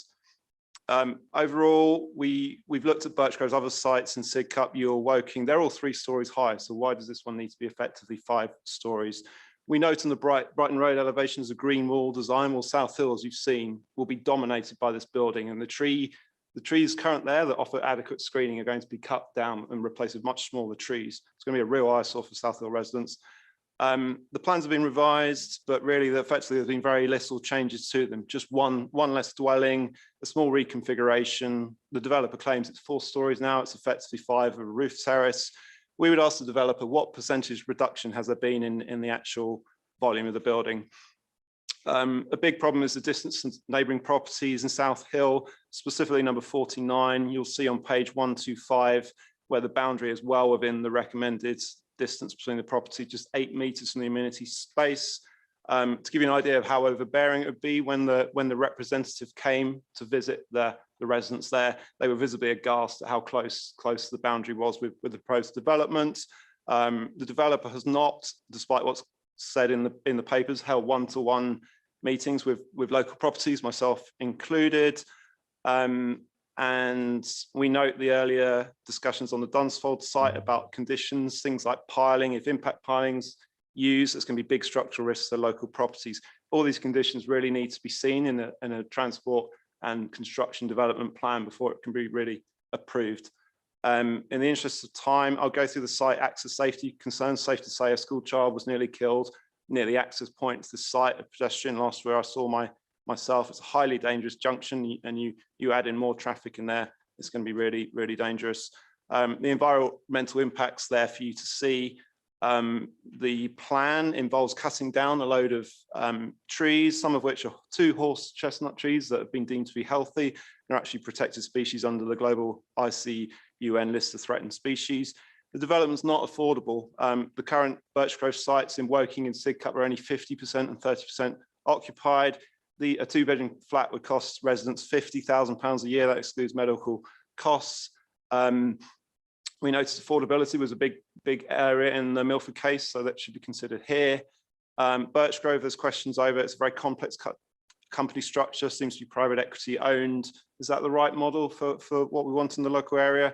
Overall, we've looked at Birchgrove's other sites in Sidcup, Ewell, Woking. They're all 3 stories high, so why does this one need to be effectively 5 stories? We note on the Brighton Road elevations, a green wall design. Well, South Hill, as you've seen, will be dominated by this building, and the trees current there that offer adequate screening are going to be cut down and replaced with much smaller trees. It's going to be a real eyesore for South Hill residents. The plans have been revised, but really effectively there's been very little changes to them. Just one less dwelling, a small reconfiguration. The developer claims it's 4 stories now, it's effectively 5 of a roof terrace. We would ask the developer what percentage reduction has there been in the actual volume of the building. A big problem is the distance to neighbouring properties in South Hill, specifically number 49. You'll see on page 125 where the boundary is well within the recommended distance between the property, just 8 metres from the amenity space. To give you an idea of how overbearing it would be when the representative came to visit the residents there, they were visibly aghast at how close the boundary was with the proposed development. The developer has not, despite what's said in the papers, held one-to-one meetings with local properties, myself included. And we note the earlier discussions on the Dunsfold site about conditions, things like piling. If impact piling's used, it's going to be big structural risks to local properties. All these conditions really need to be seen in a transport and construction development plan before it can be really approved. In the interest of time, I'll go through the site access safety concerns. Safe to say a school child was nearly killed near the access point to the site. A pedestrian last where I saw myself. It's a highly dangerous junction, and you add in more traffic in there, it's going to be really, really dangerous. The environmental impacts there for you to see. The plan involves cutting down a load of trees, some of which are 2 horse chestnut trees that have been deemed to be healthy. They're actually protected species under the global ICUN list of threatened species. The development's not affordable. The current Birchgrove sites in Woking and Sidcup are only 50% and 30% occupied. A 2-bedroom flat would cost residents £50,000 a year. That excludes medical costs. We noticed affordability was a big area in the Milford case, so that should be considered here. Birchgrove, there's questions over. It's a very complex company structure, seems to be private equity owned. Is that the right model for what we want in the local area?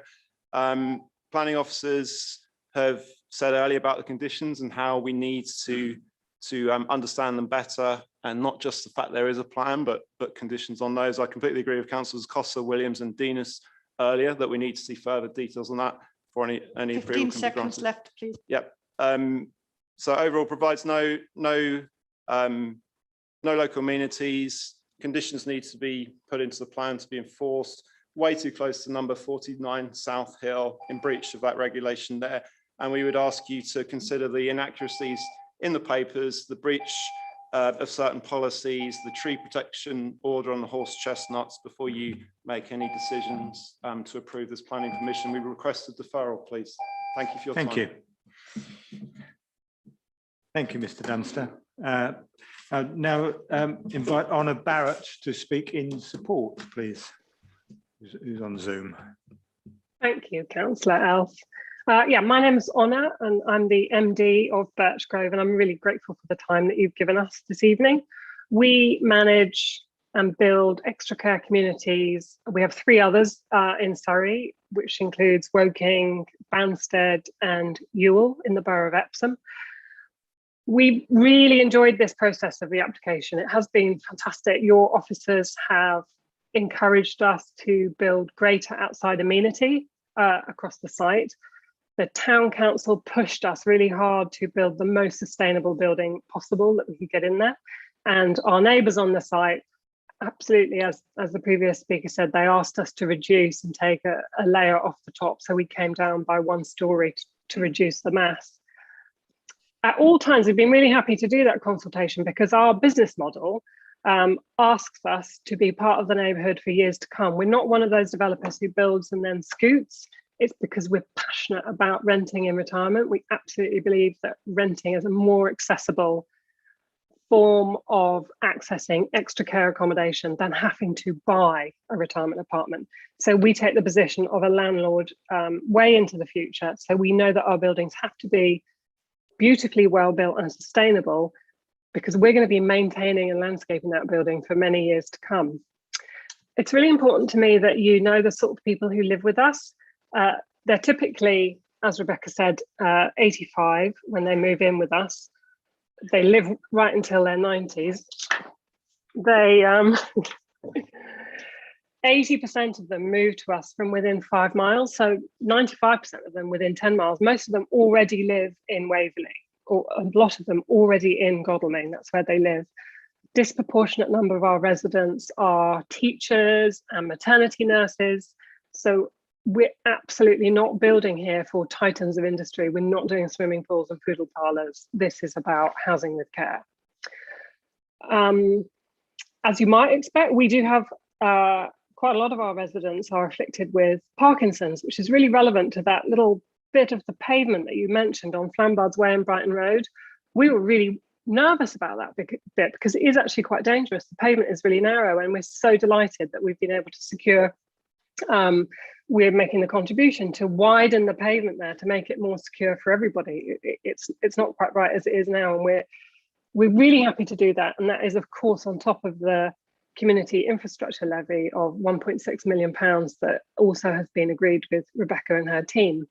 Planning officers have said earlier about the conditions and how we need to understand them better, and not just the fact there is a plan, but conditions on those. I completely agree with Councillors Costa, Williams and Denis earlier that we need to see further details on that for any 15 seconds left, please. Yep. So overall provides no local amenities. Conditions need to be put into the plan to be enforced. Way too close to number 49 South Hill, in breach of that regulation there. And we would ask you to consider the inaccuracies in the papers, the breach of certain policies, the tree protection order on the horse chestnuts before you make any decisions to approve this planning permission. We request a deferral, please. Thank you for your time. Thank you. Thank you, Mr. Dunster. Now invite Honor Barrett to speak in support, please, who's on Zoom. Thank you, Councillor Elf. Yeah, my name is Honor and I'm the MD of Birchgrove, and I'm really grateful for the time that you've given us this evening. We manage and build extra care communities. We have 3 others in Surrey, which includes Woking, Banstead and Ewell in the borough of Epsom. We really enjoyed this process of the application. It has been fantastic. Your officers have encouraged us to build greater outside amenity across the site. The town council pushed us really hard to build the most sustainable building possible that we could get in there. And our neighbours on the site, absolutely, as the previous speaker said, they asked us to reduce and take a layer off the top. So we came down by 1 story to reduce the mass. At all times, we've been really happy to do that consultation because our business model asks us to be part of the neighbourhood for years to come. We're not one of those developers who builds and then scoots. It's because we're passionate about renting in retirement. We absolutely believe that renting is a more accessible form of accessing extra care accommodation than having to buy a retirement apartment. So we take the position of a landlord way into the future. So we know that our buildings have to be beautifully well built and sustainable, because we're going to be maintaining and landscaping that building for many years to come. It's really important to me that you know the sort of people who live with us. They're typically, as Rebecca said, 85 when they move in with us. They live right until their 90s. They 80% of them move to us from within 5 miles, so 95% of them within 10 miles. Most of them already live in Waverley, or a lot of them already in Godalming. That's where they live. Disproportionate number of our residents are teachers and maternity nurses. So we're absolutely not building here for titans of industry. We're not doing swimming pools and poodle parlours. This is about housing with care. As you might expect, we do have quite a lot of our residents are afflicted with Parkinson's, which is really relevant to that little bit of the pavement that you mentioned on Flambards Way and Brighton Road. We were really nervous about that bit because it is actually quite dangerous. The pavement is really narrow, and we're so delighted that we've been able to secure, we're making the contribution to widen the pavement there to make it more secure for everybody. It's not quite right as it is now, and we're really happy to do that. And that is, of course, on top of the community infrastructure levy of £1.6 million that also has been agreed with Rebecca and her team.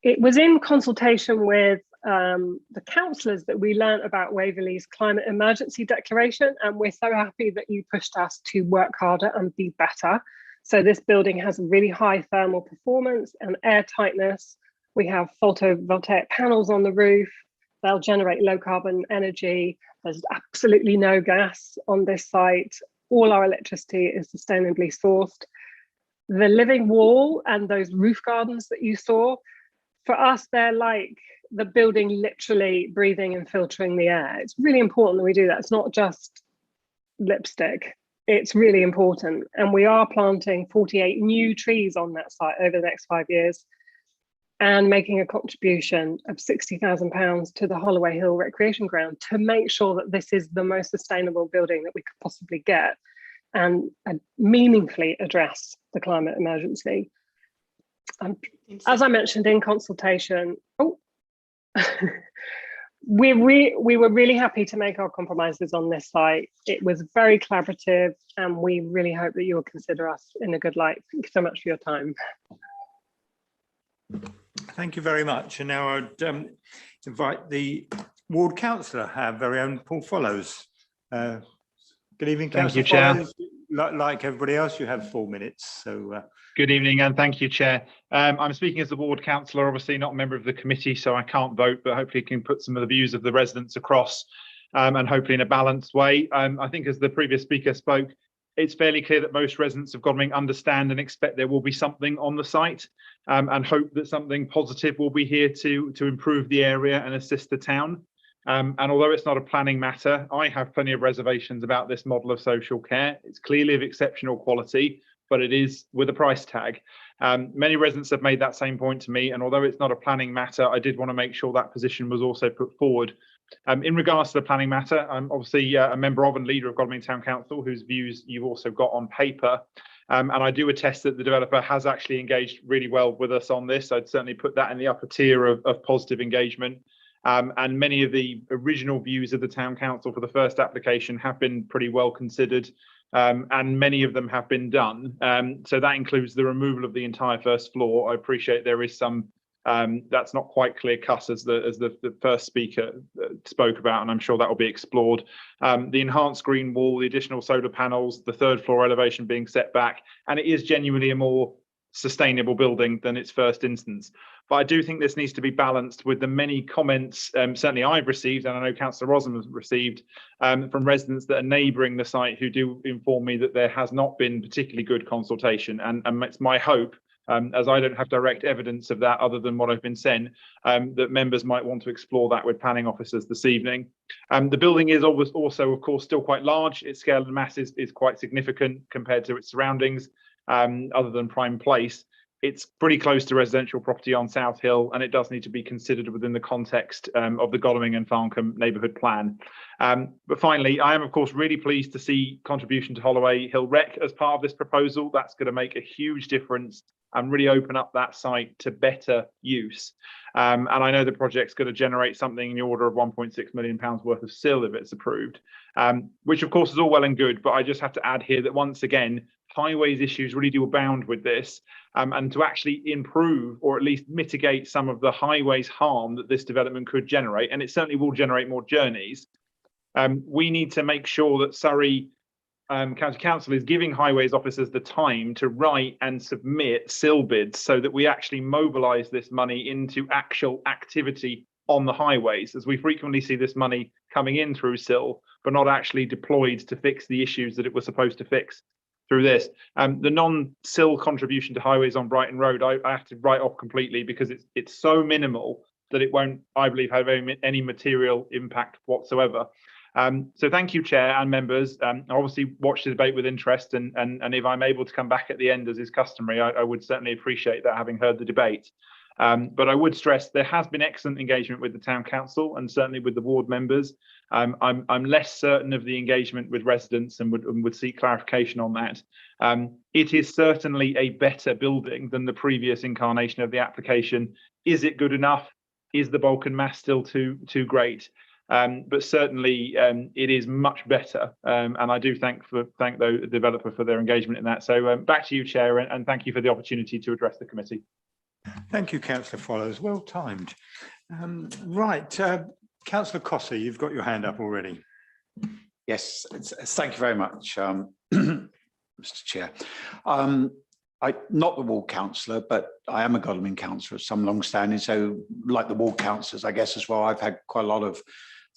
It was in consultation with the councillors that we learnt about Waverley's climate emergency declaration, and we're so happy that you pushed us to work harder and be better. So this building has a really high thermal performance and air tightness. We have photovoltaic panels on the roof. They'll generate low carbon energy. There's absolutely no gas on this site. All our electricity is sustainably sourced. The living wall and those roof gardens that you saw, for us, they're like the building literally breathing and filtering the air. It's really important that we do that. It's not just lipstick. It's really important. And we are planting 48 new trees on that site over the next 5 years and making a contribution of £60,000 to the Holloway Hill Recreation Ground to make sure that this is the most sustainable building that we could possibly get and meaningfully address the climate emergency. As I mentioned in consultation, we were really happy to make our compromises on this site. It was very collaborative, and we really hope that you will consider us in a good light. Thank you so much for your time. Thank you very much. And now I'd invite the ward councillor, our very own Paul Follows. Good evening, Thank you, Councillor Chair. Follows. Like everybody else, you have 4 minutes. So Good evening and thank you, Chair. I'm speaking as the ward councillor, obviously not a member of the committee, so I can't vote, but hopefully can put some of the views of the residents across and hopefully in a balanced way. I think as the previous speaker spoke, it's fairly clear that most residents of Godalming understand and expect there will be something on the site and hope that something positive will be here to improve the area and assist the town. And although it's not a planning matter, I have plenty of reservations about this model of social care. It's clearly of exceptional quality, but it is with a price tag. Many residents have made that same point to me, and although it's not a planning matter, I did want to make sure that position was also put forward. In regards to the planning matter, I'm obviously a member of and leader of Godalming Town Council, whose views you've also got on paper. And I do attest that the developer has actually engaged really well with us on this. I'd certainly put that in the upper tier of positive engagement. And many of the original views of the Town Council for the first application have been pretty well considered, and many of them have been done. So that includes the removal of the entire first floor. I appreciate there is some that's not quite clear cut as the first speaker spoke about, and I'm sure that will be explored. The enhanced green wall, the additional solar panels, the third floor elevation being set back, and it is genuinely a more sustainable building than its first instance. But I do think this needs to be balanced with the many comments, certainly I've received, and I know Councillor Rossum has received, from residents that are neighbouring the site who do inform me that there has not been particularly good consultation. And it's my hope, as I don't have direct evidence of that other than what I've been sent, that members might want to explore that with planning officers this evening. The building is also, of course, still quite large. Its scale and mass is quite significant compared to its surroundings, other than Prime Place. It's pretty close to residential property on South Hill, and it does need to be considered within the context of the Godalming and Farncombe neighbourhood plan. But finally, I am, of course, really pleased to see contribution to Holloway Hill Rec as part of this proposal. That's going to make a huge difference and really open up that site to better use. And I know the project's going to generate something in the order of £1.6 million worth of SIL if it's approved, which, of course, is all well and good. But I just have to add here that, once again, highways issues really do abound with this, and to actually improve or at least mitigate some of the highways harm that this development could generate, and it certainly will generate more journeys, we need to make sure that Surrey County Council is giving highways officers the time to write and submit SIL bids so that we actually mobilise this money into actual activity on the highways, as we frequently see this money coming in through SIL, but not actually deployed to fix the issues that it was supposed to fix through this. The non-SIL contribution to highways on Brighton Road, I have to write off completely because it's so minimal that it won't, I believe, have any material impact whatsoever. So thank you, Chair and members. I obviously watched the debate with interest, and if I'm able to come back at the end as is customary, I would certainly appreciate that, having heard the debate. But I would stress there has been excellent engagement with the town council and certainly with the ward members. I'm less certain of the engagement with residents and would seek clarification on that. It is certainly a better building than the previous incarnation of the application. Is it good enough? Is the bulk and mass still too great? But certainly it is much better, and I do thank the developer for their engagement in that. So back to you, Chair, and thank you for the opportunity to address the committee. Thank you, Councillor Follows. Well timed. Right, Councillor Cossey, you've got your hand up already. Yes, thank you very much, Mr. Chair. I'm not the ward councillor, but I am a Godalming councillor of some long standing. So like the ward councillors, I guess as well, I've had quite a lot of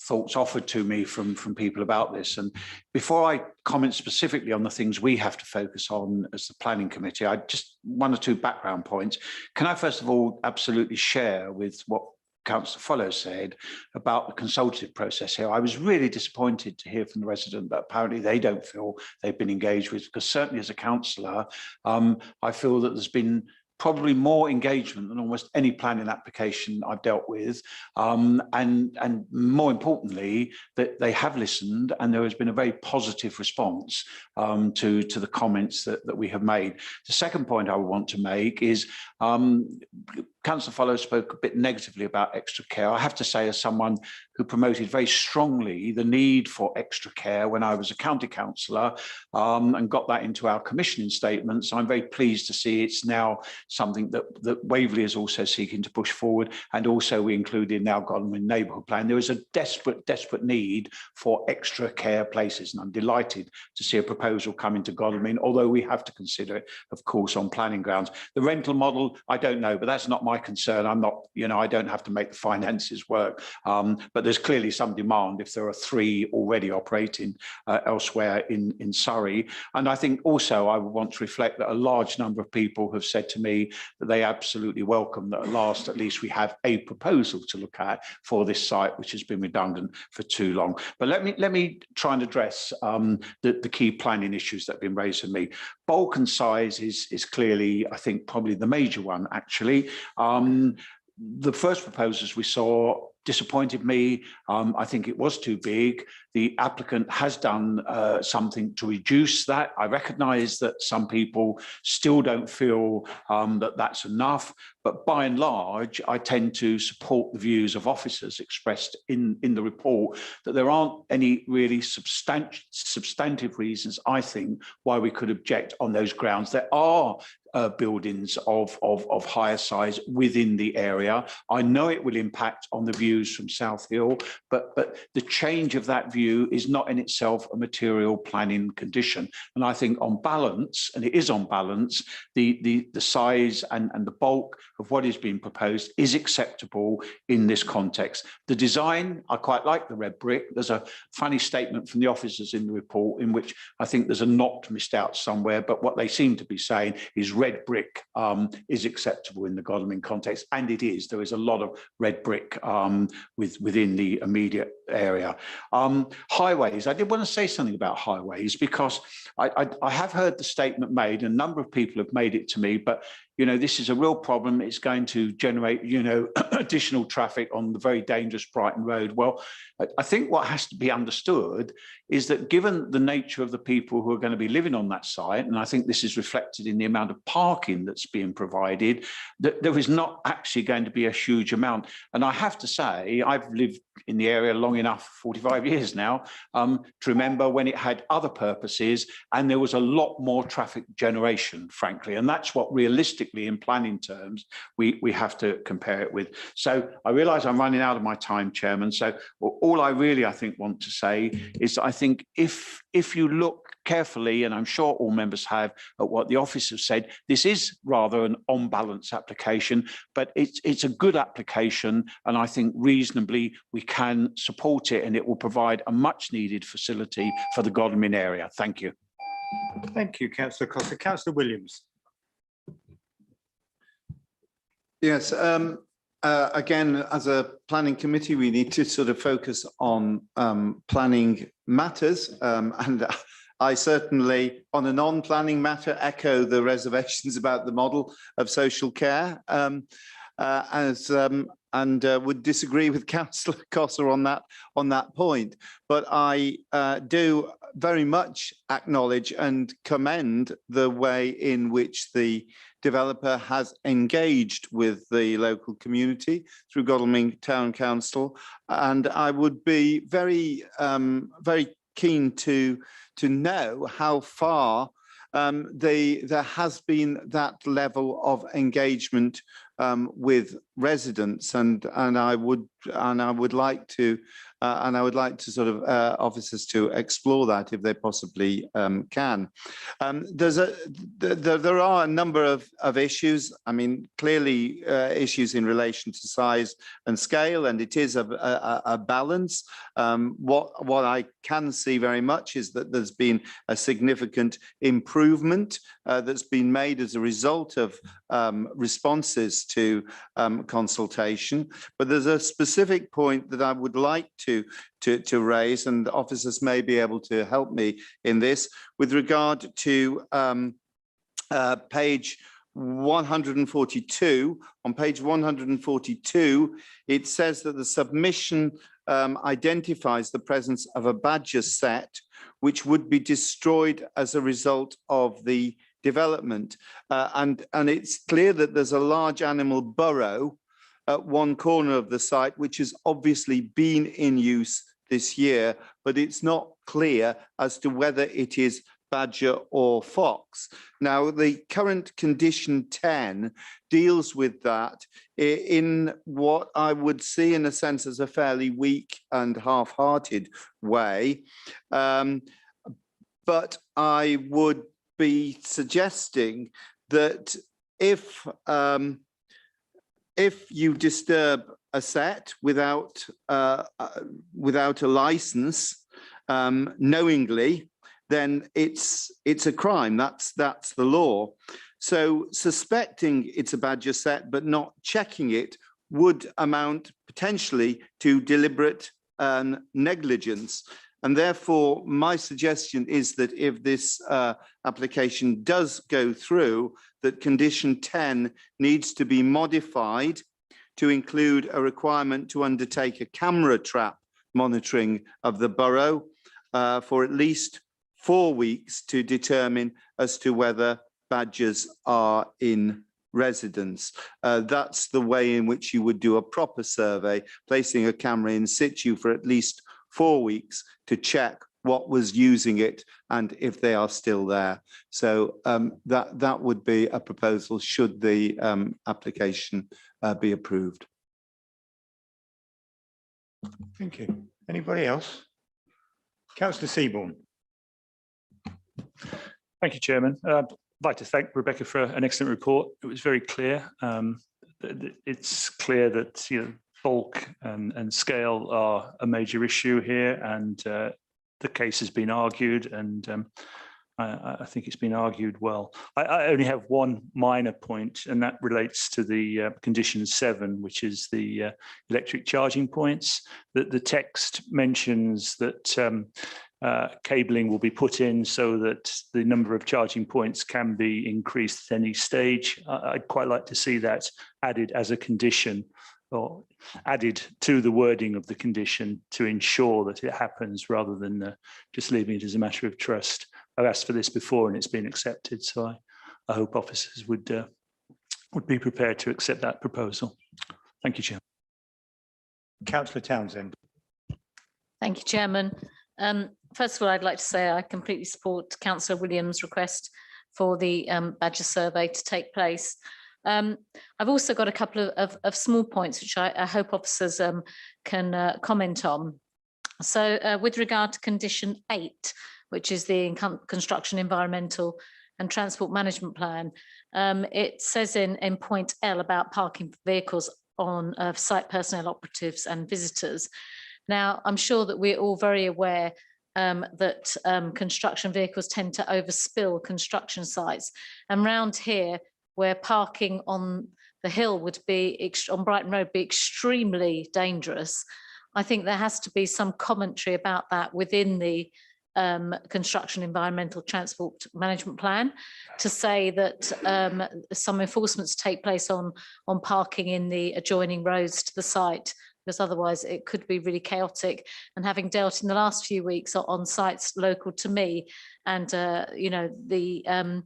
thoughts offered to me from people about this. And before I comment specifically on the things we have to focus on as the planning committee, I just one or two background points. Can I first of all absolutely share with what Councillor Follows said about the consultative process here? I was really disappointed to hear from the resident that apparently they don't feel they've been engaged with, because certainly as a councillor, I feel that there's been probably more engagement than almost any planning application I've dealt with, and more importantly, that they have listened and there has been a very positive response to the comments that we have made. The second point I would want to make is Councillor Follows spoke a bit negatively about extra care. I have to say, as someone who promoted very strongly the need for extra care when I was a county councillor and got that into our commissioning statements, I'm very pleased to see it's now something that Waverley is also seeking to push forward, and also we included in our Godalming neighbourhood plan. There is a desperate need for extra care places, and I'm delighted to see a proposal come into Godalming, although we have to consider it, of course, on planning grounds. The rental model, I don't know, but that's not my concern. I'm not, I don't have to make the finances work, but there's clearly some demand if there are 3 already operating elsewhere in Surrey. And I think also I would want to reflect that a large number of people have said to me that they absolutely welcome that at least we have a proposal to look at for this site, which has been redundant for too long. But let me try and address the key planning issues that have been raised with me. Bulk and size is clearly, I think, probably the major one, actually. The first proposals we saw disappointed me. I think it was too big. The applicant has done something to reduce that. I recognise that some people still don't feel that that's enough, but by and large, I tend to support the views of officers expressed in the report that there aren't any really substantive reasons, I think, why we could object on those grounds. There are buildings of higher size within the area. I know it will impact on the views from South Hill, but the change of that view is not in itself a material planning condition. And I think on balance, and it is on balance, the size and the bulk of what is being proposed is acceptable in this context. The design, I quite like the red brick. There's a funny statement from the officers in the report in which I think there's a not missed out somewhere, but what they seem to be saying is red brick is acceptable in the Godalming context, and it is. There is a lot of red brick within the immediate area. Highways, I did want to say something about highways because I have heard the statement made, and a number of people have made it to me, but this is a real problem. It's going to generate, additional traffic on the very dangerous Brighton Road. Well, I think what has to be understood is that given the nature of the people who are going to be living on that site, and I think this is reflected in the amount of parking that's being provided, that there is not actually going to be a huge amount. And I have to say, I've lived in the area long enough, 45 years now, to remember when it had other purposes and there was a lot more traffic generation, frankly. And that's what realistically in planning terms we have to compare it with. So I realise I'm running out of my time, Chairman. So all I really, I think, want to say is I think if you look carefully, and I'm sure all members have, at what the office have said, this is rather an on-balance application, but it's a good application, and I think reasonably we can support it, and it will provide a much-needed facility for the Godalming area. Thank you. Thank you, Councillor Costa. Councillor Williams. Yes, again, as a planning committee, we need to sort of focus on planning matters, and I certainly, on a non-planning matter, echo the reservations about the model of social care. and would disagree with Councillor Coster on that point. But I do very much acknowledge and commend the way in which the developer has engaged with the local community through Godalming Town Council, and I would be very keen to know how far there has been that level of engagement with residents, and I would like to sort of officers to explore that if they possibly can. There are a number of issues. I mean, clearly issues in relation to size and scale, and it is a balance. What I can see very much is that there's been a significant improvement that's been made as a result of responses to consultation. But there's a specific point that I would like to raise, and officers may be able to help me in this, with regard to page 142. On page 142, it says that the submission identifies the presence of a badger set which would be destroyed as a result of the development. And it's clear that there's a large animal burrow at one corner of the site, which has obviously been in use this year, but it's not clear as to whether it is badger or fox. Now, the current condition 10 deals with that in what I would see in a sense as a fairly weak and half-hearted way. But I would be suggesting that if you disturb a set without a license knowingly, then it's a crime. That's the law. So suspecting it's a badger set but not checking it would amount potentially to deliberate negligence. And therefore, my suggestion is that if this application does go through, that condition 10 needs to be modified to include a requirement to undertake a camera trap monitoring of the borough for at least 4 weeks to determine as to whether badgers are in residence. That's the way in which you would do a proper survey, placing a camera in situ for at least 4 weeks to check what was using it and if they are still there. So that would be a proposal should the application be approved. Thank you. Anybody else? Councillor Seaborn. Thank you, Chairman. I'd like to thank Rebecca for an excellent report. It was very clear. It's clear that bulk and scale are a major issue here, and the case has been argued, and I think it's been argued well. I only have one minor point, and that relates to the condition 7, which is the electric charging points. The text mentions that cabling will be put in so that the number of charging points can be increased at any stage. I'd quite like to see that added as a condition, or added to the wording of the condition to ensure that it happens, rather than just leaving it as a matter of trust. I've asked for this before and it's been accepted, so I hope officers would be prepared to accept that proposal. Thank you, Chair. Councillor Townsend. Thank you, Chairman. First of all, I'd like to say I completely support Councillor Williams' request for the badger survey to take place. I've also got a couple of small points which I hope officers can comment on. So with regard to condition 8, which is the construction, environmental and transport management plan, it says in point L about parking vehicles on site personnel, operatives and visitors. Now, I'm sure that we're all very aware that construction vehicles tend to overspill construction sites, and round here, where parking on the hill would be on Brighton Road be extremely dangerous, I think there has to be some commentary about that within the construction environmental transport management plan to say that some enforcements take place on parking in the adjoining roads to the site, because otherwise it could be really chaotic. And having dealt in the last few weeks on sites local to me, and you know, the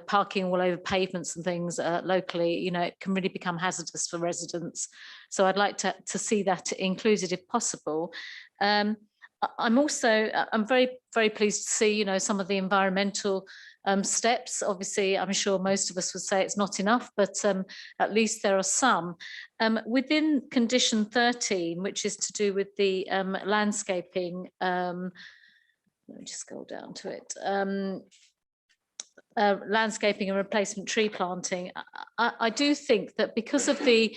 parking all over pavements and things locally, you know, it can really become hazardous for residents. So I'd like to see that included if possible. I'm very pleased to see, you know, some of the environmental steps. Obviously, I'm sure most of us would say it's not enough, but at least there are some. Within condition 13, which is to do with the landscaping, let me just scroll down to it. Landscaping and replacement tree planting. I do think that because of the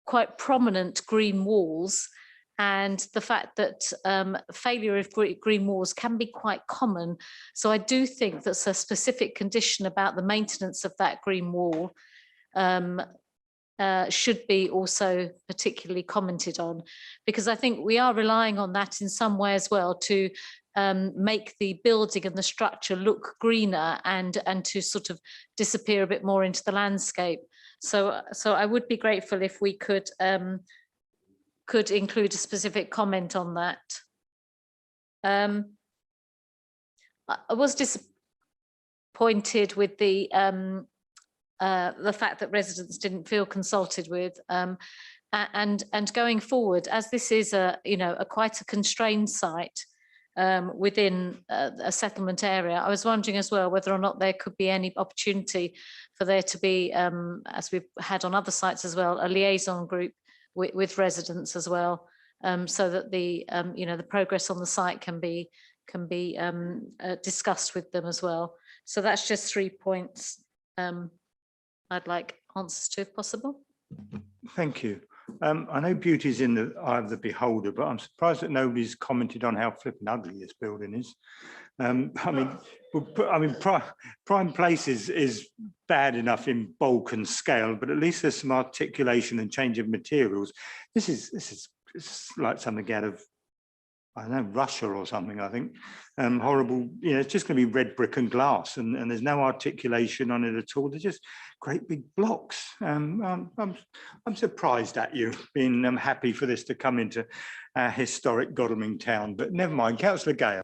quite prominent green walls, and the fact that failure of green walls can be quite common. So I do think that's a specific condition about the maintenance of that green wall should be also particularly commented on, because I think we are relying on that in some way as well to make the building and the structure look greener and to sort of disappear a bit more into the landscape. So I would be grateful if we could include a specific comment on that. I was disappointed with the fact that residents didn't feel consulted with, and going forward, as this is a quite a constrained site within a settlement area, I was wondering as well whether or not there could be any opportunity for there to be, as we've had on other sites as well, a liaison group with residents as well, so that the the progress on the site can be discussed with them as well. So that's just 3 points I'd like answers to if possible. Thank you. I know beauty is in the eye of the beholder, but I'm surprised that nobody's commented on how flipping ugly this building is. Prime Place is bad enough in bulk and scale, but at least there's some articulation and change of materials. This is like something out of, I don't know, Russia or something, I think. Horrible, you know, it's just going to be red brick and glass, and there's no articulation on it at all. They're just great big blocks. I'm surprised at you being happy for this to come into our historic Godalming town, but never mind. Councillor Gale.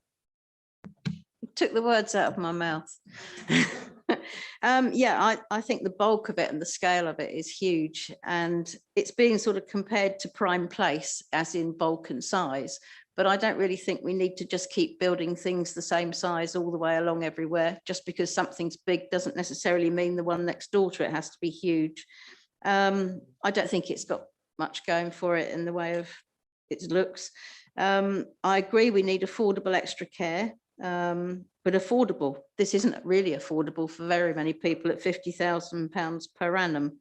Took the words out of my mouth. Yeah, I think the bulk of it and the scale of it is huge, and it's being sort of compared to Prime Place as in bulk and size, but I don't really think we need to just keep building things the same size all the way along everywhere. Just because something's big doesn't necessarily mean the one next door to it has to be huge. I don't think it's got much going for it in the way of its looks. I agree we need affordable extra care. But affordable, this isn't really affordable for very many people at £50,000 per annum.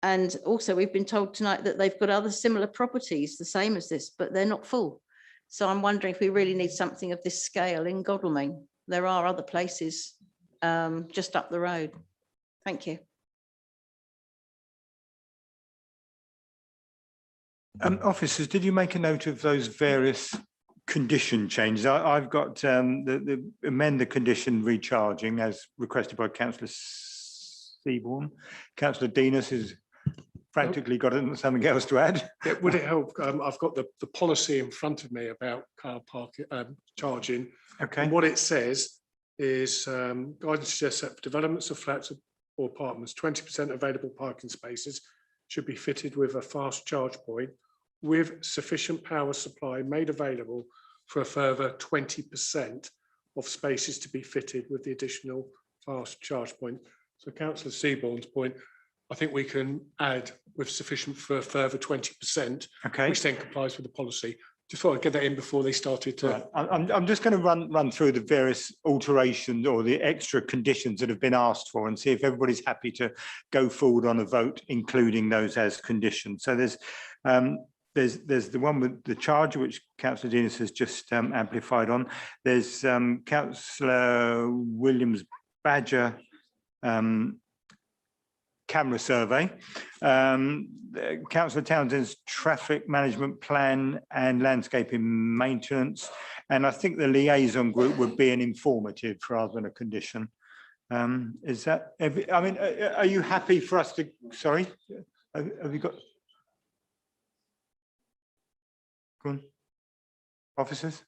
And also we've been told tonight that they've got other similar properties, the same as this, but they're not full. So I'm wondering if we really need something of this scale in Godalming. There are other places just up the road. Thank you. Officers, did you make a note of those various condition changes? I've got amend the condition recharging as requested by Councillor Seaborn. Councillor Denis has frantically got something else to add. Yeah, would it help? I've got the policy in front of me about car parking charging. Okay. And what it says is guidance suggests that for developments of flats or apartments, 20% available parking spaces should be fitted with a fast charge point with sufficient power supply made available for a further 20% of spaces to be fitted with the additional fast charge point. So Councillor Seaborn's point, I think we can add with sufficient for a further 20%, okay, which then complies with the policy. Just thought I'd get that in before they started to... Right. I'm just going to run through the various alterations or the extra conditions that have been asked for and see if everybody's happy to go forward on a vote, including those as conditions. So there's the one with the charger, which Councillor Denis has just amplified on. There's Councillor Williams Badger camera survey. Councillor Townsend's traffic management plan and landscaping maintenance. And I think the liaison group would be an informative rather than a condition. Is that, I mean, are you happy for us to, sorry, have you got? Go on. Officers?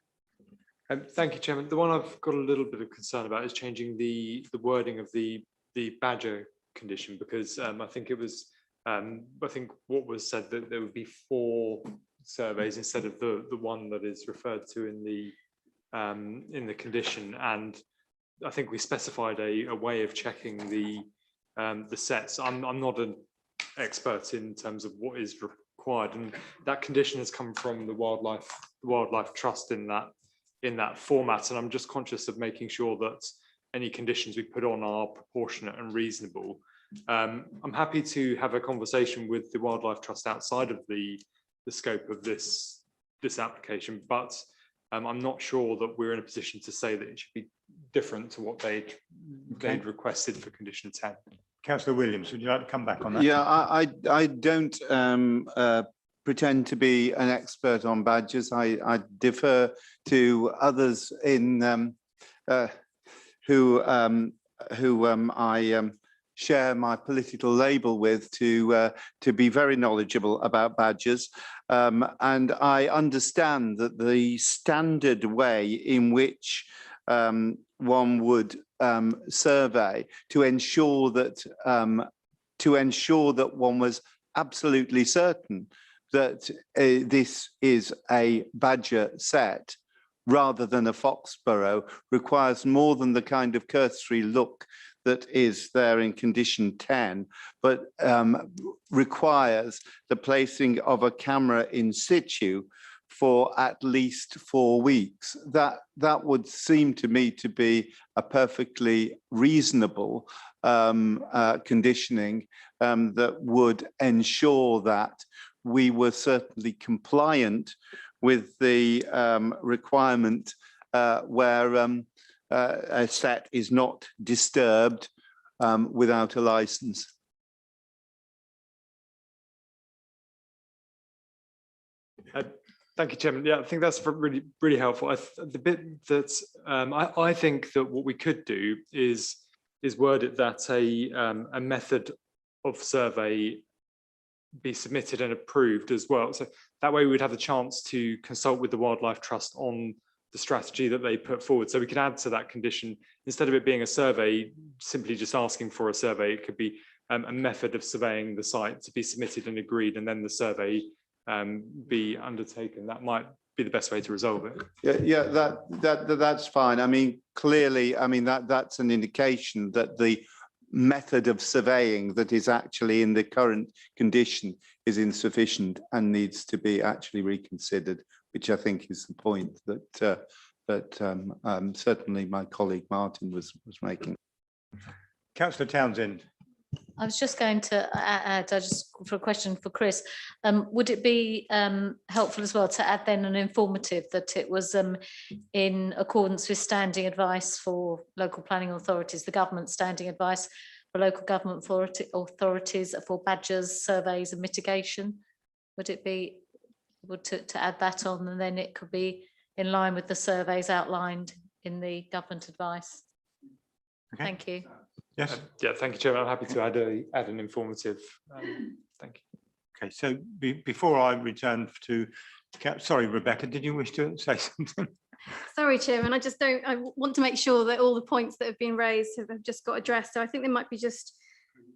Thank you, Chairman. The one I've got a little bit of concern about is changing the wording of the badger condition, because I think it was, I think what was said that there would be 4 surveys instead of the one that is referred to in the condition, and I think we specified a way of checking the sets. I'm not an expert in terms of what is required, and that condition has come from the wildlife trust in that format, and I'm just conscious of making sure that any conditions we put on are proportionate and reasonable. I'm happy to have a conversation with the wildlife trust outside of the scope of this application, but I'm not sure that we're in a position to say that it should be different to what they'd requested for condition 10. Councillor Williams, would you like to come back on that? Yeah, I don't pretend to be an expert on badgers. I defer to others in who I share my political label with to be very knowledgeable about badgers. And I understand that the standard way in which one would survey to ensure that one was absolutely certain that this is a badger set rather than a foxborough requires more than the kind of cursory look that is there in condition 10, but requires the placing of a camera in situ for at least 4 weeks. That would seem to me to be a perfectly reasonable conditioning that would ensure that we were certainly compliant with the requirement where a set is not disturbed without a license. Thank you, Chairman. Yeah, I think that's really, really helpful. The bit that I think that what we could do is word it that a method of survey be submitted and approved as well. So that way we'd have the chance to consult with the Wildlife Trust on the strategy that they put forward. So we could add to that condition, instead of it being a survey, simply just asking for a survey, it could be a method of surveying the site to be submitted and agreed, and then the survey be undertaken. That might be the best way to resolve it. Yeah, that's fine. I mean, clearly, I mean, that's an indication that the method of surveying that is actually in the current condition is insufficient and needs to be actually reconsidered, which I think is the point that certainly my colleague Martin was making. Councillor Townsend. I was just going to add, just for a question for Chris, would it be helpful as well to add then an informative that it was in accordance with standing advice for local planning authorities, the government standing advice for local government authorities for badgers, surveys and mitigation? Would it be able to add that on, and then it could be in line with the surveys outlined in the government advice? Okay. Thank you. Yes. Yeah, thank you, Chairman. I'm happy to add an informative. Thank you. Okay, so before I return to, sorry, Rebecca, did you wish to say something? Sorry, Chairman, I want to make sure that all the points that have been raised have just got addressed. So I think there might be just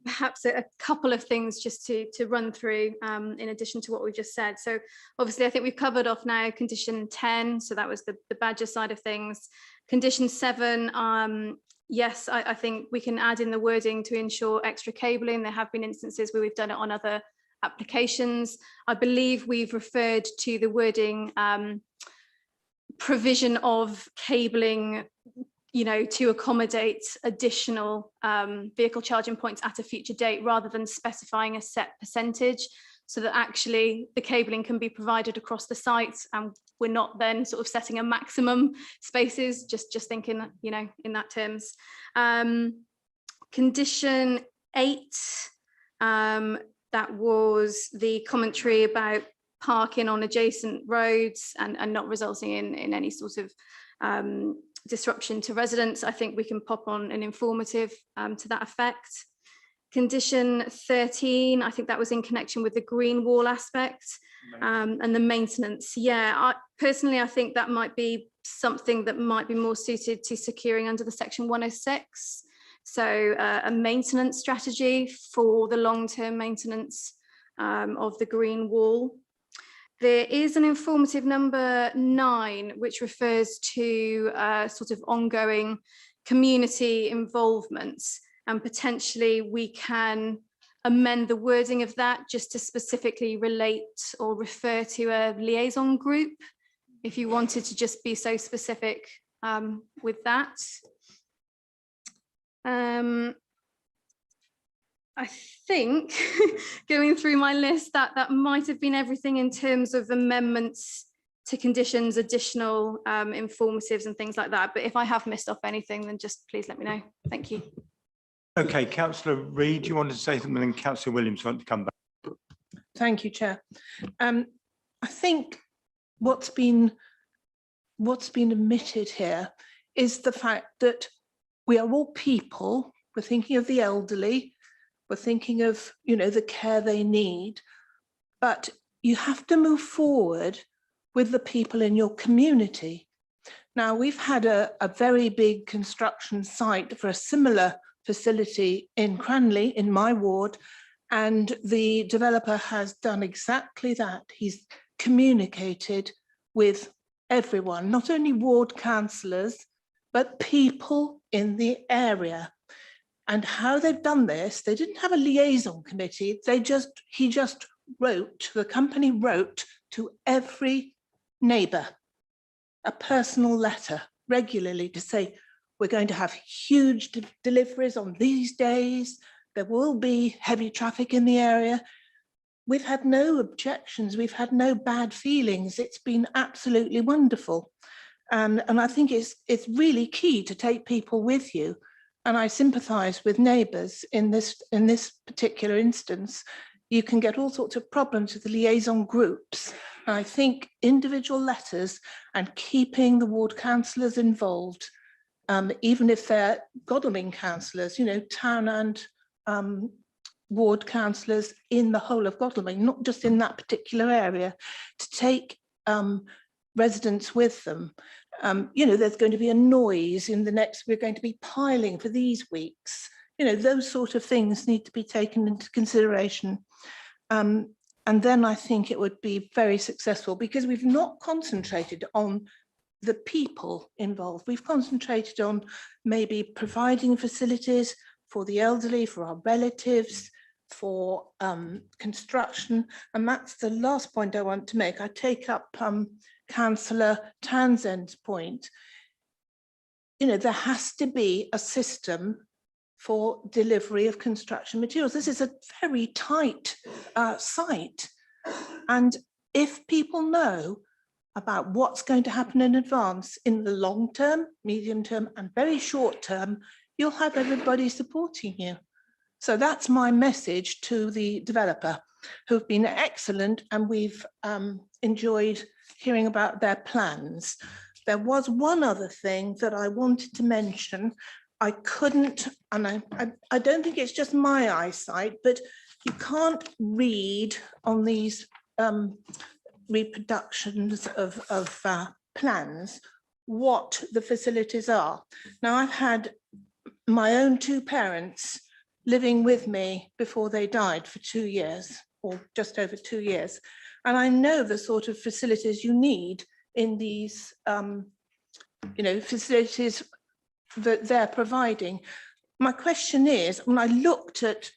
perhaps a couple of things just to run through in addition to what we've just said. So obviously, I think we've covered off now condition 10. So that was the badger side of things. Condition 7, yes, I think we can add in the wording to ensure extra cabling. There have been instances where we've done it on other applications. I believe we've referred to the wording provision of cabling, you know, to accommodate additional vehicle charging points at a future date, rather than specifying a set percentage, so that actually the cabling can be provided across the site, and we're not then sort of setting a maximum spaces, just thinking, you know, in that terms. Condition 8, That was the commentary about parking on adjacent roads and not resulting in any sort of disruption to residents. I think we can pop on an informative to that effect. Condition 13, I think that was in connection with the green wall aspect and the maintenance. Yeah, personally, I think that might be something that might be more suited to securing under the section 106. So a maintenance strategy for the long-term maintenance of the green wall. There is an informative number 9, which refers to sort of ongoing community involvement, and potentially we can amend the wording of that just to specifically relate or refer to a liaison group, if you wanted to just be so specific with that. I think going through my list, that might have been everything in terms of amendments to conditions, additional informatives and things like that. But if I have missed off anything, then just please let me know. Thank you. Okay, Councillor Reid, you wanted to say something, and Councillor Williams want to come back. Thank you, Chair. I think what's been omitted here is the fact that we are all people. We're thinking of the elderly. We're thinking of, you know, the care they need. But you have to move forward with the people in your community. Now, we've had a very big construction site for a similar facility in Cranley, in my ward, and the developer has done exactly that. He's communicated with everyone, not only ward councillors, but people in the area. And how they've done this, they didn't have a liaison committee. He just wrote, the company wrote to every neighbour a personal letter regularly to say, we're going to have huge deliveries on these days. There will be heavy traffic in the area. We've had no objections. We've had no bad feelings. It's been absolutely wonderful. And I think it's really key to take people with you. And I sympathise with neighbours in this particular instance. You can get all sorts of problems with the liaison groups. And I think individual letters and keeping the ward councillors involved, even if they're Godalming councillors, you know, town and ward councillors in the whole of Godalming, not just in that particular area, to take residents with them. You know, there's going to be a noise in the next, we're going to be piling for these weeks. You know, those sort of things need to be taken into consideration. And then I think it would be very successful, because we've not concentrated on the people involved. We've concentrated on maybe providing facilities for the elderly, for our relatives, for construction. And that's the last point I want to make. I take up Councillor Townsend's point. You know, there has to be a system for delivery of construction materials. This is a very tight site. And if people know about what's going to happen in advance in the long term, medium term, and very short term, you'll have everybody supporting you. So that's my message to the developer, who've been excellent, and we've enjoyed hearing about their plans. There was one other thing that I wanted to mention. I couldn't, and I don't think it's just my eyesight, but you can't read on these reproductions of plans what the facilities are. Now, I've had my own 2 parents living with me before they died for 2 years, or just over 2 years. And I know the sort of facilities you need in these, you know, facilities that they're providing. My question is, when I looked at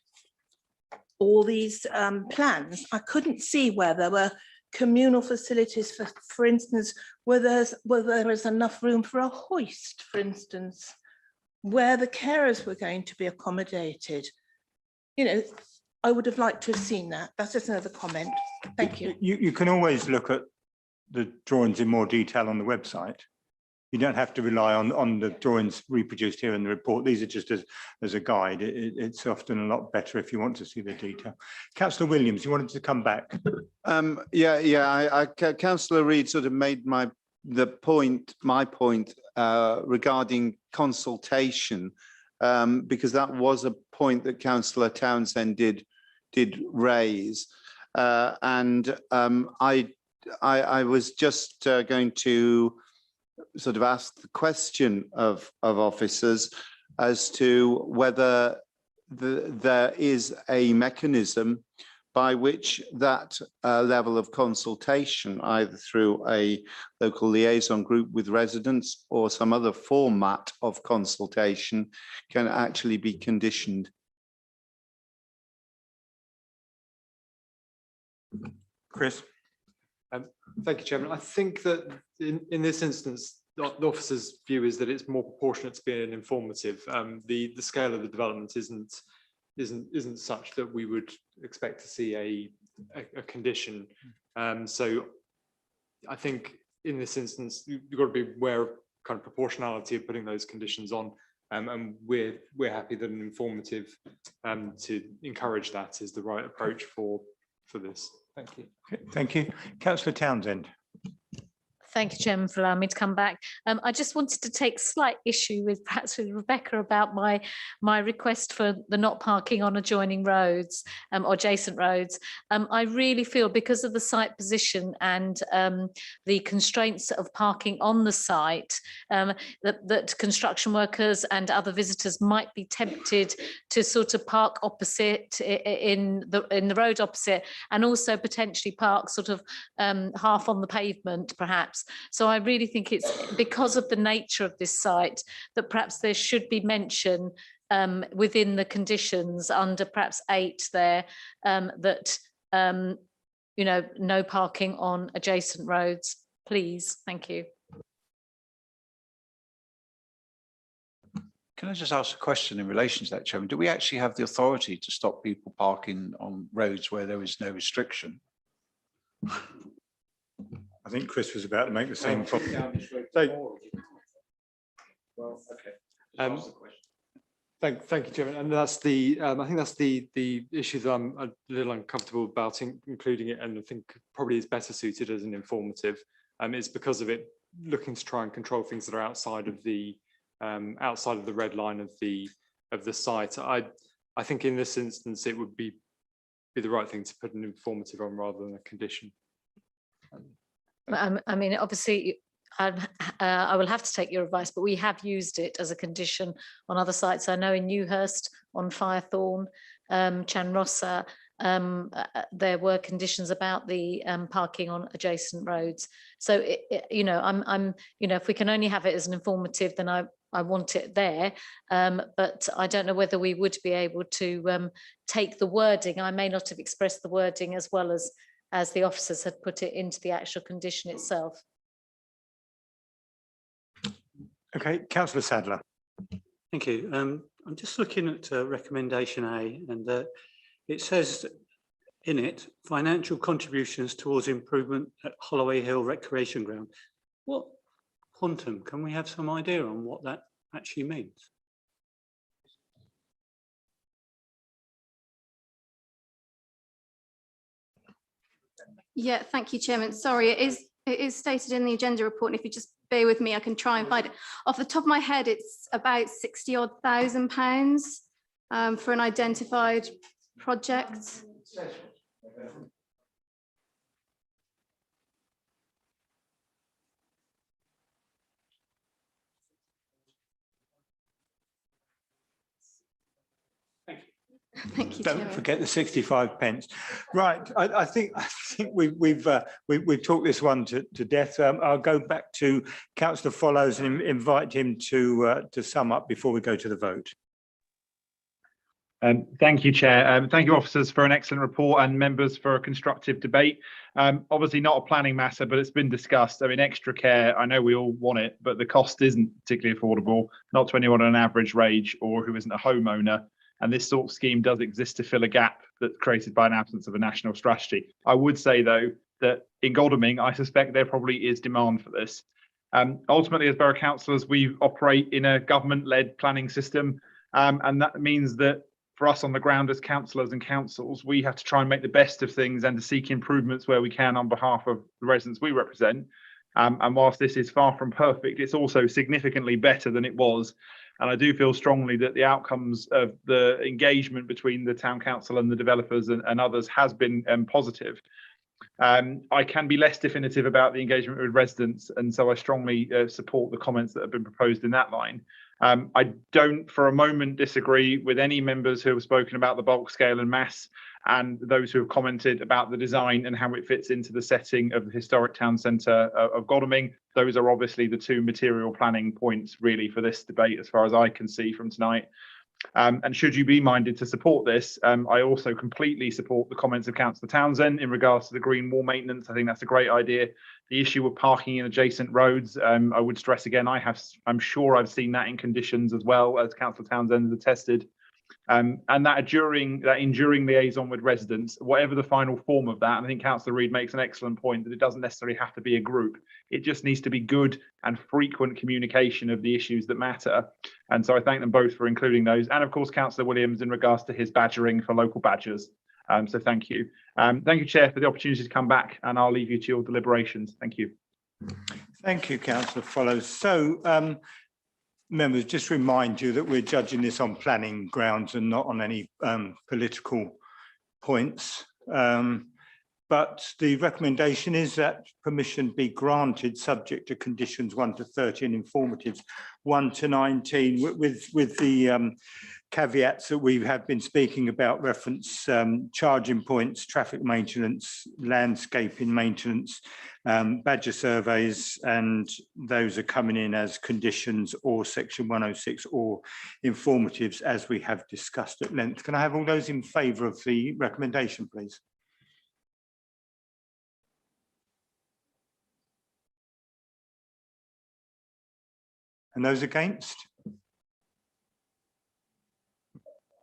all these plans, I couldn't see where there were communal facilities, for instance, where there is enough room for a hoist, for instance, where the carers were going to be accommodated. You know, I would have liked to have seen that. That's just another comment. Thank you. You can always look at the drawings in more detail on the website. You don't have to rely on the drawings reproduced here in the report. These are just as a guide. It's often a lot better if you want to see the detail. Councillor Williams, you wanted to come back. Councillor Reid sort of made my point regarding consultation, because that was a point that Councillor Townsend did raise, and I was just going to sort of ask the question of officers as to whether there is a mechanism by which that level of consultation, either through a local liaison group with residents or some other format of consultation, can actually be conditioned. Chris. Thank you, Chairman. I think that in this instance, the officer's view is that it's more proportionate to being informative. The scale of the development isn't such that we would expect to see a condition. So I think in this instance, you've got to be aware of kind of proportionality of putting those conditions on. And we're happy that an informative to encourage that is the right approach for this. Thank you. Okay, thank you. Councillor Townsend. Thank you, Chairman, for allowing me to come back. I just wanted to take slight issue with perhaps with Rebecca about my request for the not parking on adjoining roads or adjacent roads. I really feel because of the site position and the constraints of parking on the site, that construction workers and other visitors might be tempted to sort of park opposite in the road opposite, and also potentially park sort of half on the pavement, perhaps. So I really think it's because of the nature of this site that perhaps there should be mention within the conditions under perhaps 8 there that you know, no parking on adjacent roads, please. Thank you. Can I just ask a question in relation to that, Chairman? Do we actually have the authority to stop people parking on roads where there is no restriction? I think Chris was about to make the same point. Well, okay. Thank you, Chairman. And that's the I think that's the issue that I'm a little uncomfortable about including it, and I think probably is better suited as an informative. It's because of it looking to try and control things that are outside of the red line of the site. I think in this instance it would be the right thing to put an informative on rather than a condition. I mean, obviously, I will have to take your advice, but we have used it as a condition on other sites. I know in Newhurst, on Firethorn, Chanrossa, there were conditions about the parking on adjacent roads. So, you know, you know, if we can only have it as an informative, then I want it there. But I don't know whether we would be able to take the wording. I may not have expressed the wording as well as the officers had put it into the actual condition itself. Okay, Councillor Sadler. Thank you. I'm just looking at recommendation A, and it says in it, financial contributions towards improvement at Holloway Hill Recreation Ground. What quantum? Can we have some idea on what that actually means? Yeah, thank you, Chairman. Sorry, it is stated in the agenda report, and if you just bear with me, I can try and find it. Off the top of my head, it's about £60,000 for an identified project. Thank you. Don't Chairman. forget the 65 pence. Right, I think we've talked this one to death. I'll go back to Councillor Follows and invite him to sum up before we go to the vote. Thank you, Chair. Thank you, officers, for an excellent report and members for a constructive debate. Obviously not a planning matter, but it's been discussed. I mean, extra care, I know we all want it, but the cost isn't particularly affordable, not to anyone on an average wage or who isn't a homeowner. And this sort of scheme does exist to fill a gap that's created by an absence of a national strategy. I would say, though, that in Godalming, I suspect there probably is demand for this. Ultimately, as borough councillors, we operate in a government-led planning system, and that means that for us on the ground as councillors and councils, we have to try and make the best of things and to seek improvements where we can on behalf of the residents we represent. And whilst this is far from perfect, it's also significantly better than it was. And I do feel strongly that the outcomes of the engagement between the town council and the developers and others has been positive. I can be less definitive about the engagement with residents, and so I strongly support the comments that have been proposed in that line. I don't for a moment disagree with any members who have spoken about the bulk scale and mass, and those who have commented about the design and how it fits into the setting of the historic town centre of Godalming. Those are obviously the two material planning points really for this debate as far as I can see from tonight. And should you be minded to support this, I also completely support the comments of Councillor Townsend in regards to the green wall maintenance. I think that's a great idea. The issue of parking in adjacent roads, I would stress again, I'm sure I've seen that in conditions as well, as Councillor Townsend has attested. And that enduring liaison with residents, whatever the final form of that, and I think Councillor Reid makes an excellent point that it doesn't necessarily have to be a group. It just needs to be good and frequent communication of the issues that matter. And so I thank them both for including those. And of course, Councillor Williams in regards to his badgering for local badgers. So thank you. Thank you, Chair, for the opportunity to come back, and I'll leave you to your deliberations. Thank you. Thank you, Councillor Follows. So, members, just remind you that we're judging this on planning grounds and not on any political points. But the recommendation is that permission be granted subject to conditions 1 to 30 and informatives 1 to 19 with the caveats that we have been speaking about, reference charging points, traffic maintenance, landscaping maintenance, badger surveys, and those are coming in as conditions or section 106 or informatives as we have discussed at length. Can I have all those in favour of the recommendation, please? And those against?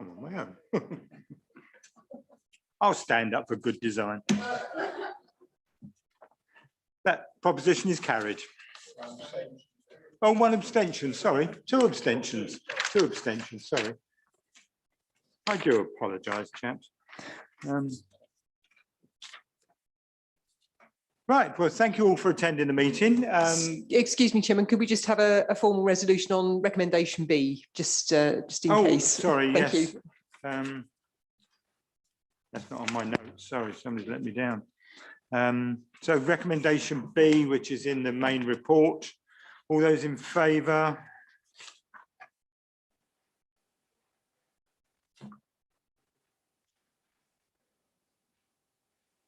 I'm on my own. I'll stand up for good design. That proposition is carried. Oh, one abstention, sorry. Two abstentions, sorry. I do apologise, chaps. Right, well, thank you all for attending the meeting. Excuse me, Chairman, could we just have a formal resolution on recommendation B, just in case? Sorry, Thank yes. you. That's not on my notes, sorry, somebody's let me down. So recommendation B, which is in the main report. All those in favour?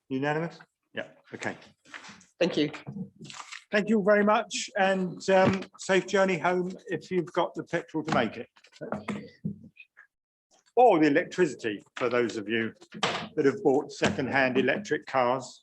Unanimous? Yeah, okay. Thank you. Thank you very much, and safe journey home if you've got the petrol to make it. Or the electricity for those of you that have bought second-hand electric cars.